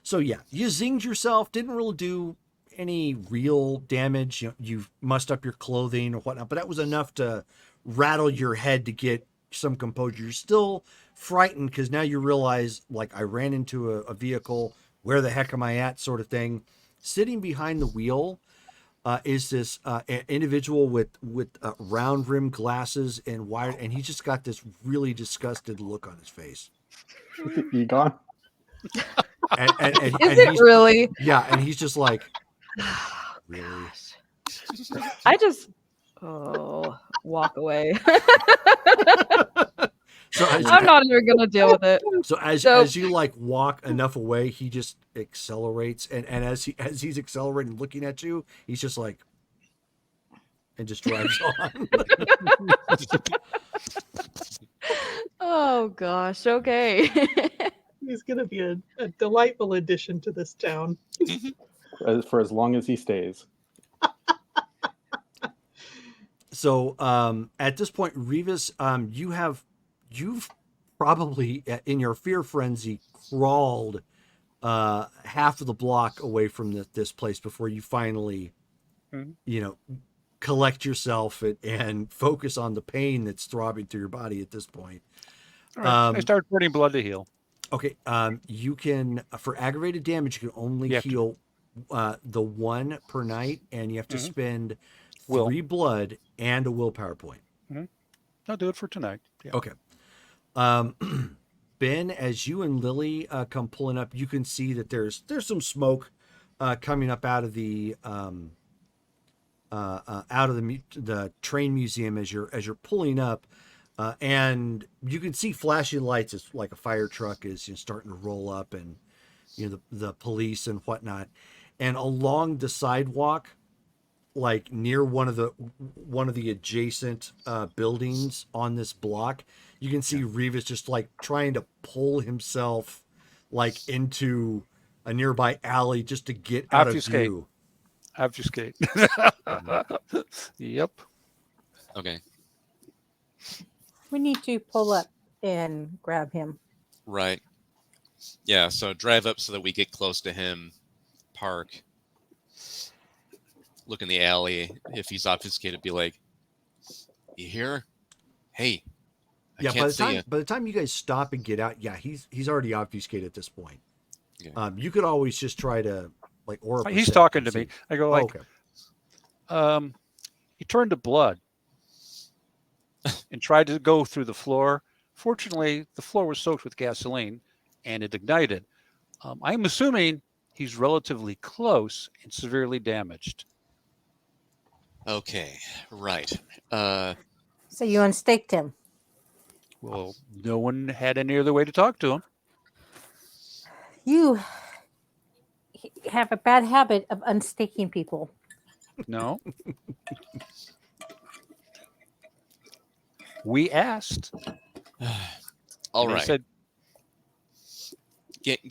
so yeah, you zinged yourself. Didn't really do any real damage. You mussed up your clothing or whatnot, but that was enough to rattle your head to get some composure. You're still frightened because now you realize, like, I ran into a vehicle. Where the heck am I at? Sort of thing. Sitting behind the wheel, is this individual with round rim glasses and wide, and he's just got this really disgusted look on his face. Egon? And Is and it he's, really? yeah, and he's just like, Oh, really? gosh. I just walk away. So I'm not even gonna deal with it. So as So- as you like walk enough away, he just accelerates, and as he's accelerating, looking at you, he's just like, and just drives on. Oh gosh. Okay. He's going to be a delightful addition to this town. For as long as he stays. So at this point, Revis, you've probably in your fear frenzy crawled half of the block away from this place before you finally, Mhm. Collect yourself and focus on the pain that's throbbing through your body at this point. All right. I start burning blood to heal. Okay, you can, for aggravated damage, you can only You have to- heal the one per night, and you have to Mhm. spend Will. 3 blood and a willpower point. I'll do it for tonight. Yeah. Okay. Ben, as you and Lily come pulling up, you can see that there's some smoke coming up out of the the train museum as you're pulling up, and you can see flashing lights as like a fire truck is starting to roll up, and the police and whatnot, and along the sidewalk, like near one of the adjacent buildings on this block, you can see Revis just like trying to pull himself like into a nearby alley just to get out of Obfuscate. view. Obfuscate. Yep. Okay. We need to pull up and grab him. Right. Yeah, so drive up so that we get close to him, park, look in the alley. If he's obfuscated, be like, "You here? Hey, I Yeah, can't see you." by the time you guys stop and get out, yeah, he's already obfuscated at this point. Okay. You could always just try to like aura. He's percept talking and to me. see. I go Oh, like, okay. he turned to blood and tried to go through the floor. Fortunately, the floor was soaked with gasoline and it ignited. I'm assuming he's relatively close and severely damaged. Okay, right. So you unstaked him. Well, no one had any other way to talk to him. You have a bad habit of unstaking people. No. We asked. All and right. They said,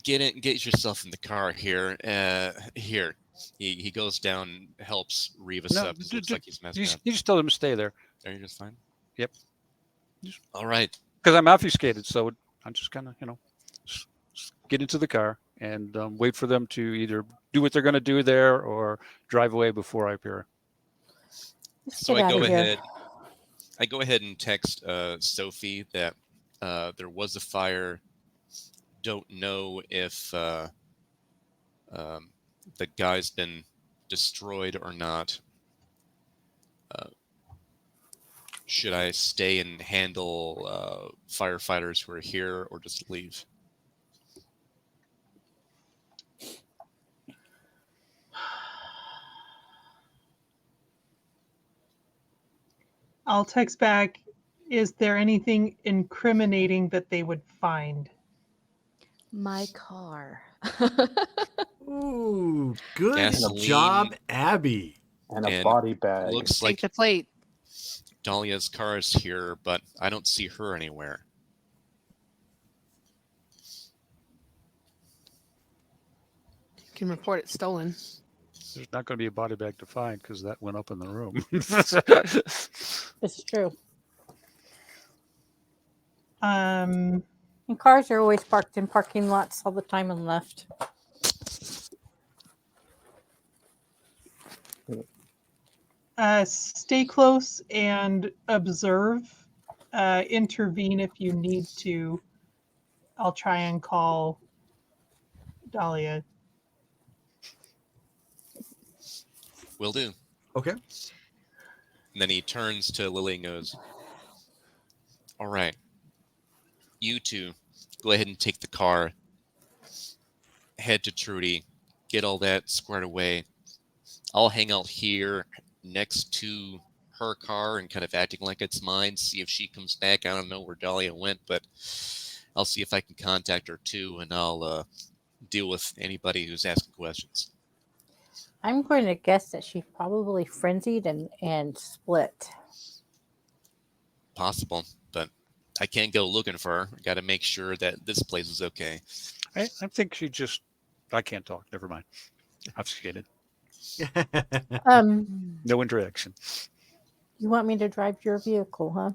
Get yourself in the car here. Here. He goes down, helps Revis No, up. Looks like he's messed you up. just told him to stay there Are you just fine? Yep. All right. because I'm obfuscated. So I'm just kind of, get into the car and wait for them to either do what they're going to do there or drive away before I appear. Just So get I out go of here. ahead. I go ahead and text Sophie that there was a fire. Don't know if the guy's been destroyed or not. Should I stay and handle firefighters who are here, or just leave? I'll text back, is there anything incriminating that they would find? My car. Ooh, good Gasoline. job, Abby. And a And body bag. Looks Take like the plate. Dahlia's car is here, but I don't see her anywhere. You can report it stolen. There's not going to be a body bag to find because that went up in the room. This is true. Um, And cars are always parked in parking lots all the time and left. stay close and observe. Intervene if you need to. I'll try and call Dahlia. Will do. Okay. And then he turns to Lily and goes, "All right, you two, go ahead and take the car, head to Trudy, get all that squared away. I'll hang out here next to her car and kind of acting like it's mine, see if she comes back. I don't know where Dahlia went, but I'll see if I can contact her too, and I'll deal with anybody who's asking questions." I'm going to guess that she probably frenzied and split. Possible, but I can't go looking for her. I got to make sure that this place is okay. I think she just. I can't talk. Never mind. Obfuscated. No interaction. You want me to drive your vehicle, huh?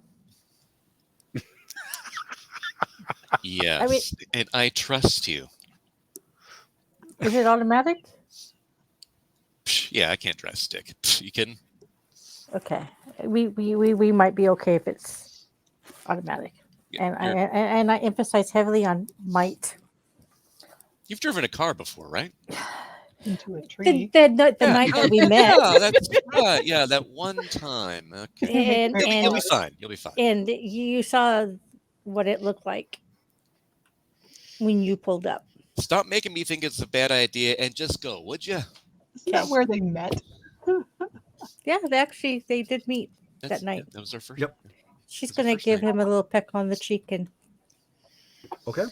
Yes, and I trust you. Is it automatic? Psh, yeah, I can't drive stick. Psh, you kidding? Okay. We might be okay if it's automatic. Yeah, And I emphasize heavily on might. you've driven a car before, right? Into a tree. The night that we met. Yeah, that's right. Yeah, that one time. Okay. And You'll be fine. You'll be fine. And you saw what it looked like when you pulled up. Stop making me think it's a bad idea and just go, would you? Isn't that where they met? Yeah, they did meet that night. That was our first. Yep. She's going to give him a little peck on the cheek and Okay.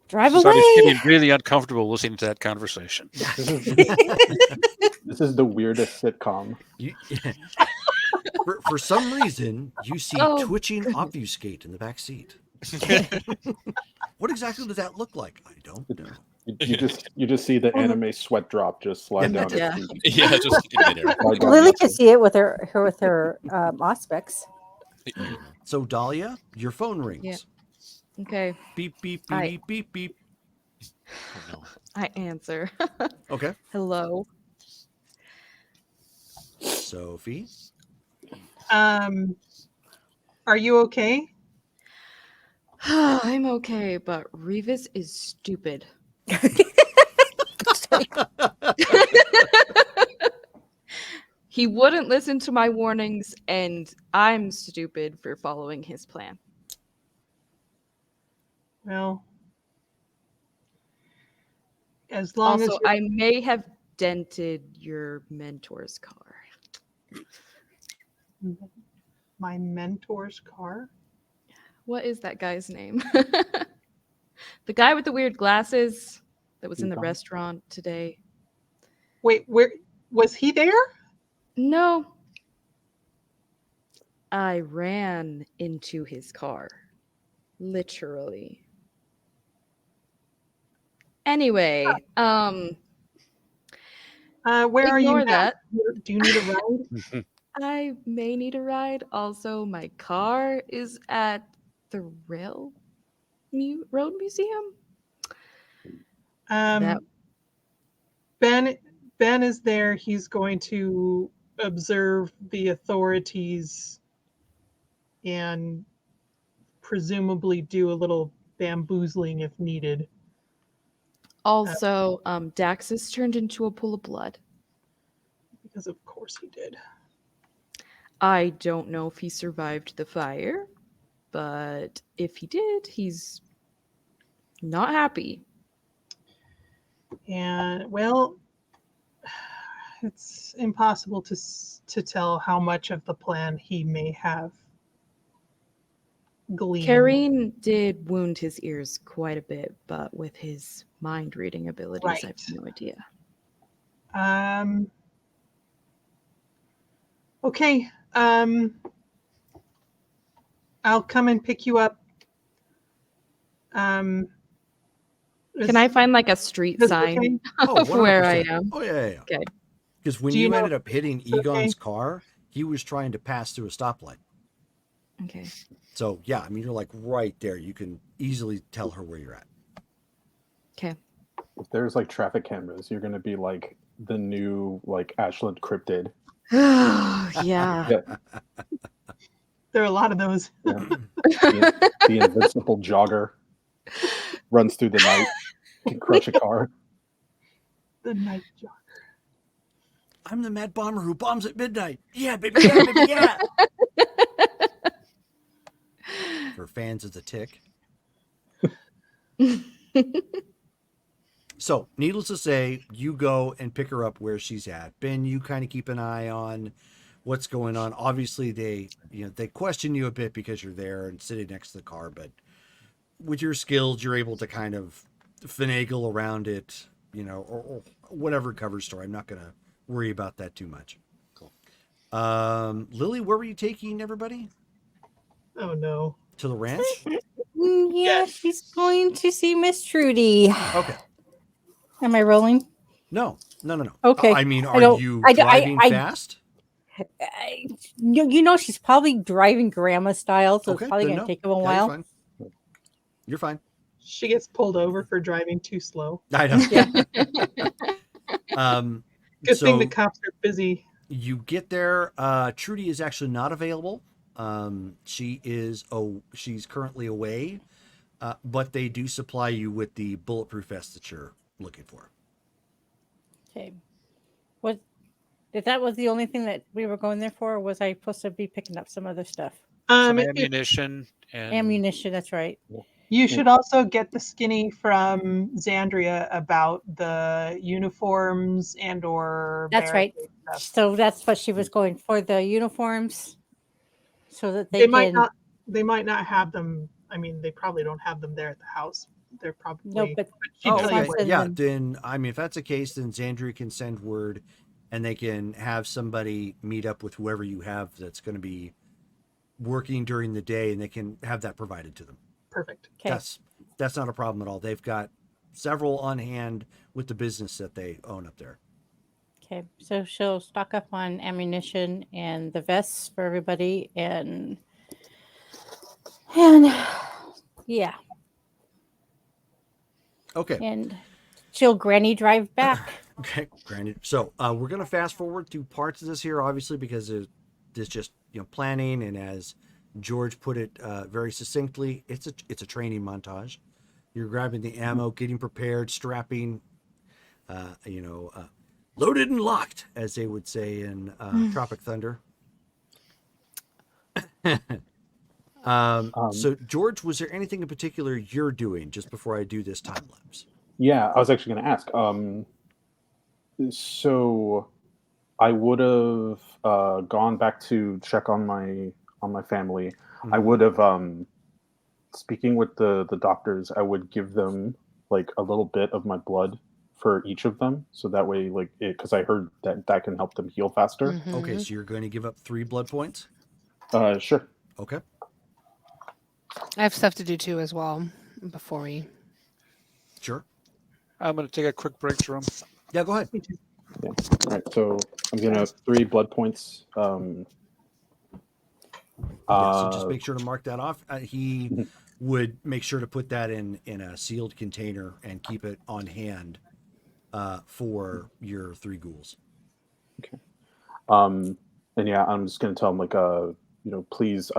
drive Somebody's away. getting really uncomfortable listening to that conversation. This is the weirdest sitcom. For some reason, you see Oh, twitching obfuscate in the back seat. What exactly does that look like? I don't know. You just see the anime sweat drop just slide down. Yeah. His feet. Yeah, just in midair. Slide down Lily his can feet. see it with her aspects. So Dahlia, your phone rings. Yeah. Okay, Beep beep beep I- beep beep beep. Oh, no. I answer. Okay. Hello. Sophie. Are you okay? I'm okay, but Revis is stupid. He wouldn't listen to my warnings, and I'm stupid for following his plan. Well, as long Also, as I may have dented your mentor's car. my mentor's car. What is that guy's name? The guy with the weird glasses that was in the Yukon? restaurant today. Wait, where was he there? No. I ran into his car. Literally. Anyway, Where are you ignore now? that. Do you need a ride? I may need a ride. Also, my car is at the Road Museum. That- Ben is there. He's going to observe the authorities and presumably do a little bamboozling if needed. Also, Daxus turned into a pool of blood. Because of course he did. I don't know if he survived the fire, but if he did, he's not happy. And well, it's impossible to tell how much of the plan he may have gleaned. Karine did wound his ears quite a bit, but with his mind reading abilities, I have Right. no idea. Okay. I'll come and pick you up. Can I find like a street this sign okay? Oh, of where I 100%. am? Oh yeah. Okay. Because when Do you you know ended up hitting it's okay? Egon's car, he was trying to pass through a stoplight. Okay. So yeah, I mean you're like right there. You can easily tell her where you're at. Okay. If there's like traffic cameras, you're gonna be like the new like Ashland cryptid. Yeah. Yeah, There are a lot of those. yeah. The invincible jogger runs through the night, can crush a car. The night jogger. I'm the mad bomber who bombs at midnight. Yeah, baby, yeah, baby, yeah. For fans of the Tick. So, needless to say, you go and pick her up where she's at. Ben, you kind of keep an eye on what's going on. Obviously, they question you a bit because you're there and sitting next to the car, but with your skills, you're able to kind of finagle around it, or whatever cover story. I'm not going to worry about that too much. Cool. Lily, where were you taking everybody? Oh no. To the ranch? Yeah, Yes. she's going to see Miss Trudy. Okay. Am I rolling? No. Okay. I mean, I are don't- you I- driving I- fast? She's probably driving grandma style, so Okay, it's probably then going no. to take them a Yeah, while. You're fine. She gets pulled over for driving too slow. I know. Yeah. Good thing the So cops are busy. you get there. Trudy is actually not available. She's currently away, but they do supply you with the bulletproof vest that you're looking for. Okay. If that was the only thing that we were going there for, or was I supposed to be picking up some other stuff? Some It- ammunition and Ammunition, that's right. You should also get the skinny from Xandria about the uniforms and or That's right. barricade stuff. So that's what she was going for, the uniforms, so that They they might can. not. They might not have them. I mean, they probably don't have them there at the house. They're probably. No, but she'd Oh, tell that's you okay. why I where. said Yeah. them. Then, I mean, if that's the case, then Xandria can send word, and they can have somebody meet up with whoever you have that's going to be working during the day, and they can have that provided to them. Perfect. Okay. That's not a problem at all. They've got several on hand with the business that they own up there. Okay, so she'll stock up on ammunition and the vests for everybody, and yeah, Okay. and she'll granny drive back. Okay, granted. So we're going to fast forward through parts of this here, obviously, because there's just planning, and as George put it very succinctly, it's a training montage. You're grabbing the ammo, getting prepared, strapping, loaded and locked, as they would say in Tropic Thunder. So George, was there anything in particular you're doing just before I do this time lapse? Yeah, I was actually going to ask. So I would have gone back to check on my family. I would have, speaking with the doctors, I would give them like a little bit of my blood for each of them, so that way, like, because I heard that can help them heal faster. Okay, so you're going to give up 3 blood points. Sure. Okay. I have stuff to do too as well before we. Sure. I'm going to take a quick break, Jerome. Yeah, go ahead. Yeah. All right. So I'm gonna have 3 blood points. So just make sure to mark that off. He would make sure to put that in a sealed container and keep it on hand for your 3 ghouls. Okay. And yeah, I'm just gonna tell him like, please,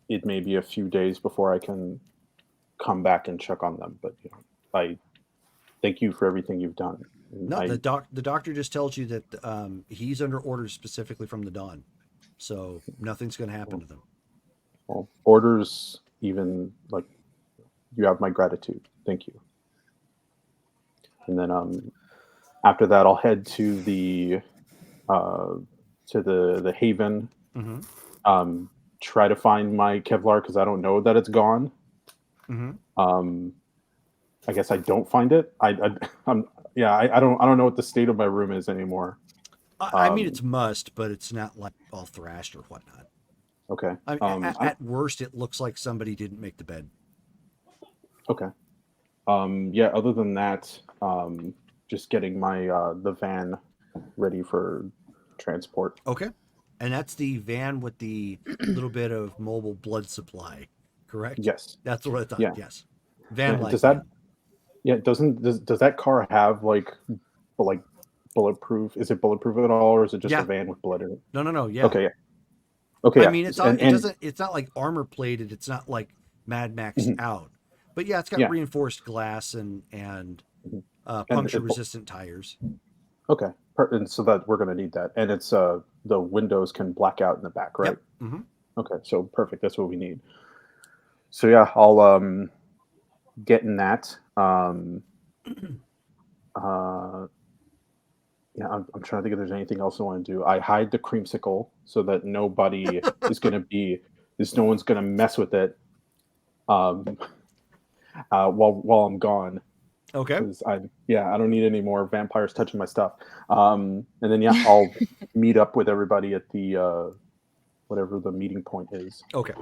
it may be a few days before I can come back and check on them, but I thank you for everything you've done. No, the doctor just tells you that he's under orders specifically from the Dawn, so nothing's going to happen to them. Well, orders, even like, you have my gratitude. Thank you. And then after that, I'll head to the Haven. Mm-hmm. Try to find my Kevlar because I don't know that it's gone. Mm-hmm. I guess I don't find it. I don't know what the state of my room is anymore. I mean, it's must, but it's not like all thrashed or whatnot. Okay. I mean, at worst, it looks like somebody didn't make the bed. Okay. Yeah. Other than that, just getting my the van ready for transport. Okay. And that's the van with the little bit of mobile blood supply, correct? Yes. That's what I thought. Yeah. Yes. Van like. Does that? Yeah. Does that car have like bulletproof? Is it bulletproof at all, or is it just a van with blood in it? No. Yeah. Okay. Yeah. Okay. I mean, it's not like armor plated. It's not like Mad Max out. But yeah, it's got reinforced glass and puncture resistant tires. Okay. And so that we're going to need that. And it's the windows can black out in the back, right? Yep. Mm-hmm. Okay. So perfect. That's what we need. So yeah, I'll get in that. Uh, yeah, I'm trying to think if there's anything else I want to do. I hide the creamsicle so that nobody is going to be, is no one's going to mess with it um, while I'm gone. Okay. Because I don't need any more vampires touching my stuff. And then yeah, I'll meet up with everybody at the whatever the meeting point is. Okay.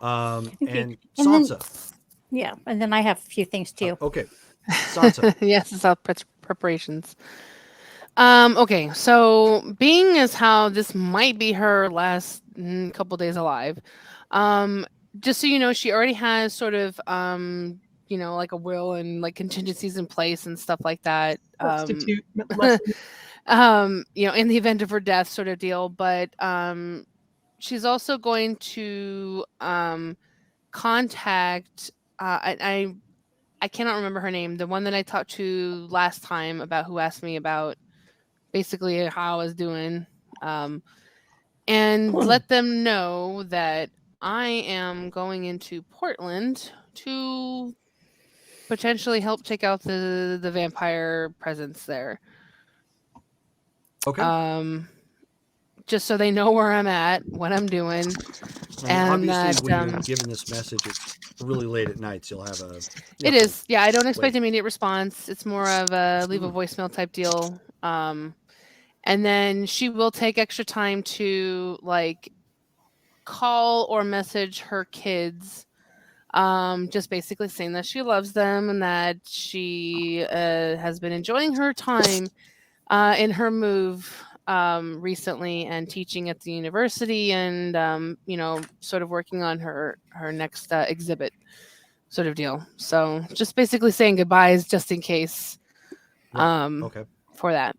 Okay. And And then, Sansa. yeah, and then I have a few things too. Okay. Sansa. Yes, it's all preparations. Okay, so being as how this might be her last couple days alive, um, just so you know, she already has sort of like a will and like contingencies in place and stuff like that. Substitute lesson. In the event of her death, sort of deal. But she's also going to contact. I cannot remember her name. The one that I talked to last time about who asked me about basically how I was doing, and let them know that I am going into Portland to potentially help take out the vampire presence there. Okay. Just so they know where I'm at, what I'm doing, and obviously, that when you're given this message, it's really late at night, so you'll have a. it is. Yeah, I don't expect wait. immediate response. It's more of a leave a voicemail type deal. And then she will take extra time to like call or message her kids, just basically saying that she loves them and that she has been enjoying her time in her move recently and teaching at the university and sort of working on her next exhibit sort of deal. So just basically saying goodbyes just in case Okay. for that.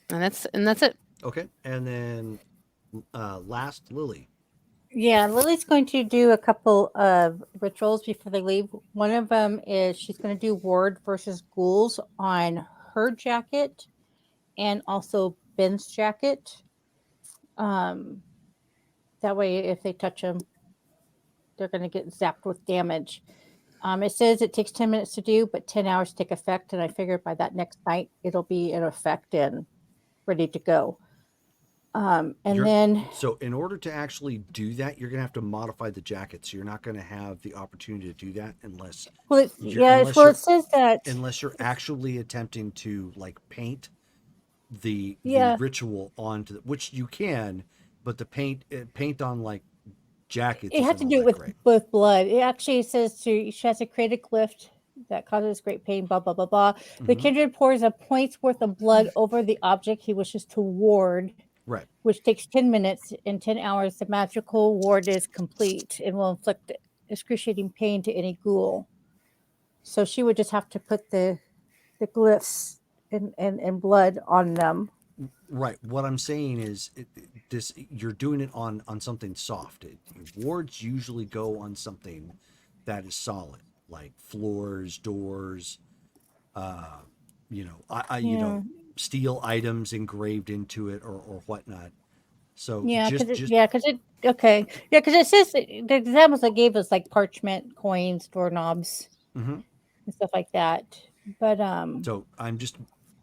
And that's it. Okay. And then last, Lily. Yeah, Lily's going to do a couple of rituals before they leave. One of them is she's going to do ward versus ghouls on her jacket and also Ben's jacket. That way, if they touch them, they're going to get zapped with damage. It says it takes 10 minutes to do, but 10 hours to take effect. And I figured by that next night, it'll be in effect and ready to go. So in order to actually do that, you're going to have to modify the jacket. So you're not going to have the opportunity to do that unless. It says that unless you're actually attempting to like paint the ritual onto which you can, but the paint on like jackets. It has to do with blood. It actually says she has to create a glyph that causes great pain, blah, blah, blah, blah. Mm-hmm. The kindred pours a point's worth of blood over the object he wishes to ward, right? Which takes 10 minutes. In 10 hours, the magical ward is complete and will inflict excruciating pain to any ghoul. So she would just have to put the glyphs and blood on them. Right. What I'm saying is, you're doing it on something soft. Wards usually go on something that is solid, like floors, doors, steel items engraved into it or whatnot. So because it says the examples I gave us like parchment, coins, doorknobs, and stuff like that. But so I'm just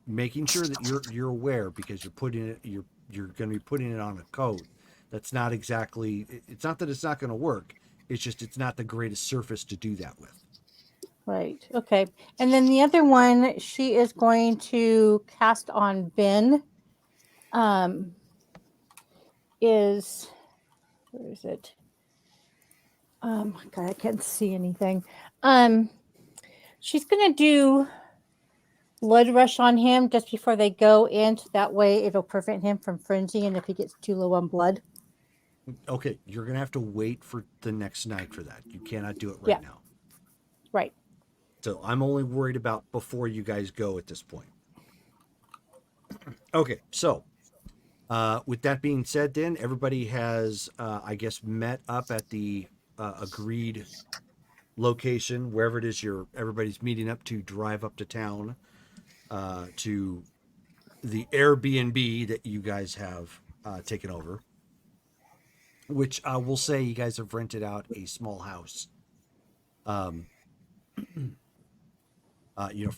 making sure that you're aware, because you're putting it you're going to be putting it on a coat that's not exactly. It's not that it's not going to work. It's just it's not the greatest surface to do that with. Right. Okay. And then the other one she is going to cast on Ben. Is where is it? Oh my God, I can't see anything. She's gonna do blood rush on him just before they go in. So that way it'll prevent him from frenzying if he gets too low on blood. Okay, you're gonna have to wait for the next night for that. You cannot do it right now. Right. So I'm only worried about before you guys go at this point. Okay, so with that being said, then everybody has, I guess, met up at the agreed location, wherever it is everybody's meeting up to drive up to town to the Airbnb that you guys have taken over, which we'll say you guys have rented out a small house,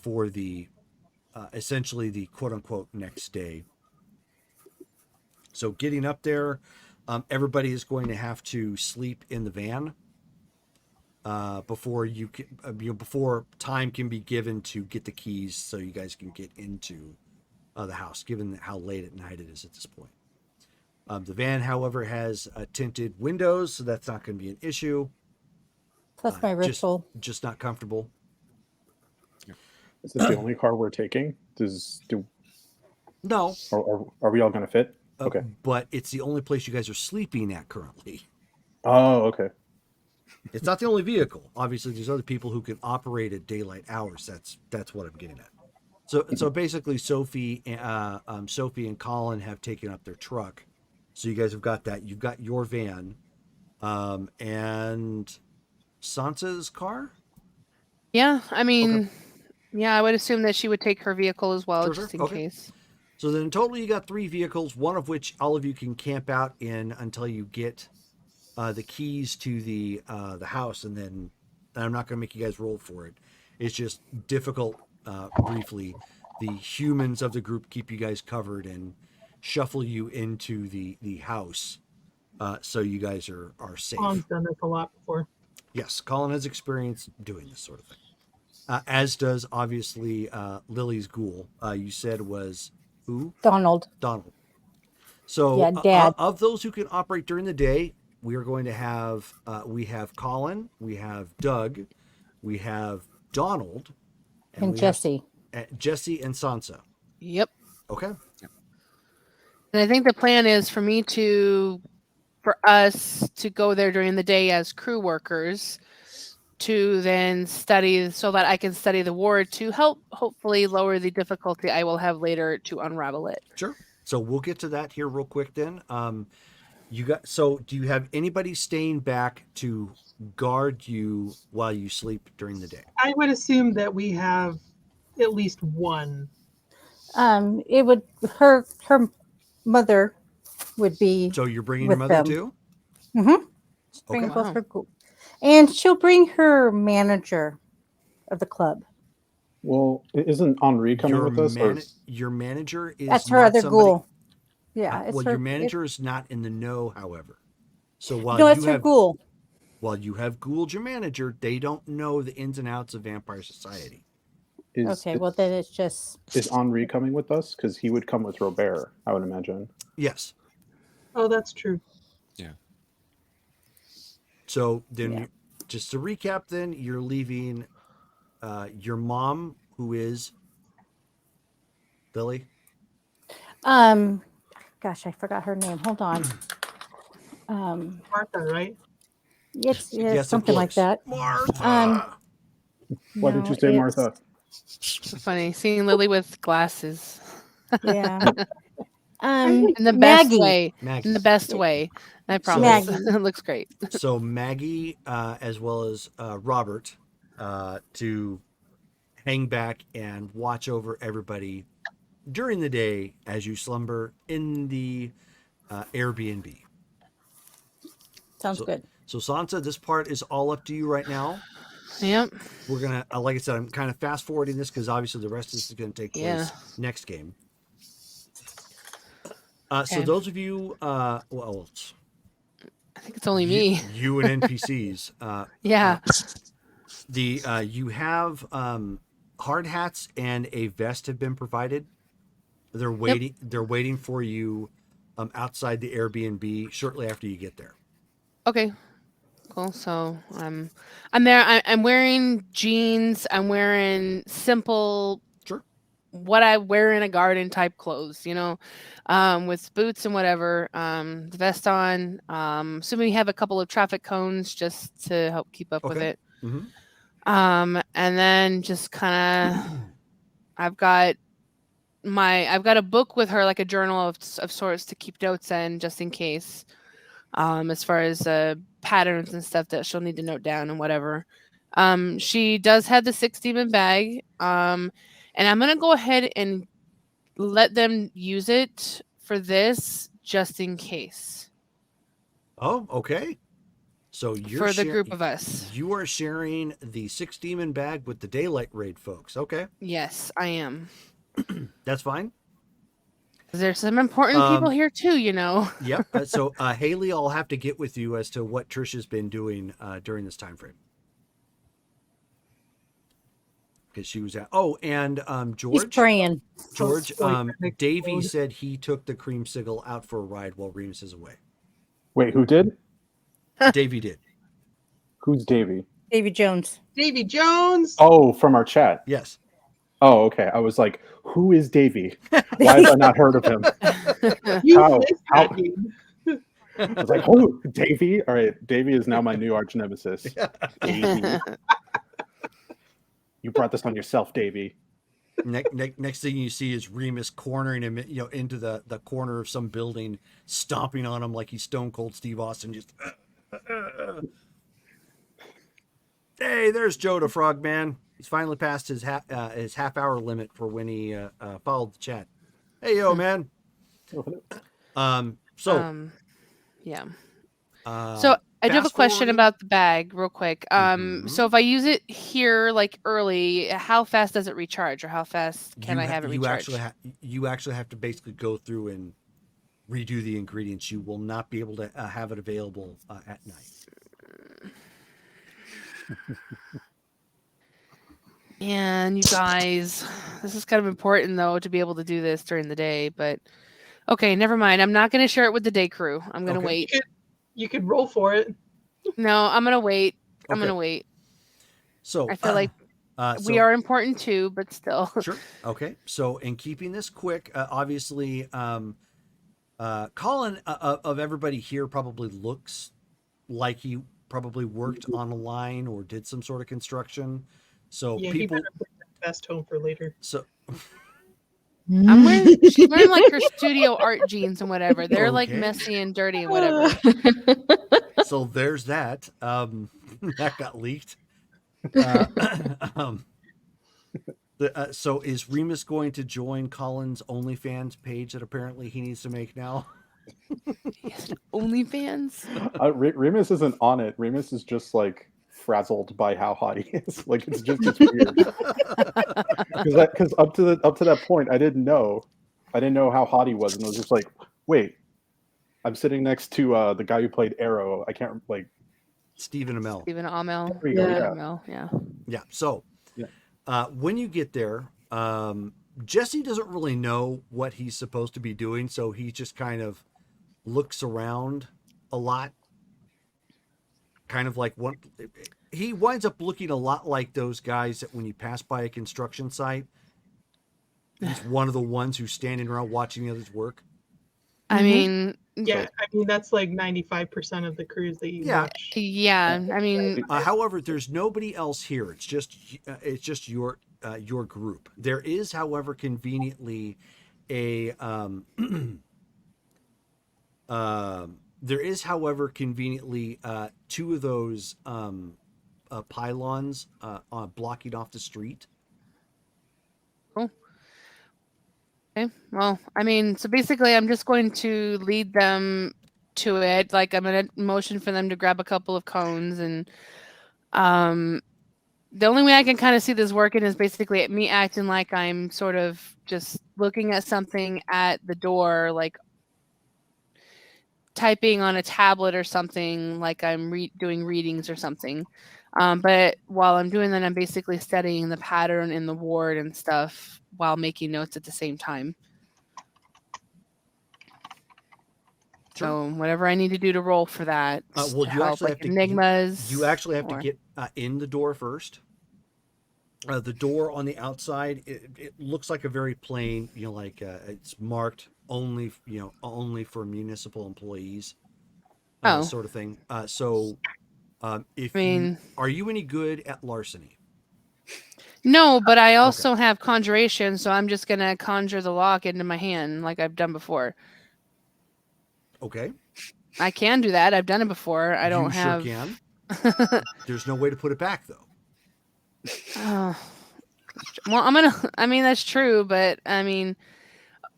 for the essentially the quote unquote next day. So getting up there, everybody is going to have to sleep in the van before you can, before time can be given to get the keys so you guys can get into the house, given how late at night it is at this point. The van, however, has tinted windows, so that's not going to be an issue. That's my ritual. Just not comfortable. Is this the only car we're taking? No. Are we all going to fit? Okay. But it's the only place you guys are sleeping at currently. Oh, okay. It's not the only vehicle. Obviously, there's other people who can operate at daylight hours. That's what I'm getting at. So basically, Sophie and Colin have taken up their truck. So you guys have got that. You've got your van, and Sansa's car. Yeah, I mean, Okay. yeah, I would assume that she would take her vehicle as well, Sure, just in okay. case. So then in total, you got 3 vehicles, one of which all of you can camp out in until you get the keys to the house, and then I'm not going to make you guys roll for it. It's just difficult. Briefly, the humans of the group keep you guys covered and shuffle you into the house, so you guys are safe. Colin's done this a lot before. Yes, Colin has experience doing this sort of thing, as does obviously Lily's ghoul. You said was who? Donald. So Yeah, Dad. of those who can operate during the day, we are going to have we have Colin, we have Doug, we have Donald, And we Jesse. have Jesse and Sansa. Yep. Okay. And I think the plan is for us to go there during the day as crew workers to then study so that I can study the ward to help hopefully lower the difficulty I will have later to unravel it. Sure. So we'll get to that here real quick then. Do you have anybody staying back to guard you while you sleep during the day? I would assume that we have at least one. It would her mother would be. So you're bringing with your mother them. too? Mm-hmm. Bring Okay. both her and she'll bring her manager of the club. Well, isn't Henri coming with us? Your manager is That's her not other somebody, ghoul. Yeah, it's her. your manager is not in the know, however. So while No, you it's her have ghoul. while you have ghouled your manager, they don't know the ins and outs of Vampire Society. Okay, well then it's just. Is Henri coming with us? Because he would come with Robert, I would imagine. Yes. Oh, that's true. Yeah. So then, just to recap, then you're leaving your mom, who is Lily. Gosh, I forgot her name. Hold on. Martha, right? It's Yes, of something like course. that. Martha. Why did you say Martha? So funny seeing Lily with glasses. Yeah. In the Maggie. best way. Maggie. In the best way. I promise. Maggie. It looks great. So Maggie, as well as Robert, to hang back and watch over everybody during the day as you slumber in the Airbnb. Sounds good. So Sansa, this part is all up to you right now. Yep. We're gonna, like I said, I'm kind of fast forwarding this because obviously the rest of this is going to take place next game. So those of you, well, I think it's only me. You and NPCs. Yeah. You have hard hats and a vest have been provided. They're waiting. They're waiting for you outside the Airbnb shortly after you get there. Okay. Cool. So I'm there. I'm wearing jeans. I'm wearing simple. Sure. What I wear in a garden type clothes, with boots and whatever. The vest on. So we have a couple of traffic cones just to help keep up with it. Mm-hmm. And then just kind of, I've got a book with her, like a journal of sorts to keep notes in just in case. As far as patterns and stuff that she'll need to note down and whatever. She does have the 6 demon bag. And I'm going to go ahead and let them use it for this just in case Oh, okay. So you're for the group of us. You are sharing the 6 demon bag with the daylight raid folks. Okay, Yes, I am. that's fine. There's some important people here too, you know. Yep. So Haley, I'll have to get with you as to what Trisha's been doing during this time frame. Because she was at. Oh, and He's George. praying. George. So Davey explode. said he took the creamsicle out for a ride while Remus is away. Wait, who did? Davey did. Who's Davey? Davy Jones. Davy Jones. Oh, from our chat. Yes. Oh, okay. I was like, who is Davey? Why have I not heard of him? You How? missed How? that, dude. I was like, who? Davey? All right, Davey is now my new arch nemesis. Davey. You brought this on yourself, Davey. Next thing you see is Remus cornering him, into the corner of some building, stomping on him like he's Stone Cold Steve Austin. Just, hey, there's Joe the Frogman. He's finally passed his half hour limit for when he followed the chat. Hey, yo, man. Yeah. So I do have a question about the bag real quick. So if I use it here like early, how fast does it recharge, or how fast can I have it recharged? You actually have to basically go through and redo the ingredients. You will not be able to have it available at night. And you guys, this is kind of important though to be able to do this during the day, but okay, never mind. I'm not going to share it with the day crew. I'm going to wait. You could roll for it. No, I'm going to wait. I'm going to wait. So I feel like we are important too, but still. Sure. Okay. So in keeping this quick, obviously, Colin of everybody here probably looks like he probably worked on a line or did some sort of construction. So Yeah, people he better put the best home for later. So she's wearing like her studio art jeans and whatever. They're like messy and dirty and whatever. So there's that. That got leaked. So is Remus going to join Colin's OnlyFans page that apparently he needs to make now? OnlyFans? Remus isn't on it. Remus is just like frazzled by how hot he is. Like it's weird. Because up to that point, I didn't know how hot he was, and I was just like, wait, I'm sitting next to the guy who played Arrow. I can't like Stephen Amell. Stephen Amell. Yeah. So when you get there, Jesse doesn't really know what he's supposed to be doing, so he just kind of looks around a lot. Kind of like he winds up looking a lot like those guys that when you pass by a construction site, he's one of the ones who's standing around watching the others work. I mean, that's like 95% of the crews that you watch. Yeah, I mean, however, there's nobody else here. It's just your group. There is, however, conveniently a two of those pylons blocking off the street. Cool. Okay. Well, I mean, so basically, I'm just going to lead them to it. Like, I'm going to motion for them to grab a couple of cones, and the only way I can kind of see this working is basically me acting like I'm sort of just looking at something at the door, like typing on a tablet or something, like I'm doing readings or something. But while I'm doing that, I'm basically studying the pattern in the ward and stuff while making notes at the same time. Sure. So whatever I need to do to roll for that. Well, you actually have to enigmas. You actually have to get in the door first. The door on the outside, it looks like a very plain, it's marked only for municipal employees, sort of thing. Are you any good at larceny? No, but I also have conjuration, so I'm just gonna conjure the lock into my hand like I've done before. Okay. I can do that. I've done it before. I don't have. Sure can. There's no way to put it back though. Well, I mean, that's true, but I mean,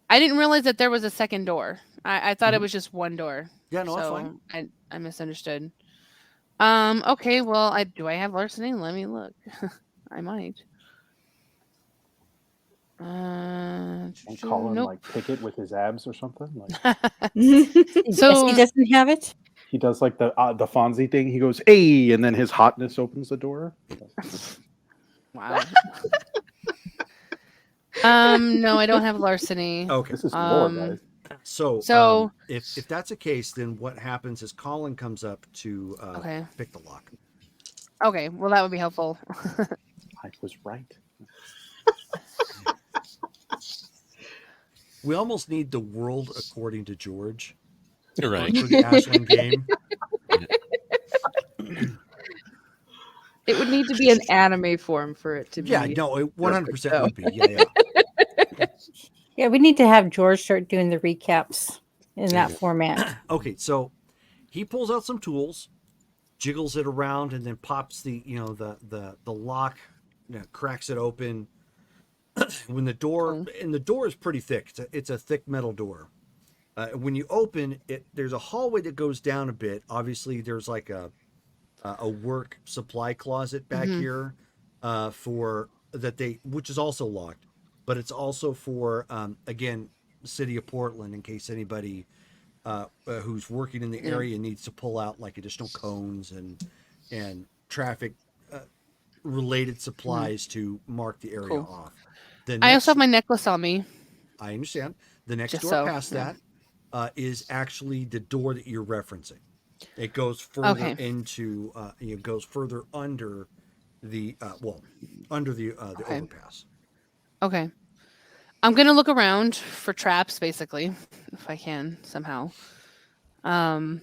I didn't realize that there was a second door. I thought it Mhm. was just one door. Yeah, no, that's fine. So I misunderstood. Okay, well, I have larceny? Let me look. I might. And Colin Nope. like pick it with his abs or something. Like Yes, he doesn't have it. he does like the Fonzie thing. He goes, "Hey," and then his hotness opens the door. Wow. No, I don't have larceny. Okay. This is lore, guys. So, if that's the case, then what happens is Colin comes up to Okay. pick the lock. Okay, well that would be helpful. I was right. We almost need the world according to George Right. for the Ashland game. It would need to be an anime form for it to be. Yeah, no, it 100% though. would be. Yeah, yeah. Yeah, we need to have George start doing the recaps in that format. Okay, so he pulls out some tools, jiggles it around, and then pops the the lock, cracks it open. When the door and the door is pretty thick. It's a thick metal door. When you open it, there's a hallway that goes down a bit. Obviously, there's like a work supply closet back here for that which is also locked, but it's also for again, city of Portland, in case anybody who's working in the area needs to pull out like additional cones and traffic related supplies to mark the area off. I also have my necklace on me. I understand. The next Just door so, past yeah. that is actually the door that you're referencing. It goes further Okay. into it goes further under the under the overpass. Okay. I'm gonna look around for traps, basically, if I can somehow. Do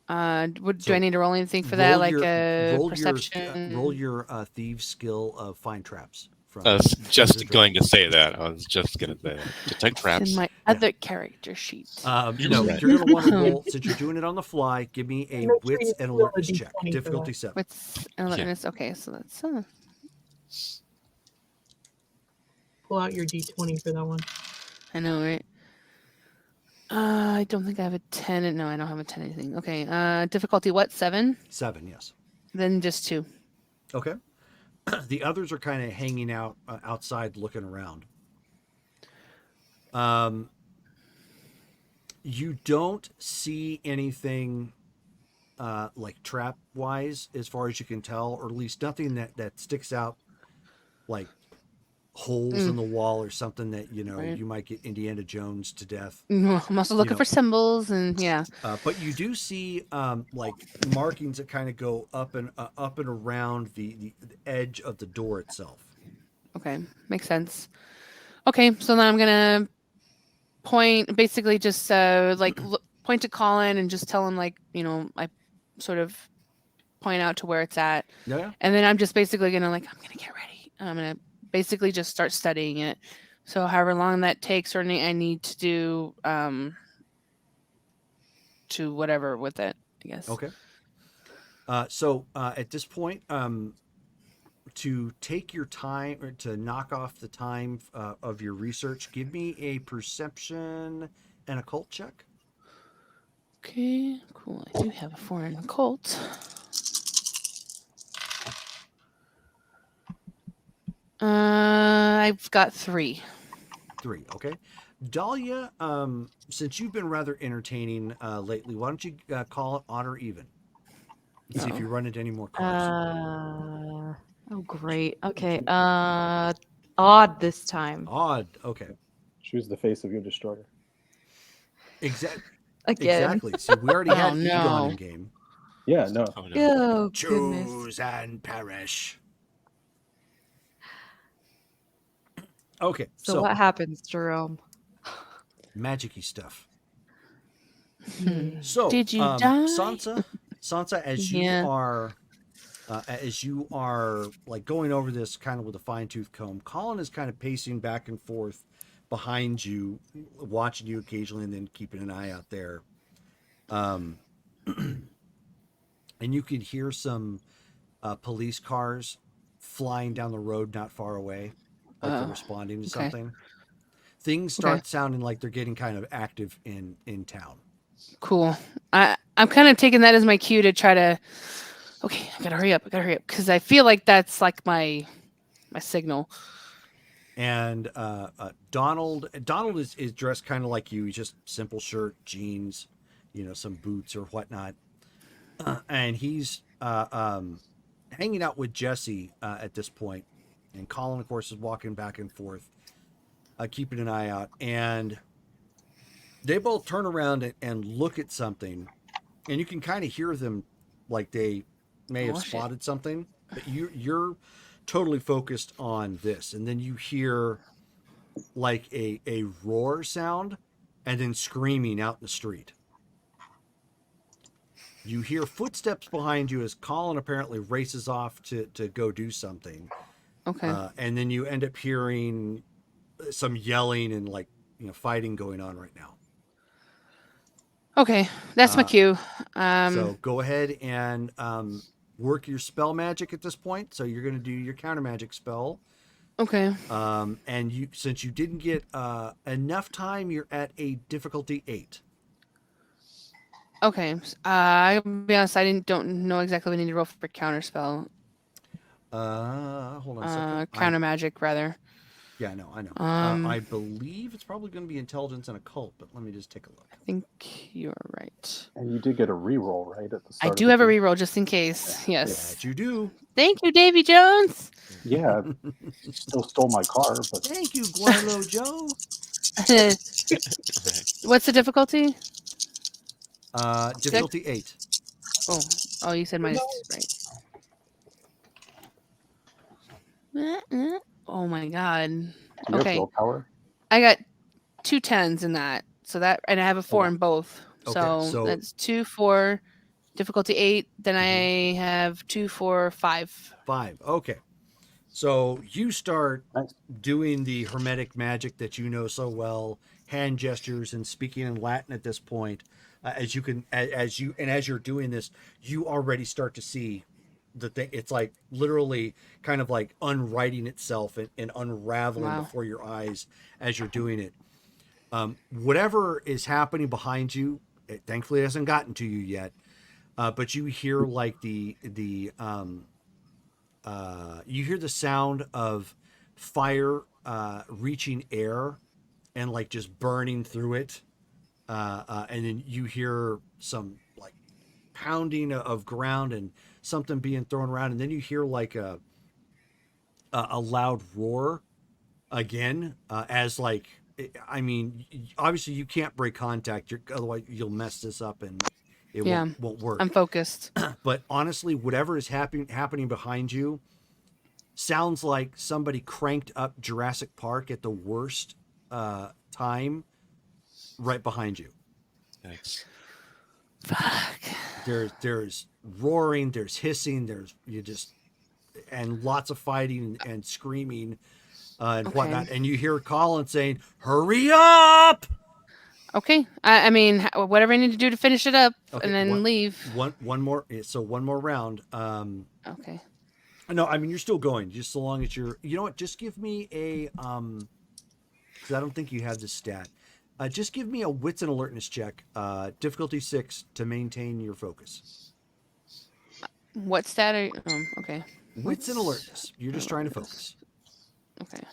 I need to roll anything for that, like a perception? Roll your thieves skill of find traps. I was just going to say that. I was just going to say detect traps. In my other character sheet. No, Right. you're going to want to roll since you're doing it on the fly. Give me a Make sure wits you and roll a alertness D20 check, for difficulty that. 7. What's alertness? Okay, so that's Pull out your D20 for that one. I know, right? I don't think I have a 10. No, I don't have a 10 anything. Okay. Difficulty what? 7? 7, yes. Then just 2. Okay. The others are kind of hanging out outside, looking around. You don't see anything like trap wise, as far as you can tell, or at least nothing that sticks out, like holes in the wall or something that Right. you might get Indiana Jones to death. I'm also looking for symbols and yeah. But you do see like markings that kind of go up and around the edge of the door itself. Okay, makes sense. Okay, so then I'm gonna point, basically just point to Colin and just tell him I sort of point out to where it's at. Yeah. And then I'm just basically gonna I'm gonna get ready. I'm gonna basically just start studying it. So however long that takes, or I need to do to whatever with it, I guess. Okay. So at this point, to take your time or to knock off the time of your research, give me a perception and occult check. Okay, cool. I do have a 4 in occult. I've got 3. 3, okay. Dahlia, since you've been rather entertaining lately, why don't you call it odd or even? Let's see if you run into any more cards. Oh, great. Okay. Odd this time. Odd, okay. Choose the face of your destroyer. Again. Exactly. So we already had no. Egon in game. Yeah, no. Oh, no. Oh, goodness. Choose and perish. Okay, So what happens, Jerome? magic-y stuff. Hmm. So Did you die? Sansa, as you are like going over this kind of with a fine-tooth comb, Colin is kind of pacing back and forth behind you, watching you occasionally, and then keeping an eye out there. And you can hear some police cars flying down the road not far away, like they're responding to something. things start sounding like they're getting kind of active in town. Cool. I'm kind of taking that as my cue to try to. Okay, I gotta hurry up. Because I feel like that's like my signal. And Donald is dressed kind of like you. He's just simple shirt, jeans, some boots or whatnot. And he's hanging out with Jesse at this point. And Colin, of course, is walking back and forth, keeping an eye out. And they both turn around and look at something. And you can kind of hear them like they may have spotted something. But you're totally focused on this. And then you hear like a roar sound and then screaming out in the street. You hear footsteps behind you as Colin apparently races off to go do something. Okay. And then you end up hearing some yelling and like, fighting going on right now. Okay, that's my cue. So go ahead and work your spell magic at this point. So you're going to do your counter magic spell. Okay. And since you didn't get enough time, you're at a difficulty 8. Okay. I'll be honest, I don't know exactly what I need to roll for counter spell. Hold on a second. Counter magic, rather. Yeah, I know. I believe it's probably going to be intelligence and occult, but let me just take a look. I think you're right. And you did get a reroll, right? At the start. I do have a reroll just in case. Yeah. Yes. That you do. Thank you, Davy Jones. Yeah. Still stole my car, but Thank you, Guilo Joe. What's the difficulty? Difficulty 8. Oh, you said minus right. Oh my god. do you have willpower? I got 2 10s in that. So that, and I have a 4 in both. Okay, So so- that's 2, 4, difficulty 8. Then I have 2, 4, 5. 5. Okay. So you start Nice. doing the hermetic magic that you know so well, hand gestures and speaking in Latin at this point. As you're doing this, you already start to see the thing. It's like literally kind of like unwriting itself and unraveling before your eyes as you're doing it. Whatever is happening behind you, it thankfully hasn't gotten to you yet. But you hear like you hear the sound of fire reaching air and like just burning through it. And then you hear some like pounding of ground and something being thrown around. And then you hear like a loud roar again, as like, I mean, obviously you can't break contact. Otherwise you'll mess this up and it won't work. I'm focused. But honestly, whatever is happening behind you sounds like somebody cranked up Jurassic Park at the worst time right behind you. Thanks. Fuck. There's roaring, there's hissing, and lots of fighting and screaming and whatnot. And you hear Colin saying, "Hurry up!" Okay. I mean, whatever I need to do to finish it up Okay, and then leave. One more. So one more round. Okay. No, I mean you're still going. Just so long as you're. You know what? Just give me a because I don't think you have this stat. Just give me a wits and alertness check. Difficulty 6 to maintain your focus. What stat are you? Okay. Wits and alertness. You're just trying to focus. Okay.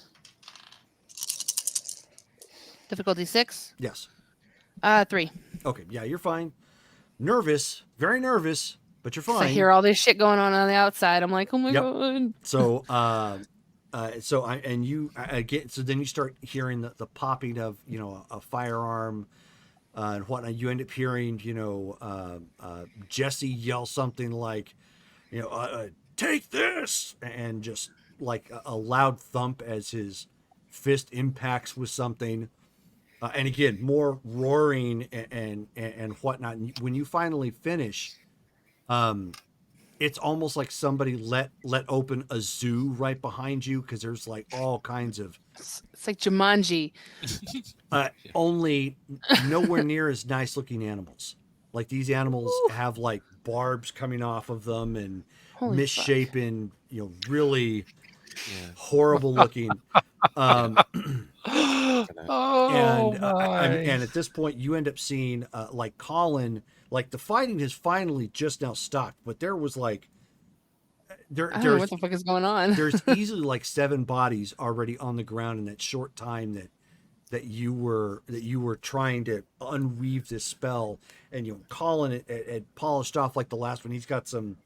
Difficulty 6? Yes. 3. Okay. Yeah, you're fine. Nervous, very nervous, but you're fine. I hear all this shit going on the outside. I'm like, oh my Yep. god. So, so then you start hearing the popping of, a firearm and whatnot. You end up hearing, Jesse yell something like, take this, and just like a loud thump as his fist impacts with something. And again, more roaring and whatnot. And when you finally finish, it's almost like somebody let open a zoo right behind you, because there's like all kinds of It's like Jumanji. only nowhere near as nice looking animals. Like these animals have like barbs coming off of them and Holy misshapen, really horrible looking. Oh And at this point, you end up seeing like Colin, like the fighting has finally just now stopped, but there was like I don't know there's what the fuck is going on. there's easily like 7 bodies already on the ground in that short time that you were trying to unweave this spell. And Colin had polished off like the last one. He's got some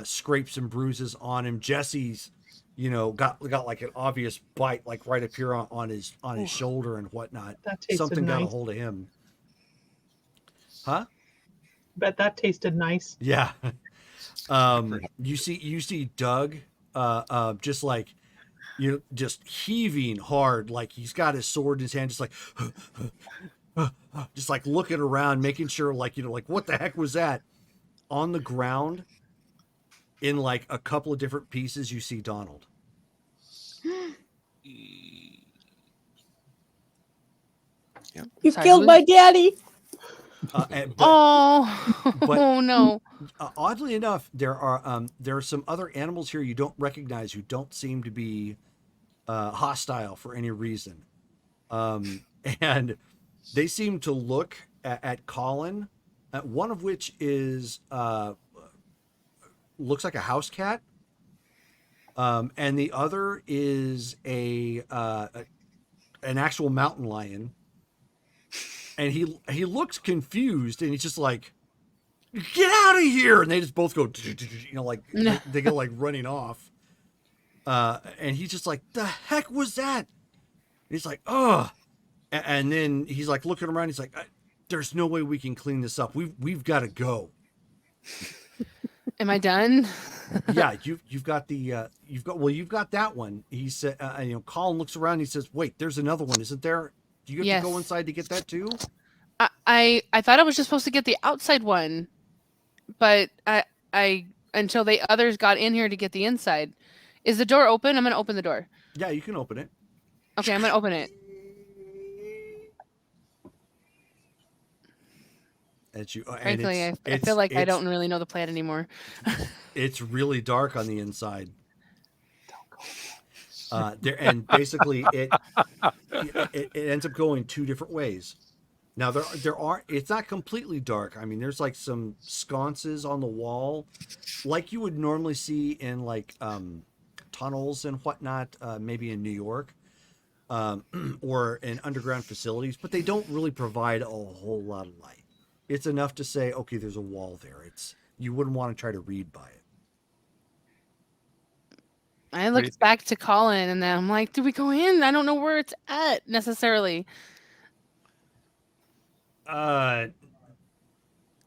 scrapes and bruises on him. Jesse's got like an obvious bite like right up here on his shoulder and whatnot. That tasted Something got a nice. hold of him. Huh? Bet that tasted nice. Yeah. You see Doug just like just heaving hard, like he's got his sword in his hand, just like just like looking around, making sure like like what the heck was that? On the ground in like a couple of different pieces, you see Donald. You Sorry, killed who? my daddy. Oh no. Oddly enough, there are some other animals here you don't recognize who don't seem to be hostile for any reason, and they seem to look at Colin, one of which is looks like a house cat, and the other is an actual mountain lion. And he looks confused, and he's just like, "Get out of here!" And they just both go, like they go like running off. And he's just like, "The heck was that?" And he's like, "Ugh!" And then he's like looking around. He's like, "There's no way we can clean this up. We've got to go." Am I done? Yeah, you've got that one. He said, Colin looks around. And he says, "Wait, there's another one, isn't there? Do you have to go inside to get that too?" I thought I was just supposed to get the outside one, but I until the others got in here to get the inside. Is the door open? I'm gonna open the door. Yeah, you can open it. Okay, I'm gonna open it. Frankly, I feel like I don't really know the plan anymore. It's really dark on the inside. And basically it ends up going 2 different ways. Now it's not completely dark. I mean, there's like some sconces on the wall, like you would normally see in like tunnels and whatnot, maybe in New York, or in underground facilities, but they don't really provide a whole lot of light. It's enough to say, okay, there's a wall there. You wouldn't want to try to read by it. I looked back to Colin, and then I'm like, "Do we go in? I don't know where it's at necessarily." Are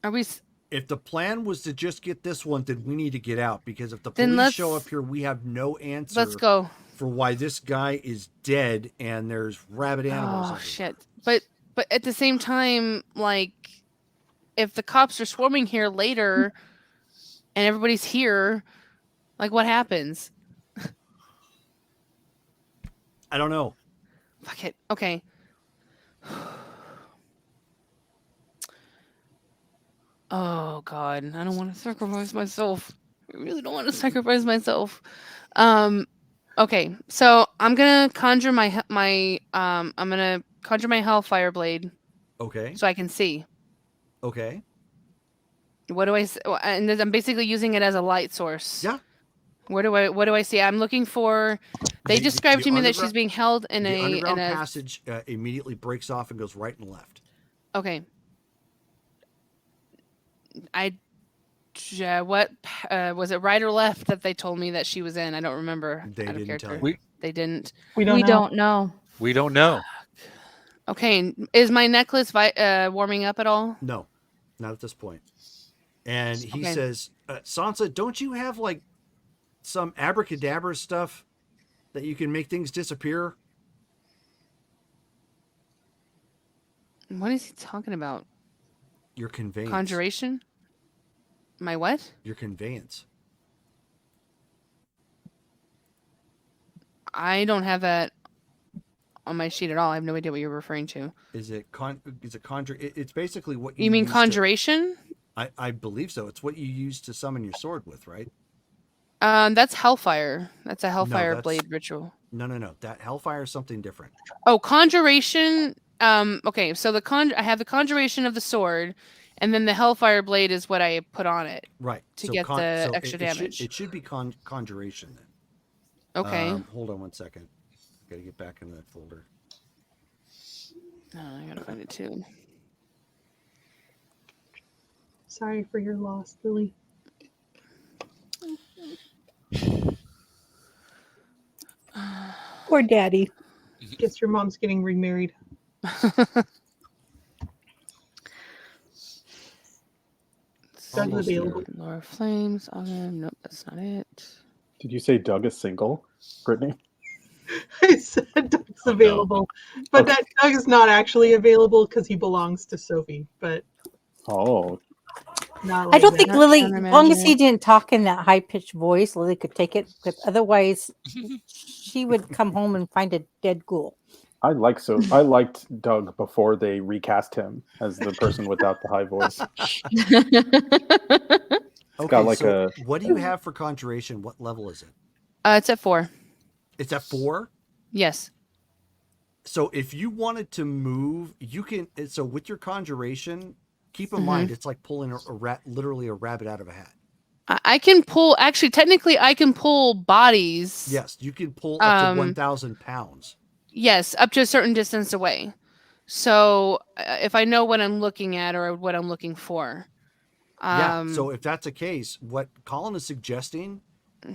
we? If the plan was to just get this one, then we need to get out, because if the police show up here, we have no answer. Let's go. For why this guy is dead and there's rabid animals. Oh shit! But at the same time, like, if the cops are swarming here later, and everybody's here, like, what happens? I don't know. Fuck it. Okay. Oh God, I don't want to sacrifice myself. I really don't want to sacrifice myself. Okay, so I'm gonna conjure my Hellfire Blade. Okay. So I can see. Okay. What do I? And I'm basically using it as a light source. Yeah. What do I see? I'm looking for. They described to me that she's being held in the a underground passage. Immediately breaks off and goes right and left. Okay. What was it, right or left that they told me that she was in? I don't remember. They didn't tell you. They didn't. We don't know. We don't know. Okay, is my necklace warming up at all? No, not at this point. And he says, Sansa, don't you have like some abracadabra stuff that you can make things disappear? What is he talking about? Your conveyance. Conjuration? My what? Your conveyance. I don't have that on my sheet at all. I have no idea what you're referring to. Is it conjure? It's basically what you mean conjuration? I believe so. It's what you use to summon your sword with, right? That's Hellfire. That's a Hellfire blade ritual. No. That Hellfire is something different. Oh, conjuration. Okay, so I have the conjuration of the sword, and then the Hellfire blade is what I put on it Right. to get the extra damage. It should be conjuration then. Okay. Hold on one second. Got to get back into that folder. Oh, I gotta find it too. Sorry for your loss, Lily. Poor daddy. Guess your mom's getting remarried. Doug's Almost available. there. Laura Flames. Nope, that's not it. Did you say Doug is single, Brittany? I said Doug's no. available, but Okay. that Doug is not actually available because he belongs to Sophie. But Oh, not I like don't that. think Not Lily, counter as long as he magic. didn't talk in that high pitched voice, Lily could take it. Because otherwise, she would come home and find a dead ghoul. I liked Doug before they recast him as the person without the high voice. Okay, got like so a- what do you have for conjuration? What level is it? It's at 4. It's at 4. Yes. So if you wanted to move, you can. So with your conjuration, keep in mind it's like pulling literally a rabbit out of a hat. I can pull. Actually, technically, I can pull bodies. Yes, you can pull up to 1,000 pounds. Yes, up to a certain distance away. So if I know what I'm looking at or what I'm looking for, Yeah. So if that's the case, what Colin is suggesting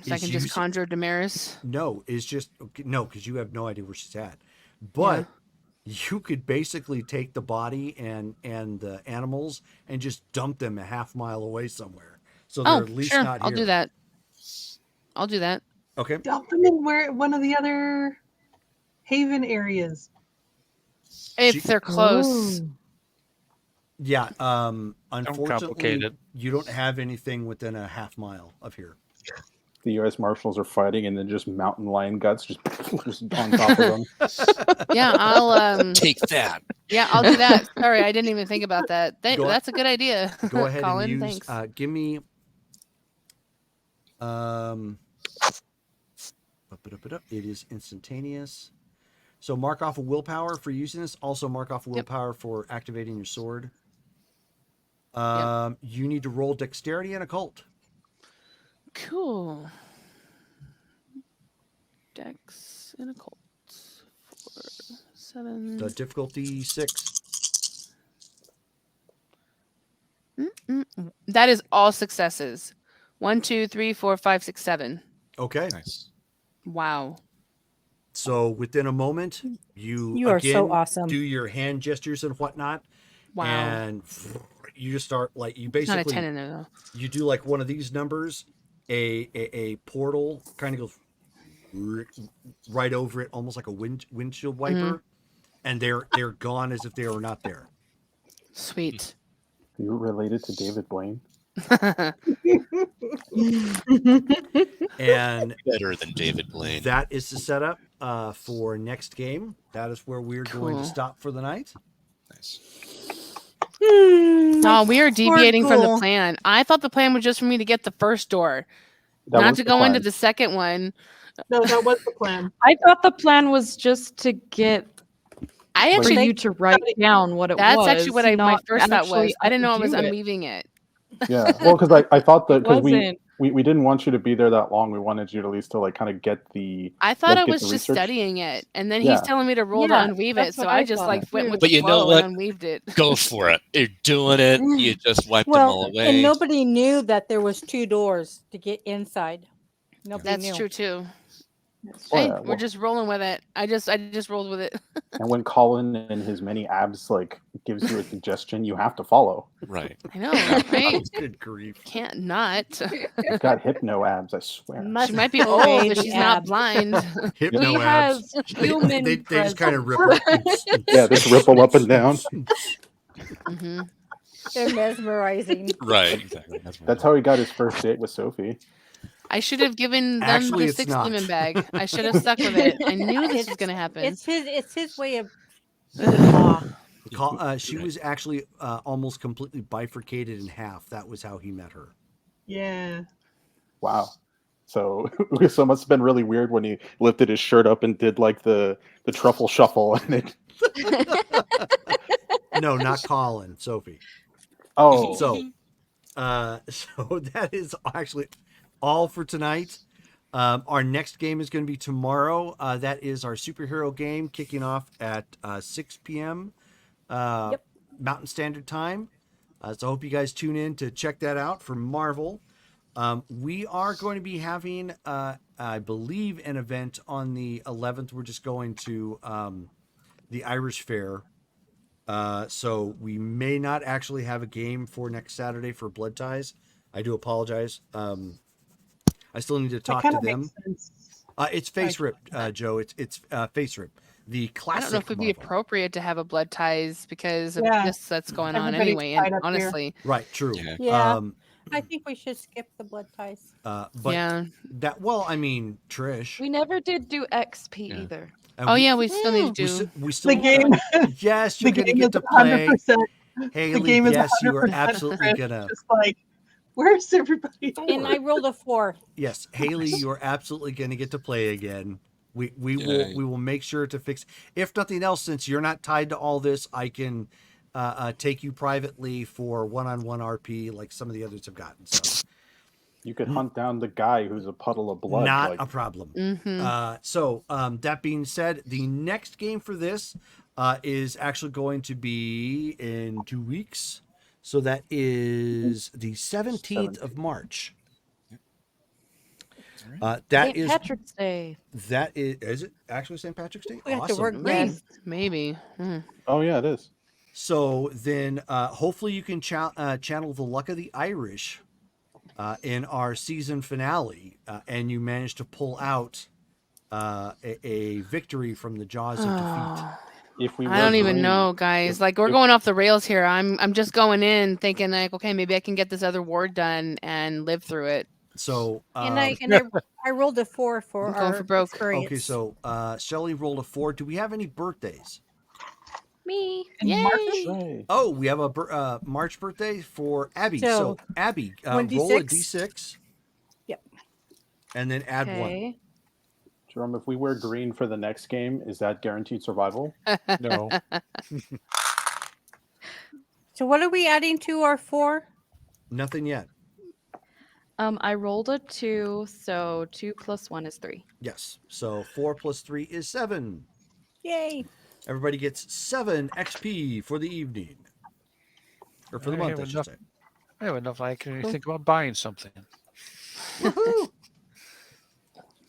so I can just conjure Damaris. no, because you have no idea where she's at. But you could basically take the body and the animals and just dump them a half mile away somewhere, so they're at least sure. not here. I'll do that. I'll do that. Okay. Dump them in one of the other haven areas. If they're close. Ooh. Yeah. Unfortunately, complicated. you don't have anything within a half mile of here. The U.S. Marshals are fighting, and then just mountain lion guts just on top of them. Yeah, I'll Take that. Yeah, I'll do that. Sorry, I didn't even think about that. Go- That's a good idea. Go ahead Colin, and use. thanks. Give me. It is instantaneous. So mark off a willpower for using this. Also mark off a willpower for activating your sword. You need to roll dexterity and occult. Cool. Dex and occult. 4, 7. The difficulty 6. That is all successes. 1, 2, 3, 4, 5, 6, 7. Okay. Nice. Wow. So within a moment, you are again so awesome. do your hand gestures and whatnot. Wow. And you just start like you Not a basically 10 in there though. you do like one of these numbers, a portal kind of goes right over it, almost like a windshield wiper, and they're gone as if they were not there. Sweet. Are you related to David Blaine? And Better than David Blaine. that is the setup for next game. That is where we're going to Cool. stop for the night. Nice. Oh, we are deviating from the ghoul. plan. I thought the plan was just for me to get the first door, That not was to the go into plan. the second one. No, that was the plan. I thought the plan was just to get I for actually you to write down what it that's was. actually what my not first thought actually was. I didn't know I was do it. unweaving it. Yeah, well, because I thought that because Wasn't. we didn't want you to be there that long. We wanted you to at least to like kind of get the. I thought I get was the just research. studying it, and then Yeah. he's telling me to roll Yeah, to unweave that's it, so what I I just thought, like went too. with But the you know flow what? and unweaved it. Go for it. You're doing it. You just wiped them all Well, away. and nobody knew that there was 2 doors to get inside. Nobody That's knew. true too. Oh, Hey, yeah, we're well- just rolling with it. I just rolled with it. And when Colin and his many abs like gives you a suggestion, you have to follow. Right. I know, right? Good grief. Can't not. You've got hypno abs, I swear. She might be old, Obey but the she's not abs. blind. Hypno He abs. has human They just presence. kind of ripple. Yeah, just ripple up and down. hmm They're mesmerizing. Right. Exactly. That's how he got his first date with Sophie. I should have given them Actually, the it's 6 not. demon bag. I should have stuck with it. I knew this was gonna happen. It's his way of aw. She was actually almost completely bifurcated in half. That was how he met her. Yeah. Wow. So so it must have been really weird when he lifted his shirt up and did like the truffle shuffle and it. No, not Colin, Sophie. Oh, So so that is actually all for tonight. Our next game is going to be tomorrow. That is our superhero game kicking off at 6 p.m. Mountain Standard Time. So I hope you guys tune in to check that out for Marvel. We are going to be having, I believe, an event on the 11th. We're just going to the Irish Fair. So we may not actually have a game for next Saturday for Blood Ties. I do apologize. I still need to talk to them. It's Face Rip, Joe. It's Face Rip. The classic. I don't know if it'd be Marvel. appropriate to have a blood ties because of Yeah. this that's going on Everybody's anyway. tied And up here. honestly, Right. True. Yeah. I think we should skip the blood ties. But yeah. that. Well, I mean, Trish. We never did do XP Yeah. either. and Oh yeah, we still need to do. We still. The game. Yes, The you're gonna game get is to play. 100%. Haley, The game is yes, you are 100% absolutely Chris. gonna. Just like, where's everybody? And I rolled a 4. Yes, Haley, you are absolutely gonna get to play again. We Yay. will make sure to fix. If nothing else, since you're not tied to all this, I can take you privately for one-on-one RP like some of the others have gotten. So you could hunt down the guy who's a puddle of blood. not like, a problem. Mm-hmm. So that being said, the next game for this is actually going to be in 2 weeks. So that is the 17th of March. That St. is Patrick's Day. that is it actually St. Patrick's Day? We have to work green. Yes. Maybe. Mm. oh yeah, it is. So then, hopefully, you can channel the luck of the Irish in our season finale, and you manage to pull out a victory from the jaws of defeat. If we I don't were even green- know, guys. if- Like we're if- going off the rails here. I'm just going in thinking like, okay, maybe I can get this other ward done and live through it. So, And I rolled a 4 for I'm going our for broke. experience. okay, so Shelley rolled a 4. Do we have any birthdays? Me. Yay! Hey, Oh, we have a March birthday for Abby. So, So, Abby, 1d6? roll a d6. Yep. And then add 1. Okay. Jerome, if we wear green for the next game, is that guaranteed survival? No. So what are we adding to our 4? Nothing yet. I rolled a 2, so 2 plus 1 is 3. Yes. So 4 plus 3 is 7. Yay. Everybody gets 7 XP for the evening. Or for the I month, have I should enough- say. I have enough. I can think about buying something.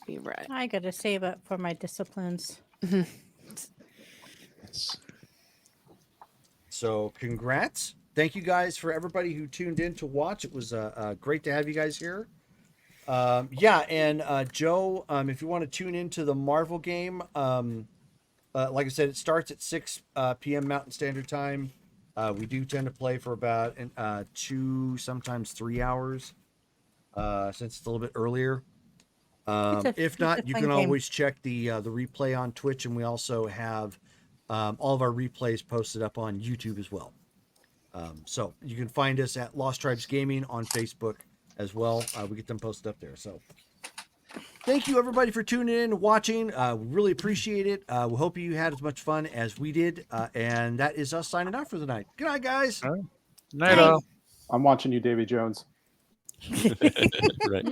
Be right. I got to save up for my disciplines. So congrats. Thank you guys for everybody who tuned in to watch. It was great to have you guys here. Yeah, and Joe, if you want to tune into the Marvel game, like I said, it starts at 6 p.m. Mountain Standard Time. We do tend to play for about 2, sometimes 3 hours, since it's a little bit earlier. If it's not, a you fun can game. always check the replay on Twitch, and we also have all of our replays posted up on YouTube as well. So you can find us at Lost Tribes Gaming on Facebook as well. We get them posted up there. So thank you everybody for tuning in and watching. We really appreciate it. We hope you had as much fun as we did. And that is us signing off for the night. Good night, guys. Night all. I'm watching you, Davy Jones. Right.